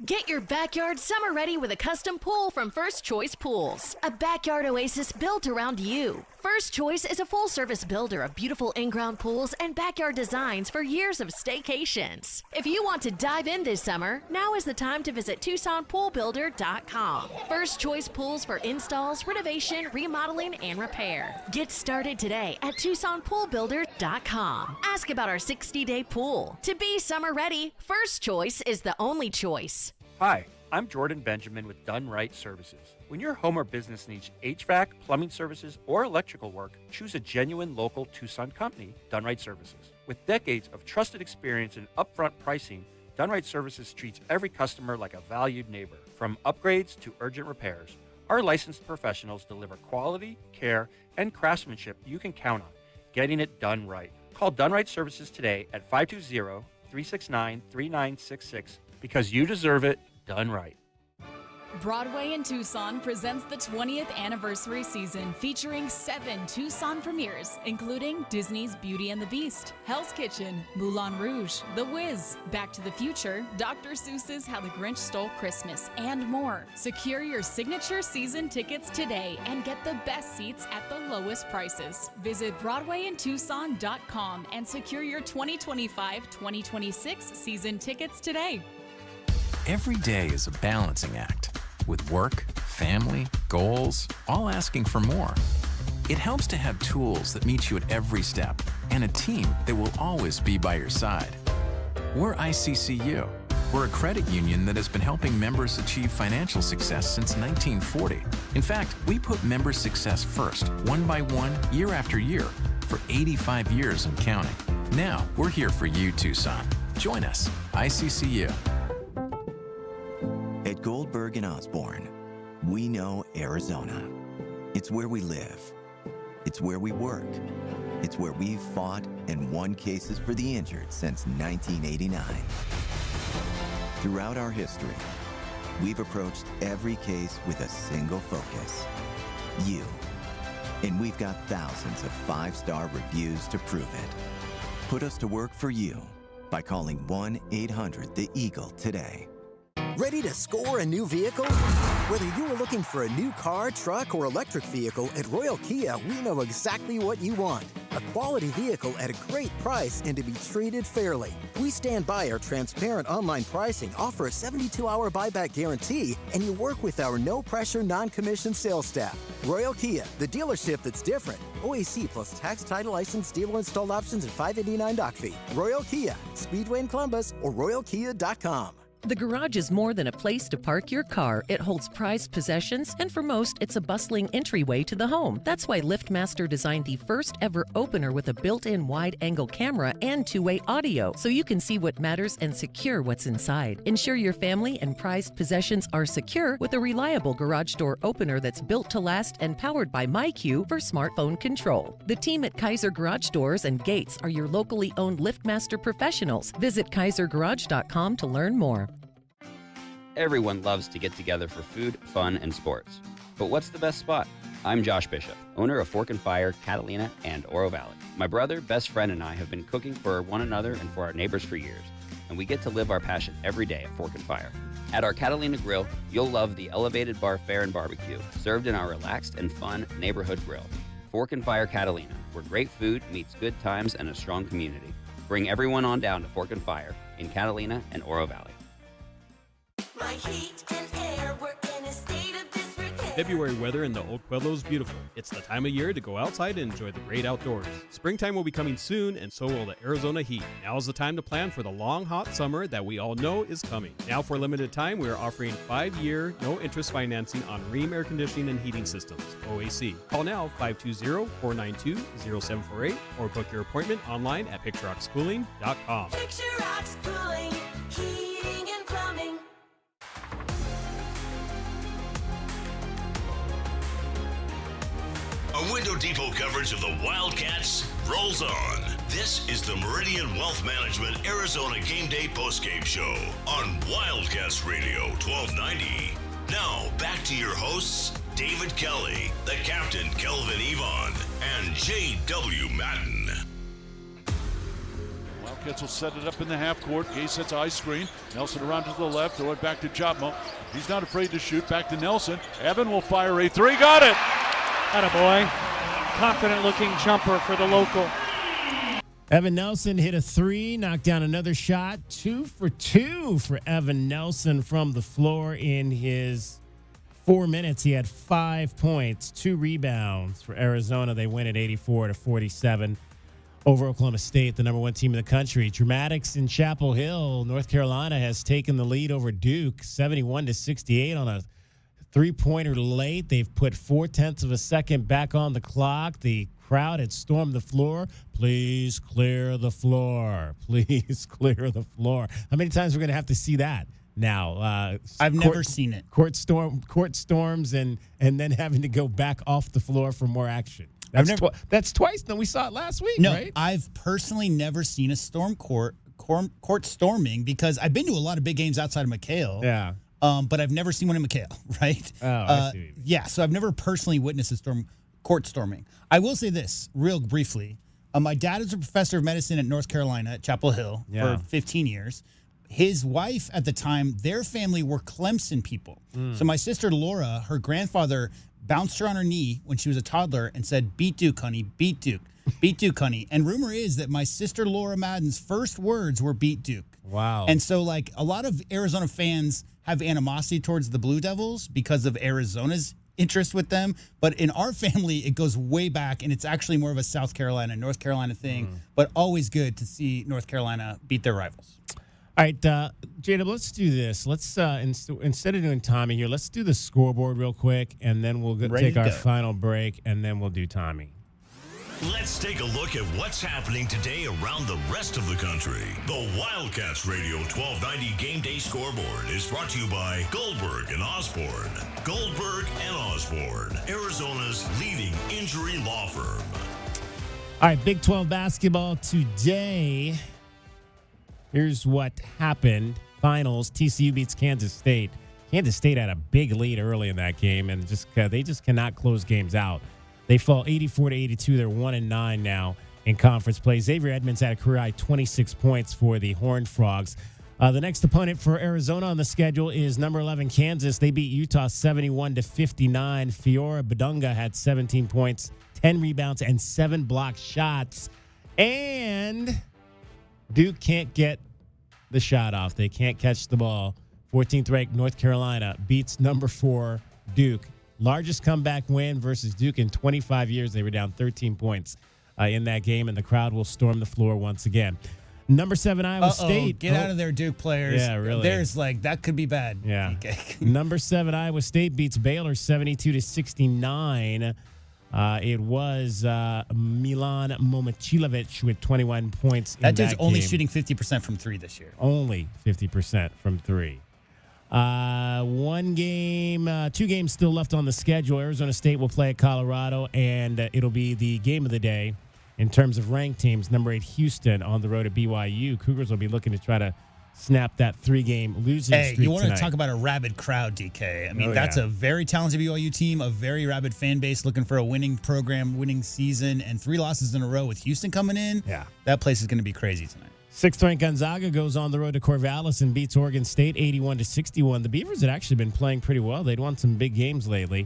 Get your backyard summer ready with a custom pool from First Choice Pools. A backyard oasis built around you. First Choice is a full-service builder of beautiful in-ground pools and backyard designs for years of staycations. If you want to dive in this summer, now is the time to visit TucsonPoolBuilder.com. First Choice Pools for installs, renovation, remodeling, and repair. Get started today at TucsonPoolBuilder.com. Ask about our 60-day pool. To be summer ready, First Choice is the only choice.
Hi, I'm Jordan Benjamin with Done Right Services. When your home or business needs HVAC, plumbing services, or electrical work, choose a genuine local Tucson company, Done Right Services. With decades of trusted experience and upfront pricing, Done Right Services treats every customer like a valued neighbor. From upgrades to urgent repairs, our licensed professionals deliver quality, care, and craftsmanship you can count on, getting it done right. Call Done Right Services today at 520-369-3966 because you deserve it done right.
Broadway in Tucson presents the 20th anniversary season featuring 7 Tucson premieres, including Disney's Beauty and the Beast, Hell's Kitchen, Moulin Rouge, The Wiz, Back to the Future, Dr. Seuss's How the Grinch Stole Christmas, and more. Secure your signature season tickets today and get the best seats at the lowest prices. Visit BroadwayInTucson.com and secure your 2025-2026 season tickets today.
Every day is a balancing act, with work, family, goals, all asking for more. It helps to have tools that meet you at every step and a team that will always be by your side. We're ICCU, We're a credit union that has been helping members achieve financial success since 1940. In fact, we put member success first, one by one, year after year, for 85 years and counting. Now, we're here for you, Tucson. Join us, ICCU.
At Goldberg and Osborne, we know Arizona. It's where we live. It's where we work. It's where we've fought and won cases for the injured since 1989. Throughout our history, we've approached every case with a single focus: you. And we've got thousands of 5-star reviews to prove it. Put us to work for you by calling 1-800-THE-EAGLE today.
Ready to score a new vehicle? Whether you are looking for a new car, truck, or electric vehicle, at Royal Kia, we know exactly what you want. A quality vehicle at a great price and to be treated fairly. We stand by our transparent online pricing, offer a 72-hour buyback guarantee, and you work with our no-pressure, non-commissioned sales staff. Royal Kia, the dealership that's different. OAC plus tax, title, license, dealer installed options, and $589 doc fee. Royal Kia, Speedway in Columbus, or royalkia.com.
The garage is more than a place to park your car. It holds prized possessions, and for most, it's a bustling entryway to the home. That's why LiftMaster designed the first ever opener with a built-in wide-angle camera and two-way audio, so you can see what matters and secure what's inside. Ensure your family and prized possessions are secure with a reliable garage door opener that's built to last and powered by MyQ for smartphone control. The team at Kaiser Garage Doors and Gates are your locally owned LiftMaster professionals. Visit kaisergarage.com to learn more.
Everyone loves to get together for food, fun, and sports. But what's the best spot? I'm Josh Bishop, owner of Fork and Fire, Catalina, and Oro Valley. My brother, best friend, and I have been cooking for one another and for our neighbors for years, and we get to live our passion every day at Fork and Fire. At our Catalina Grill, you'll love the elevated bar fare and barbecue, served in our relaxed and fun neighborhood grill. Fork and Fire Catalina, where great food meets good times and a strong community. Bring everyone on down to Fork and Fire in Catalina and Oro Valley.
My heat and air work in a state of disrepair.
February weather in the Old Pueblo is beautiful. It's the time of year to go outside and enjoy the great outdoors. Springtime will be coming soon, and so will the Arizona heat. Now is the time to plan for the long, hot summer that we all know is coming. Now, for a limited time, we are offering 5-year, no-interest financing on Rheem air conditioning and heating systems, OAC. Call now, 520-492-0748, or book your appointment online at PictureRocksCooling.com.
Picture Rocks Cooling, heating and plumbing.
A Window Depot coverage of the Wildcats rolls on. This is the Meridian Wealth Management Arizona Gameday Postgame Show on Wildcats Radio 1290. Now, back to your hosts, David Kelly, the captain Kelvin Yvonne, and J.W. Madden.
Wildcats will set it up in the half court. Gay sets eye screen. Nelson around to the left. Throw it back to Jopmo. He's not afraid to shoot. Back to Nelson. Evan will fire a three. Got it!
Attaboy. Confident looking jumper for the local.
Evan Nelson hit a three, knocked down another shot. 2 for 2 for Evan Nelson from the floor in his 4 minutes. He had 5 points, 2 rebounds for Arizona. They win at 84-47 over Oklahoma State, the number 1 team in the country. Dramatics in Chapel Hill. North Carolina has taken the lead over Duke, 71-68 on a three-pointer late. They've put 0.4 of a second back on the clock. The crowd had stormed the floor. Please clear the floor. Please clear the floor. How many times are we going to have to see that now?
I've never seen it.
Court storms and then having to go back off the floor for more action. That's twice. No, we saw it last week,
no,
right?
I've personally never seen a storm court storming because I've been to a lot of big games outside of McHale.
Yeah.
But I've never seen one in McHale, right?
Oh, I see.
Yeah, so I've never personally witnessed a court storming. I will say this real briefly. My dad is a professor of medicine at North Carolina at Chapel Hill for 15 years. His wife at the time, their family were Clemson people. So my sister Laura, her grandfather bounced her on her knee when she was a toddler and said, "Beat Duke, honey, beat Duke, beat Duke, honey." And rumor is that my sister Laura Madden's first words were "beat Duke."
Wow.
And so, like, a lot of Arizona fans have animosity towards the Blue Devils because of Arizona's interest with them. But in our family, it goes way back, and it's actually more of a South Carolina, North Carolina thing. But always good to see North Carolina beat their rivals.
All right, Jada, let's do this. Let's instead of doing Tommy here, let's do the scoreboard real quick, and then we'll take our final break, and then we'll do Tommy.
Let's take a look at what's happening today around the rest of the country. The Wildcats Radio 1290 Game Day Scoreboard is brought to you by Goldberg and Osborne. Goldberg and Osborne, Arizona's leading injury law firm.
All right, Big 12 basketball today. Here's what happened. Finals, TCU beats Kansas State. Kansas State had a big lead early in that game, and they just cannot close games out. They fall 84-82. They're 1-9 now in conference play. Xavier Edmonds had a career-high 26 points for the Horned Frogs. The next opponent for Arizona on the schedule is number 11 Kansas. They beat Utah 71-59. Fiora Badunga had 17 points, 10 rebounds, and 7 blocked shots. And Duke can't get the shot off. They can't catch the ball. 14th ranked North Carolina beats number 4 Duke. Largest comeback win versus Duke in 25 years. They were down 13 points in that game, and the crowd will storm the floor once again. Number 7 Iowa State.
Get out of there, Duke players.
Yeah, really.
There's that could be bad.
Yeah. Number 7 Iowa State beats Baylor 72-69. It was Milan Momcilovic with 21 points in that game.
That dude's only shooting 50% from 3 this year.
Only 50% from 3. 2 games still left on the schedule. Arizona State will play at Colorado, and it'll be the game of the day in terms of ranked teams. Number 8 Houston on the road at BYU. Cougars will be looking to try to snap that 3-game losing streak
you want
tonight.
to talk about a rabid crowd, DK. I mean, that's a very talented BYU team, a very rabid fan base looking for a winning program, winning season, and 3 losses in a row with Houston coming in.
Yeah.
That place is going to be crazy tonight.
6th ranked Gonzaga goes on the road to Corvallis and beats Oregon State 81-61. The Beavers had actually been playing pretty well. They'd won some big games lately.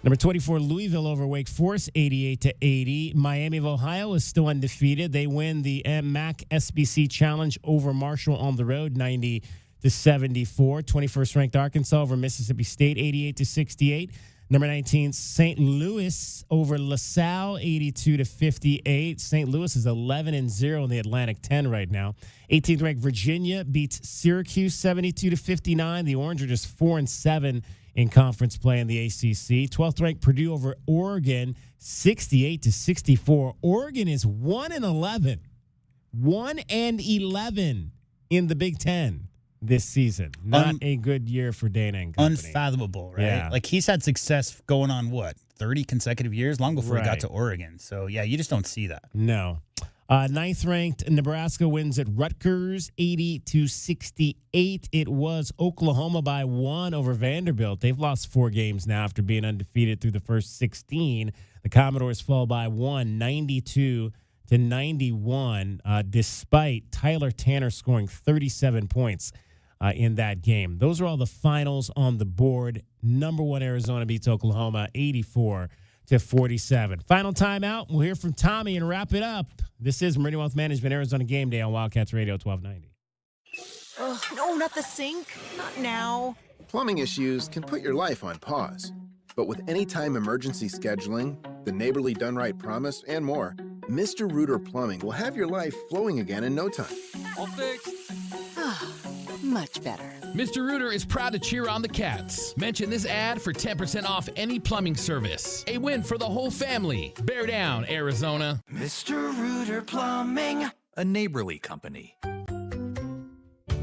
Number 24 Louisville over Wake Forest 88-80. Miami of Ohio is still undefeated. They win the MAC SBC Challenge over Marshall on the road 90-74. 21st ranked Arkansas over Mississippi State 88-68. Number 19, St. Louis over LaSalle, 82-58. St. Louis is 11-0 in the Atlantic 10 right now. 18th ranked Virginia beats Syracuse, 72-59. The Orange are just 4-7 in conference play in the ACC. 12th ranked Purdue over Oregon, 68-64. Oregon is 1-11. 1-11 in the Big Ten this season. Not a good year for Dana and company.
Unfathomable, right?
Yeah.
Like, he's had success going on, 30 consecutive years, long before he got to Oregon. So, yeah, you just don't see that.
No. 9th ranked Nebraska wins at Rutgers 80-68. It was Oklahoma by 1 over Vanderbilt. They've lost 4 games now after being undefeated through the first 16. The Commodores fall by 1, 92-91, despite Tyler Tanner scoring 37 points in that game. Those are all the finals on the board. Number 1 Arizona beats Oklahoma 84-47. Final timeout. We'll hear from Tommy and wrap it up. This is Meridian Wealth Management Arizona Game Day on Wildcats Radio 1290.
Oh, no, not the sink. Not now.
Plumbing issues can put your life on pause. But with anytime emergency scheduling, the neighborly done right promise, and more, Mr. Rooter Plumbing will have your life flowing again in no time.
All fixed. Much better.
Mr. Rooter is proud to cheer on the Cats. Mention this ad for 10% off any plumbing service. A win for the whole family. Bear down, Arizona.
Mr. Rooter Plumbing.
A neighborly company.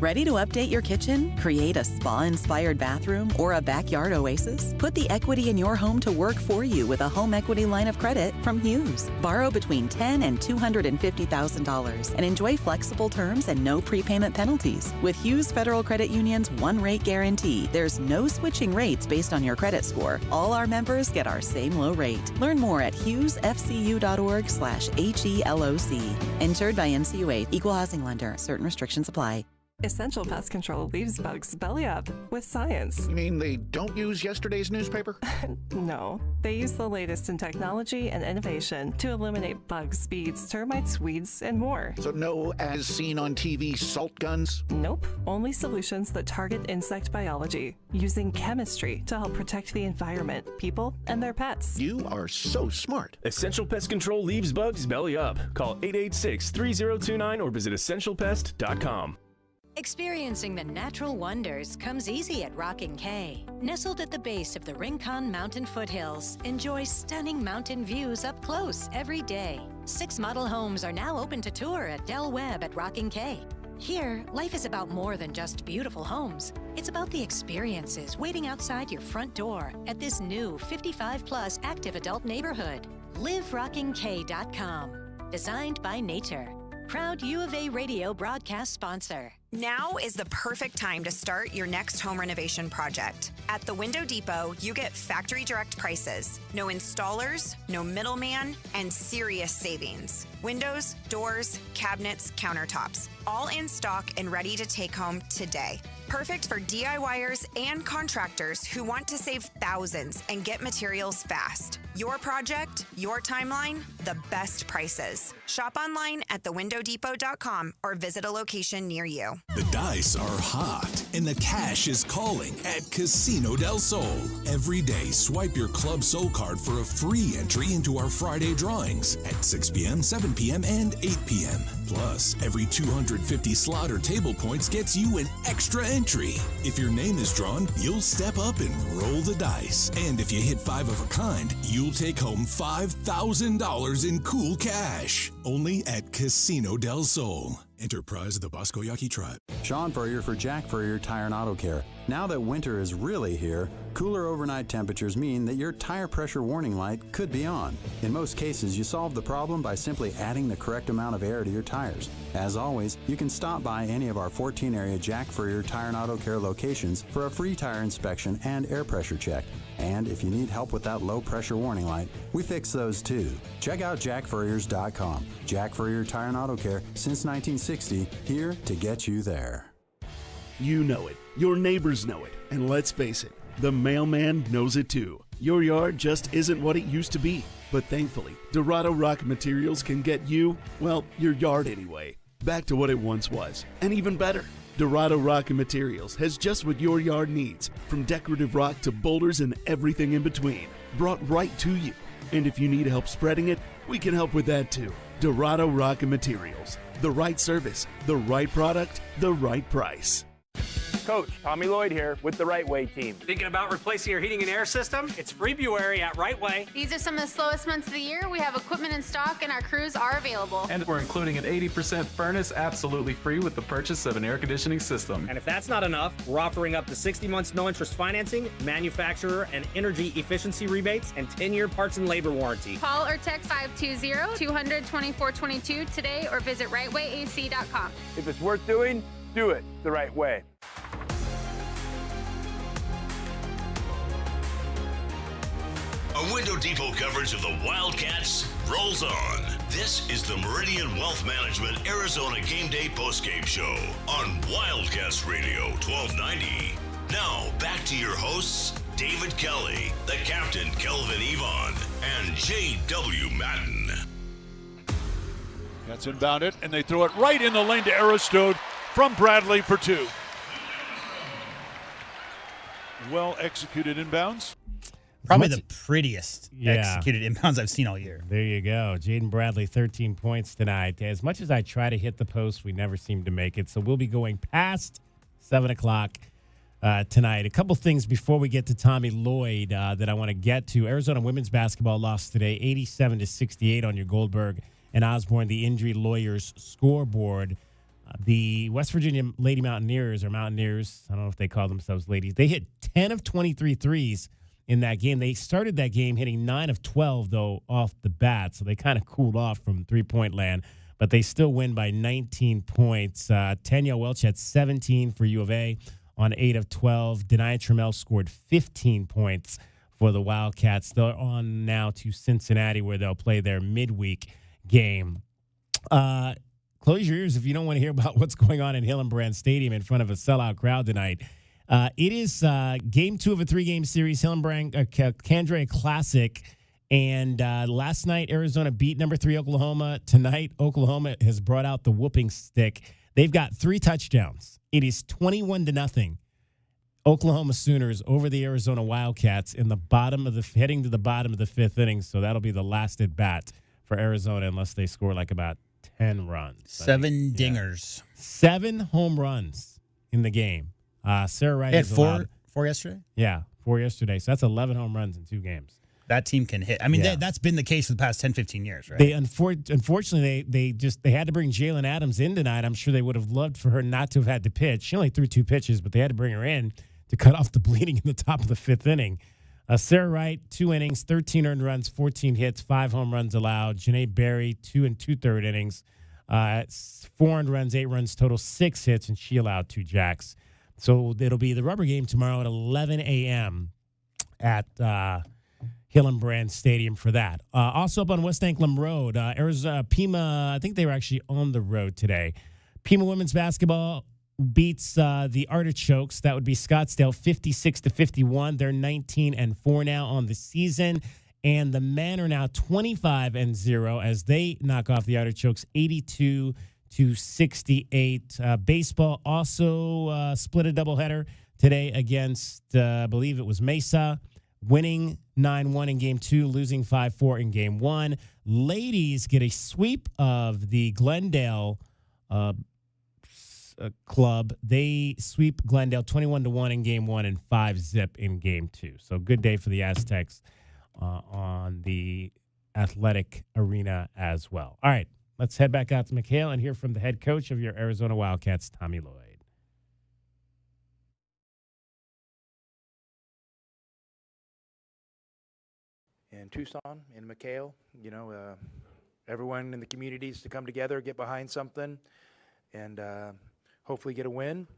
Ready to update your kitchen? Create a spa-inspired bathroom or a backyard oasis? Put the equity in your home to work for you with a home equity line of credit from Hughes. Borrow between $10,000 and $250,000 and enjoy flexible terms and no prepayment penalties. With Hughes Federal Credit Union's one-rate guarantee, there's no switching rates based on your credit score. All our members get our same low rate. Learn more at hughesfcu.org/HELOC. Insured by NCUA. Equal housing lender. Certain restrictions apply.
Essential Pest Control leaves bugs belly up with science.
You mean they don't use yesterday's newspaper?
No, they use the latest in technology and innovation to eliminate bugs, bees, termites, weeds, and more.
So no as seen on TV salt guns?
Nope, only solutions that target insect biology, using chemistry to help protect the environment, people, and their pets.
You are so smart.
Essential Pest Control leaves bugs belly up. Call 886-3029 or visit essentialpest.com.
Experiencing the natural wonders comes easy at Rockin' K. Nestled at the base of the Rincon Mountain foothills, enjoy stunning mountain views up close every day. 6 model homes are now open to tour at Del Webb at Rockin' K. Here, life is about more than just beautiful homes. It's about the experiences waiting outside your front door at this new 55-plus active adult neighborhood. LiveRockingK.com. Designed by nature. Proud U of A radio broadcast sponsor.
Now is the perfect time to start your next home renovation project. At the Window Depot, you get factory direct prices, no installers, no middleman, and serious savings. Windows, doors, cabinets, countertops, all in stock and ready to take home today. Perfect for DIYers and contractors who want to save thousands and get materials fast. Your project, your timeline, the best prices. Shop online at thewindowdepot.com or visit a location near you.
The dice are hot and the cash is calling at Casino del Sol. Every day, swipe your Club Sol card for a free entry into our Friday drawings at 6 p.m., 7 p.m., and 8 p.m. Plus, every 250 slot or table points gets you an extra entry. If your name is drawn, you'll step up and roll the dice. And if you hit 5 of a kind, you'll take home $5,000 in cool cash. Only at Casino del Sol. Enterprise of the Bosco Yaqui Tribe.
Sean Furrier for Jack Furrier Tire and Auto Care. Now that winter is really here, cooler overnight temperatures mean that your tire pressure warning light could be on. In most cases, you solve the problem by simply adding the correct amount of air to your tires. As always, you can stop by any of our 14 area Jack Furrier Tire and Auto Care locations for a free tire inspection and air pressure check. And if you need help with that low pressure warning light, we fix those too. Check out jackfurriers.com. Jack Furrier Tire and Auto Care since 1960, here to get you there.
You know it. Your neighbors know it. And let's face it, the mailman knows it too. Your yard just isn't what it used to be. But thankfully, Dorado Rock Materials can get you, well, your yard anyway, back to what it once was. And even better. Dorado Rock Materials has just what your yard needs, from decorative rock to boulders and everything in between, brought right to you. And if you need help spreading it, we can help with that too. Dorado Rock Materials. The right service, the right product, the right price.
Coach, Tommy Lloyd here with the Right Way team.
Thinking about replacing your heating and air system? It's February at Right Way.
These are some of the slowest months of the year. We have equipment in stock and our crews are available.
And we're including an 80% furnace absolutely free with the purchase of an air conditioning system.
And if that's not enough, we're offering up to 60 months no interest financing, manufacturer and energy efficiency rebates, and 10-year parts and labor warranty.
Call or text 520-200-2422 today or visit rightwayac.com.
If it's worth doing, do it the right way.
A Window Depot coverage of the Wildcats rolls on. This is the Meridian Wealth Management Arizona Game Day postgame show on Wildcats Radio 1290. Now, back to your hosts, David Kelly, the captain Kelvin Yvonne, and J.W. Madden.
That's inbounded, and they throw it right in the lane to Aristode from Bradley for 2. Well executed inbounds.
Probably the prettiest executed inbounds I've seen all year.
There you go. Jaden Bradley, 13 points tonight. As much as I try to hit the post, we never seem to make it. So we'll be going past 7 o'clock tonight. A couple things before we get to Tommy Lloyd that I want to get to. Arizona women's basketball lost today, 87-68 on your Goldberg and Osborne, the injury lawyers scoreboard. The West Virginia Lady Mountaineers, or Mountaineers, I don't know if they call themselves ladies, they hit 10 of 23 threes in that game. They started that game hitting 9 of 12, though, off the bat, so they kind of cooled off from three-point land, but they still win by 19 points. Tanya Welch had 17 for U of A on 8 of 12. Denai Trammell scored 15 points for the Wildcats. They're on now to Cincinnati, where they'll play their midweek game. Close your ears if you don't want to hear about what's going on in Hillenbrand Stadium in front of a sellout crowd tonight. It is game 2 of a 3-game series, Hillenbrand Candrea Classic. And last night, Arizona beat number 3 Oklahoma. Tonight, Oklahoma has brought out the whooping stick. They've got 3 touchdowns. It is 21-0. Oklahoma Sooners over the Arizona Wildcats in the heading to the bottom of the 5th inning. So that'll be the last at bat for Arizona, unless they score like about 10 runs.
7 dingers.
7 home runs in the game. Sarah Wright
had
has allowed
4 yesterday?
Yeah, 4 yesterday. So that's 11 home runs in 2 games.
That team can hit. I mean, that's been the case for the past 10, 15 years, right?
They unfortunately they had to bring Jalen Adams in tonight. I'm sure they would have loved for her not to have had to pitch. She only threw 2 pitches, but they had to bring her in to cut off the bleeding in the top of the 5th inning. Sarah Wright, 2 innings, 13 earned runs, 14 hits, 5 home runs allowed. Janae Berry, 2 2/3 innings, 4 earned runs, 8 runs total, 6 hits, and she allowed 2 jacks. So it'll be the rubber game tomorrow at 11 a.m. at Hillenbrand Stadium for that. Also up on West Anklam Road, Arizona Pima. I think they were actually on the road today. Pima women's basketball beats the Artichokes. That would be Scottsdale 56-51. They're 19-4 now on the season, and the men are now 25-0 as they knock off the Artichokes 82-68. Baseball also split a doubleheader today against, I believe it was Mesa, winning 9-1 in Game 2, losing 5-4 in Game 1. Ladies get a sweep of the Glendale club. They sweep Glendale 21-1 in Game 1 and 5-zip in Game 2. So good day for the Aztecs on the athletic arena as well. All right, let's head back out to McHale and hear from the head coach of your Arizona Wildcats, Tommy Lloyd.
In Tucson, in McHale, everyone in the communities to come together, get behind something, and hopefully get a win.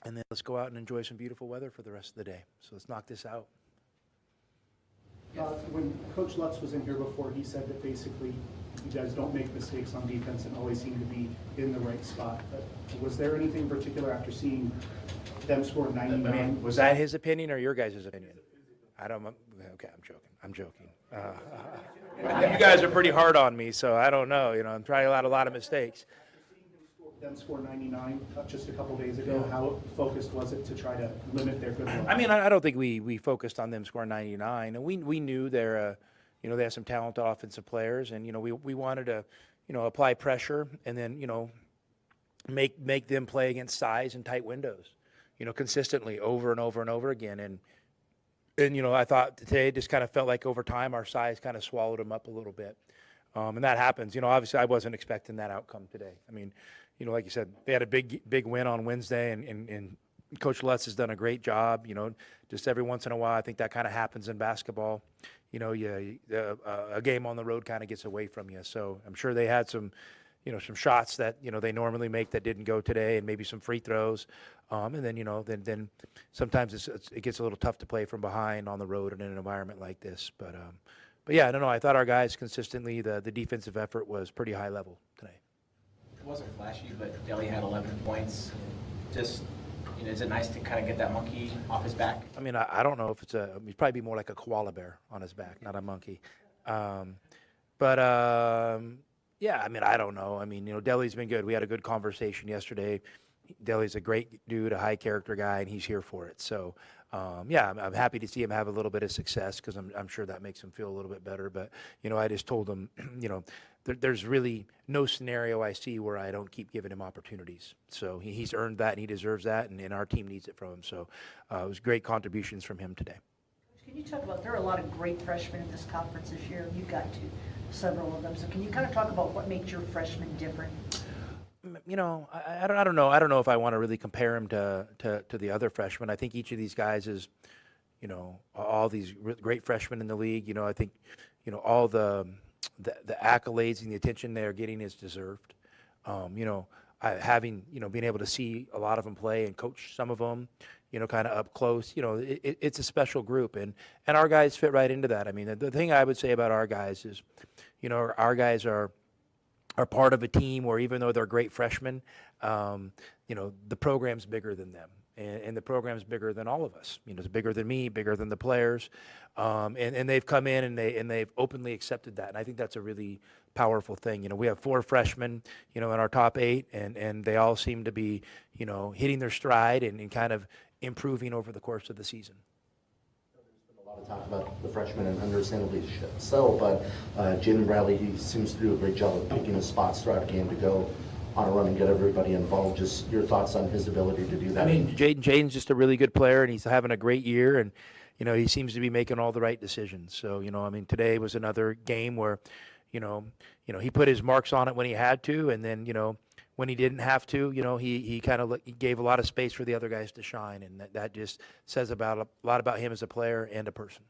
And then let's go out and enjoy some beautiful weather for the rest of the day. So let's knock this out.
When Coach Lutz was in here before, he said that basically you guys don't make mistakes on defense and always seem to be in the right spot. But was there anything in particular after seeing them score 99?
I mean, was that his opinion or your guys' opinion? I don't. Okay, I'm joking. You guys are pretty hard on me, so I don't know. I'm trying a lot of mistakes.
Them score 99 just a couple days ago. Yeah. How focused was it to try to limit their good luck?
I mean, I don't think we focused on them scoring 99, and we knew they're they have some talented offensive players, and we wanted to apply pressure and then make them play against size and tight windows, consistently over and over and over again, and I thought today just kind of felt like over time our size kind of swallowed them up a little bit, and that happens. Obviously I wasn't expecting that outcome today. I mean. Like you said, they had a big win on Wednesday, and Coach Lutz has done a great job. Just every once in a while, I think that kind of happens in basketball. A game on the road kind of gets away from you. So I'm sure they had some shots that they normally make that didn't go today, and maybe some free throws. And then then sometimes it gets a little tough to play from behind on the road in an environment like this. But yeah, no, I thought our guys consistently the defensive effort was pretty high level today.
It wasn't flashy, but Delhi had 11 points. Just, is it nice to kind of get that monkey off his back?
I mean, I don't know if he'd probably be more like a koala bear on his back, not a monkey. Yeah, I mean, I don't know. I mean, Delhi's been good. We had a good conversation yesterday. Delhi's a great dude, a high character guy, and he's here for it. So, yeah, I'm happy to see him have a little bit of success because I'm sure that makes him feel a little bit better. But, I just told him, there's really no scenario I see where I don't keep giving him opportunities. So he's earned that, and he deserves that, and our team needs it from him. So it was great contributions from him today.
Can you talk about, there are a lot of great freshmen in this conference this year. You got to several of them. So can you kind of talk about what makes your freshmen different?
I don't know. I don't know if I want to really compare him to the other freshmen. I think each of these guys is, all these great freshmen in the league. I think, all the accolades and the attention they are getting is deserved. Having being able to see a lot of them play and coach some of them, kind of up close. It's a special group, and our guys fit right into that. I mean, the thing I would say about our guys is, our guys are part of a team where even though they're great freshmen, the program's bigger than them. And the program's bigger than all of us. It's bigger than me, bigger than the players. And they've come in and they've openly accepted that. And I think that's a really powerful thing. We have 4 freshmen, in our top 8, and they all seem to be, hitting their stride and kind of improving over the course of the season.
There's been a lot
Talk about the freshman, and understandably so, but Jalen Bradley, he seems to do a great job of picking his spots throughout a game to go on a run and get everybody involved. Just your thoughts on his ability to do that?
I mean, Jaden's just a really good player, and he's having a great year, and he seems to be making all the right decisions. So I mean, today was another game where he put his marks on it when he had to, and then when he didn't have to, he kind of gave a lot of space for the other guys to shine, and that just says a lot about him as a player and a person.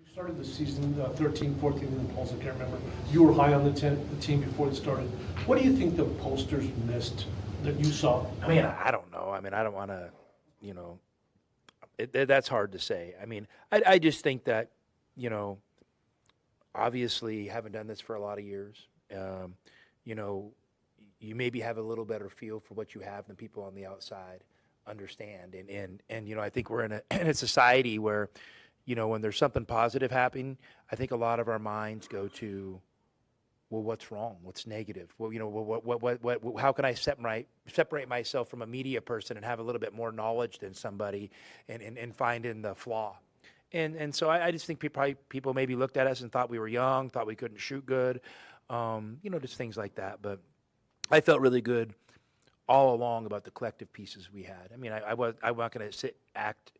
You started the season 13, 14 in the polls, I can't remember. You were high on the team before it started. What do you think the pollsters missed that you saw?
I mean, I don't know. I mean, I don't want to, that's hard to say. I mean, I just think that, obviously haven't done this for a lot of years. You maybe have a little better feel for what you have than people on the outside understand. And I think we're in a society where, when there's something positive happening, I think a lot of our minds go to, well, what's wrong? What's negative? Well, what how can I separate myself from a media person and have a little bit more knowledge than somebody and find in the flaw? And so I just think people maybe looked at us and thought we were young, thought we couldn't shoot good, just things like that. But I felt really good all along about the collective pieces we had. I mean, I'm not going to act,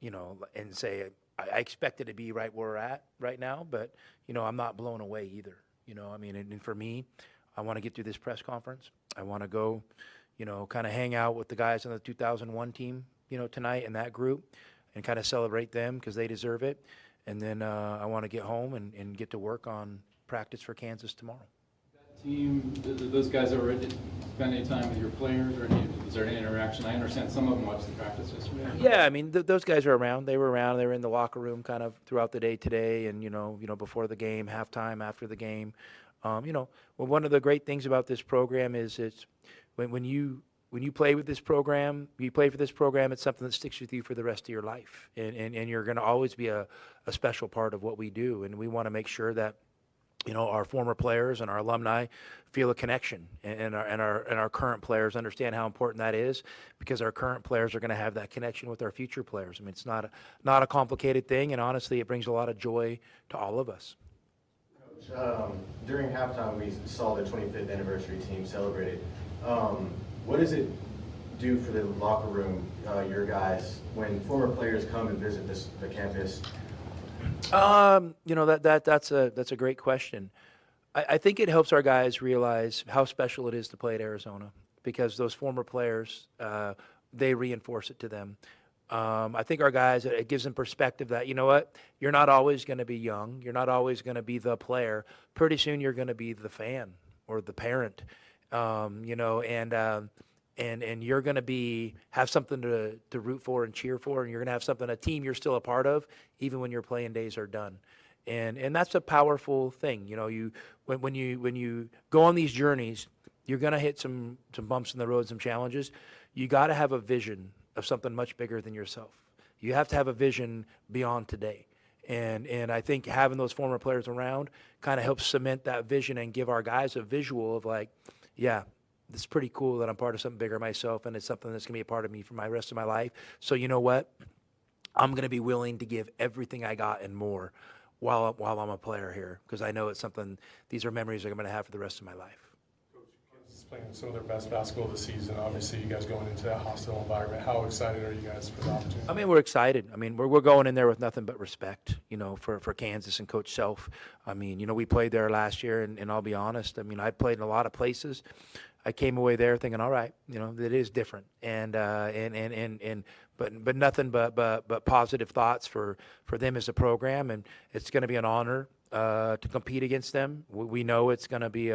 and say I expected to be right where we're at right now, but I'm not blown away either. I mean, and for me, I want to get through this press conference. I want to go, kind of hang out with the guys on the 2001 team, tonight in that group, and kind of celebrate them because they deserve it. And then I want to get home and get to work on practice for Kansas tomorrow.
Team, those guys already spend any time with your players, or is there any interaction? I understand some of them watched the practice yesterday.
Yeah, I mean, those guys are around. They were around. They were in the locker room kind of throughout the day today, and before the game, halftime, after the game. Well, one of the great things about this program is it's when you play with this program, you play for this program, it's something that sticks with you for the rest of your life, and you're going to always be a special part of what we do, and we want to make sure that our former players and our alumni feel a connection, and our current players understand how important that is, because our current players are going to have that connection with our future players. I mean, it's not a complicated thing, and honestly, it brings a lot of joy to all of us.
Coach, during halftime, we saw the 25th anniversary team celebrated. What does it do for the locker room, your guys, when former players come and visit the campus?
That's a great question. I think it helps our guys realize how special it is to play at Arizona, because those former players, they reinforce it to them. I think our guys, it gives them perspective that, you're not always going to be young. You're not always going to be the player. Pretty soon you're going to be the fan or the parent, and you're going to have something to root for and cheer for, and you're going to have a team you're still a part of, even when your playing days are done. And that's a powerful thing. When you go on these journeys, you're going to hit some bumps in the road, some challenges. You got to have a vision of something much bigger than yourself. You have to have a vision beyond today. And I think having those former players around kind of helps cement that vision and give our guys a visual of like, yeah, it's pretty cool that I'm part of something bigger myself, and it's something that's going to be a part of me for my rest of my life. So you know what? I'm going to be willing to give everything I got and more while I'm a player here, because I know it's something, these are memories I'm going to have for the rest of my life.
Kansas is playing some of their best basketball of the season. Obviously, you guys going into that hostile environment. How excited are you guys for the opportunity?
I mean, we're excited. I mean, we're going in there with nothing but respect, for Kansas and Coach Self. I mean, we played there last year, and I'll be honest. I mean, I played in a lot of places. I came away there thinking, all right, it is different, but nothing but positive thoughts for them as a program, and it's going to be an honor to compete against them. We know it's going to be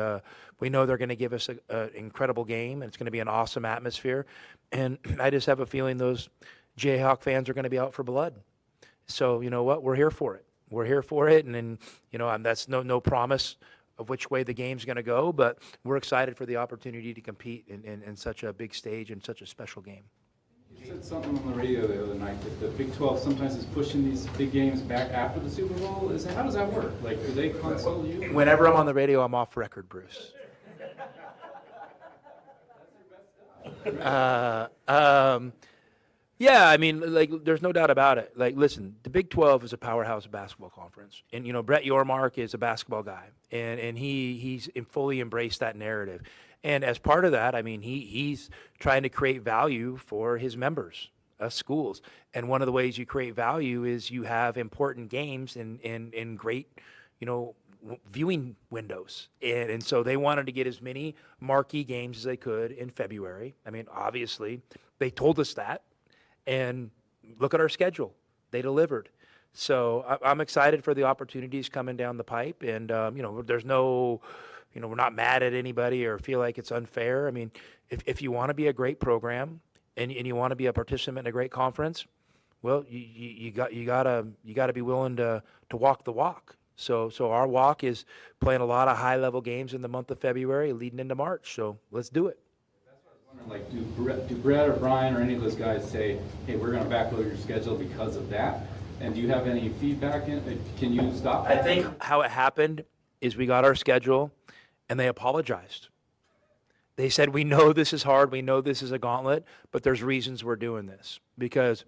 we know they're going to give us an incredible game, and it's going to be an awesome atmosphere, and I just have a feeling those Jayhawk fans are going to be out for blood. So you know what, we're here for it. We're here for it, and then that's no promise of which way the game's going to go, but we're excited for the opportunity to compete in such a big stage and such a special game.
You said something on the radio the other night that the Big 12 sometimes is pushing these big games back after the Super Bowl. How does that work? Like, do they console you?
Whenever I'm on the radio, I'm off record, Bruce. Yeah, I mean, like, there's no doubt about it. Like, listen, the Big 12 is a powerhouse basketball conference, and Brett Yormark is a basketball guy, and he's fully embraced that narrative. And as part of that, I mean, he's trying to create value for his members, schools. And one of the ways you create value is you have important games in great, viewing windows. And so they wanted to get as many marquee games as they could in February. I mean, obviously, they told us that. And look at our schedule. They delivered. So I'm excited for the opportunities coming down the pipe. And, there's no, we're not mad at anybody or feel like it's unfair. I mean, if you want to be a great program and you want to be a participant in a great conference, well, you gotta be willing to walk the walk. So our walk is playing a lot of high-level games in the month of February leading into March. So let's do it.
Like, do Brett or Brian or any of those guys say, hey, we're going to backload your schedule because of that? And do you have any feedback? Can you stop that?
I think how it happened is we got our schedule, and they apologized. They said, we know this is hard. We know this is a gauntlet, but there's reasons we're doing this. Because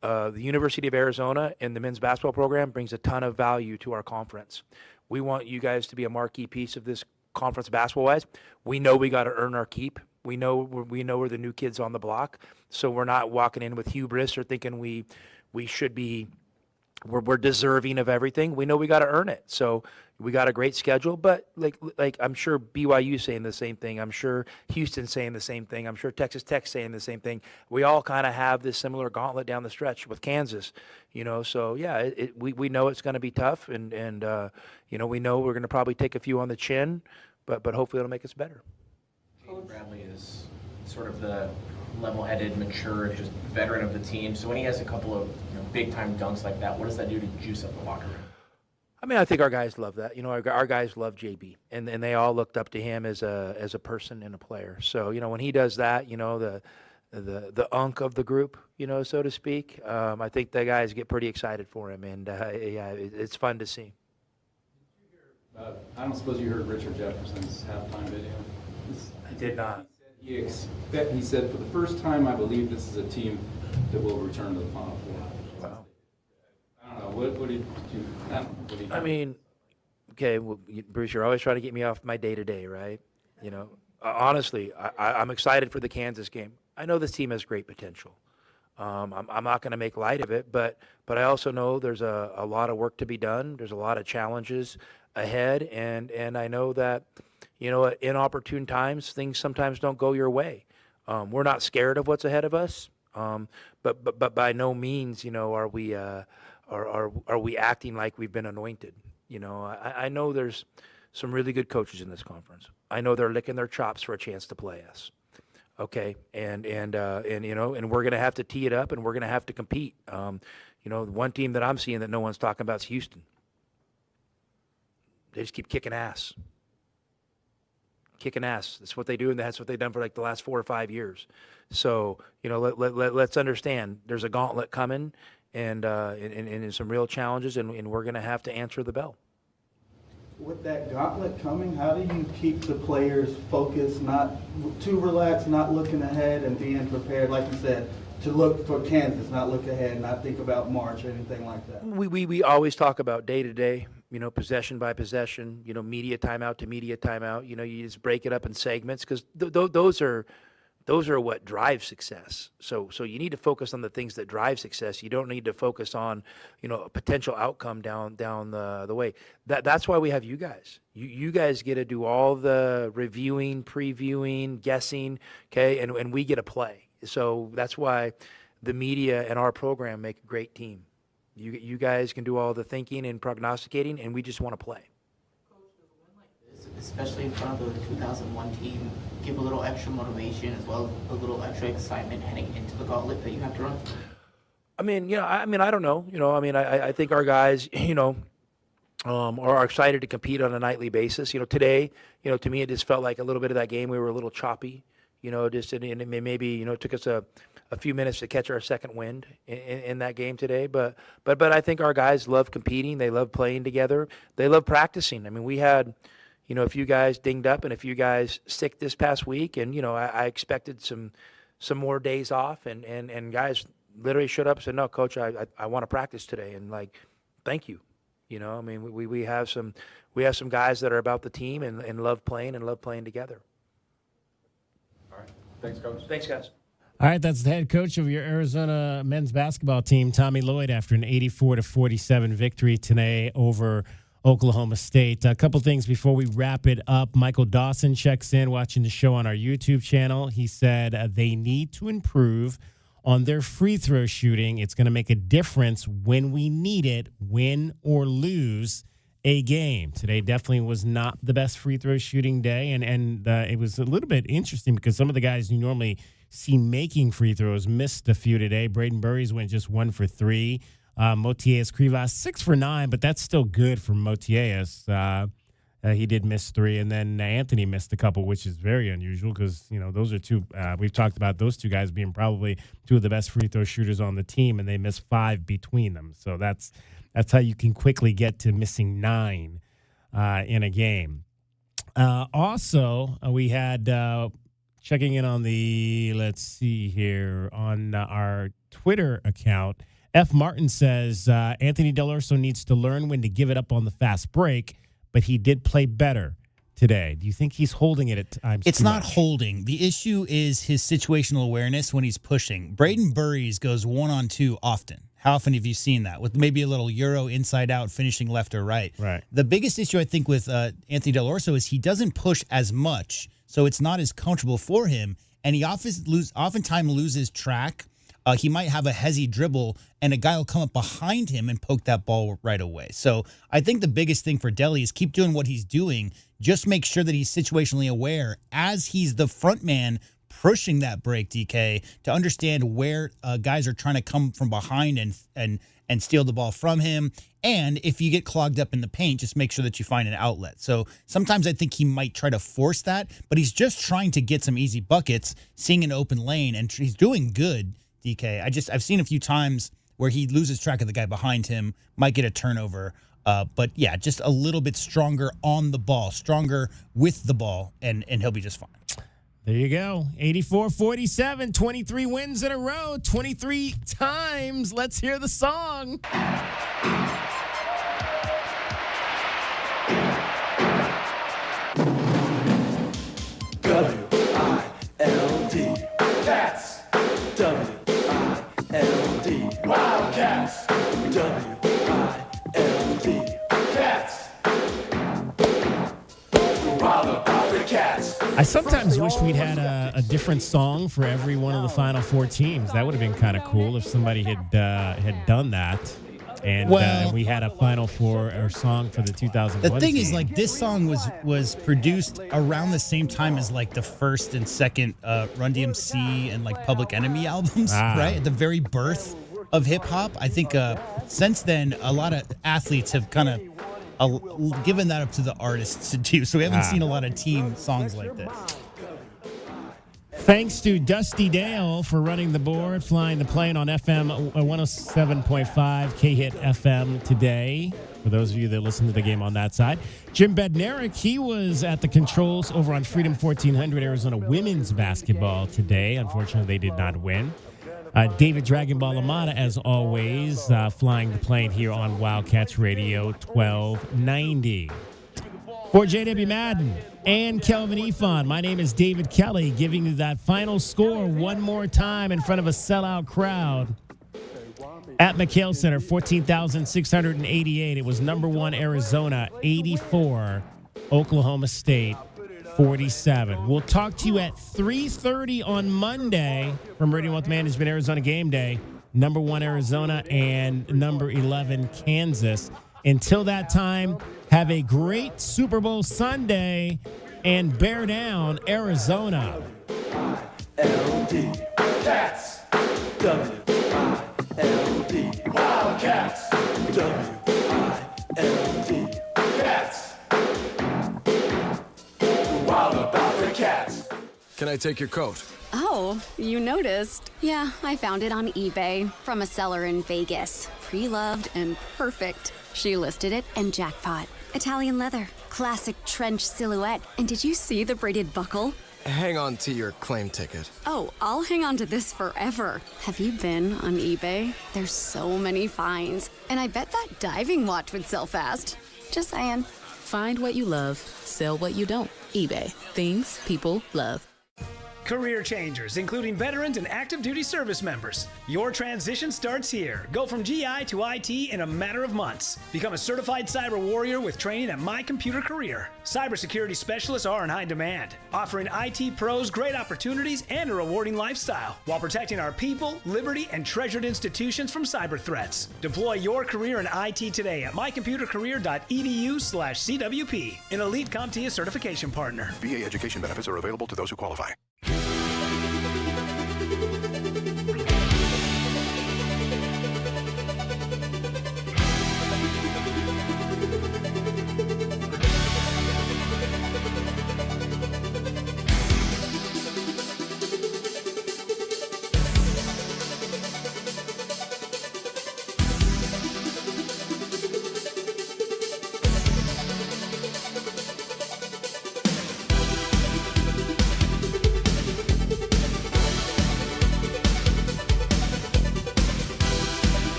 the University of Arizona and the men's basketball program brings a ton of value to our conference. We want you guys to be a marquee piece of this conference basketball-wise. We know we got to earn our keep. We know we're the new kids on the block, so we're not walking in with hubris or thinking we should be, we're deserving of everything. We know we got to earn it. So we got a great schedule, but like I'm sure BYU saying the same thing. I'm sure Houston saying the same thing. I'm sure Texas Tech saying the same thing. We all kind of have this similar gauntlet down the stretch with Kansas, So yeah, we know it's going to be tough, and we know we're going to probably take a few on the chin, but hopefully it'll make us better.
Bradley is sort of the level-headed, mature, just veteran of the team. So when he has a couple of big-time dunks like that, what does that do to juice up the locker room?
I mean, I think our guys love that. Our guys love JB, and they all looked up to him as a person and a player. So when he does that, the unk of the group, so to speak, I think the guys get pretty excited for him, and it's fun to see.
I don't suppose you heard Richard Jefferson's halftime video.
I did not.
He said, for the first time, I believe this is a team that will return to the Final Four.
Wow.
I don't know. What did you?
I mean, okay, well, Bruce, you're always trying to get me off my day-to-day, right? Honestly, I'm excited for the Kansas game. I know this team has great potential. I'm not going to make light of it, but I also know there's a lot of work to be done. There's a lot of challenges ahead, and I know that at inopportune times, things sometimes don't go your way. We're not scared of what's ahead of us, but by no means, are we acting like we've been anointed. I know there's some really good coaches in this conference. I know they're licking their chops for a chance to play us. Okay, and we're going to have to tee it up, and we're going to have to compete. One team that I'm seeing that no one's talking about is Houston. They just keep kicking ass. That's what they do, and that's what they've done for like the last 4 or 5 years. So let's understand there's a gauntlet coming, and some real challenges, and we're going to have to answer the bell.
With that gauntlet coming, how do you keep the players focused, not too relaxed, not looking ahead, and being prepared, like you said, to look for Kansas, not look ahead, not think about March or anything like that?
We always talk about day to day, possession by possession, media timeout to media timeout. You just break it up in segments, because those are what drive success. So you need to focus on the things that drive success. You don't need to focus on, a potential outcome down the way. That's why we have you guys. You guys get to do all the reviewing, previewing, guessing, okay, and we get to play. So that's why the media and our program make a great team. You guys can do all the thinking and prognosticating, and we just want to play.
Especially in front of the 2001 team, give a little extra motivation as well as a little extra excitement heading into the gauntlet that you have to run?
I don't know. I think our guys, are excited to compete on a nightly basis. Today, to me, it just felt like a little bit of that game. We were a little choppy, and it maybe, it took us a few minutes to catch our second wind in that game today. But I think our guys love competing. They love playing together. They love practicing. We had, a few guys dinged up and a few guys sick this past week, and I expected some more days off, and guys literally showed up and said, no, Coach, I want to practice today. And, like, thank you. You know, I mean, we have some guys that are about the team and love playing together.
All right. Thanks, Coach.
Thanks, guys.
All right, that's the head coach of your Arizona men's basketball team, Tommy Lloyd, after an 84-47 victory today over Oklahoma State. A couple things before we wrap it up. Michael Dawson checks in, watching the show on our YouTube channel. He said they need to improve on their free throw shooting. It's going to make a difference when we need it, win or lose a game. Today definitely was not the best free throw shooting day, and it was a little bit interesting because some of the guys you normally see making free throws missed a few today. Braden Burries went just 1 for 3. Motias Krivas 6 for 9, but that's still good for Motias. He did miss 3, and then Anthony missed a couple, which is very unusual because, you know, those are two. We've talked about those two guys being probably two of the best free throw shooters on the team, and they missed 5 between them. So that's how you can quickly get to missing 9 in a game. Also, we had checking in on let's see here, on our Twitter account. F. Martin says Anthony Del Urso needs to learn when to give it up on the fast break, but he did play better today. Do you think he's holding it at times?
It's not holding. The issue is his situational awareness when he's pushing. Braden Burries goes 1-on-2 often. How often have you seen that? With maybe a little Euro inside out, finishing left or right.
Right.
The biggest issue, I think, with Anthony Del Urso is he doesn't push as much, so it's not as comfortable for him, and he oftentimes loses track. He might have a hezzy dribble, and a guy will come up behind him and poke that ball right away. So I think the biggest thing for Deli is keep doing what he's doing. Just make sure that he's situationally aware as he's the front man pushing that break, DK, to understand where guys are trying to come from behind and steal the ball from him. And if you get clogged up in the paint, just make sure that you find an outlet. So sometimes I think he might try to force that, but he's just trying to get some easy buckets, seeing an open lane, and he's doing good, DK. I've seen a few times where he loses track of the guy behind him, might get a turnover. But yeah, just a little bit stronger on the ball, stronger with the ball, and he'll be just fine.
There you go. 84-47, 23 wins in a row, 23 times. Let's hear the song.
W-I-L-D. Cats. W-I-L-D. Wildcats. W-I-L-D. Cats. Wild about the Cats.
I sometimes wish we'd had a different song for every one of the Final Four teams. That would have been kind of cool if somebody had done that. And we had a Final Four or song for the 2001
The thing
team.
is, like, this song was produced around the same time as, like, the first and second Run DMC and, like, Public Enemy albums, right? At the very birth of hip-hop. I think since then, a lot of athletes have kind of given that up to the artists to do. So we haven't seen a lot of team songs like this.
Thanks to Dusty Dale for running the board, flying the plane on FM 107.5 K-Hit FM today. For those of you that listen to the game on that side. Jim Bednarik, he was at the controls over on Freedom 1400 Arizona women's basketball today. Unfortunately, they did not win. David Dragon Ball Amata, as always, flying the plane here on Wildcats Radio 1290. For JW Madden and Kelvin Efon, my name is David Kelly, giving you that final score one more time in front of a sellout crowd. At McHale Center, 14,688. It was number 1 Arizona, 84. Oklahoma State, 47. We'll talk to you at 3:30 on Monday from Meridian Wealth Management Arizona Game Day. Number 1 Arizona and number 11 Kansas. Until that time, have a great Super Bowl Sunday and bear down Arizona.
W-I-L-D. Cats. W-I-L-D. Wildcats. W-I-L-D. Cats. Wild about the Cats.
Can I take your coat?
Oh, you noticed. Yeah, I found it on eBay from a seller in Vegas. Pre-loved and perfect. She listed it and jackpot. Italian leather, classic trench silhouette. And did you see the braided buckle?
hang on to your claim ticket.
Oh, I'll hang on to this forever. Have you been on eBay? There's so many finds. And I bet that diving watch would sell fast. Just saying.
Find what you love, sell what you don't. eBay. Things people love.
Career changers, including veterans and active duty service members. Your transition starts here. Go from GI to IT in a matter of months. Become a certified cyber warrior with training at My Computer Career. Cybersecurity specialists are in high demand, offering IT pros great opportunities and a rewarding lifestyle while protecting our people, liberty, and treasured institutions from cyber threats. Deploy your career in IT today at mycomputercareer.edu/CWP, an elite CompTIA certification partner.
VA education benefits are available to those who qualify.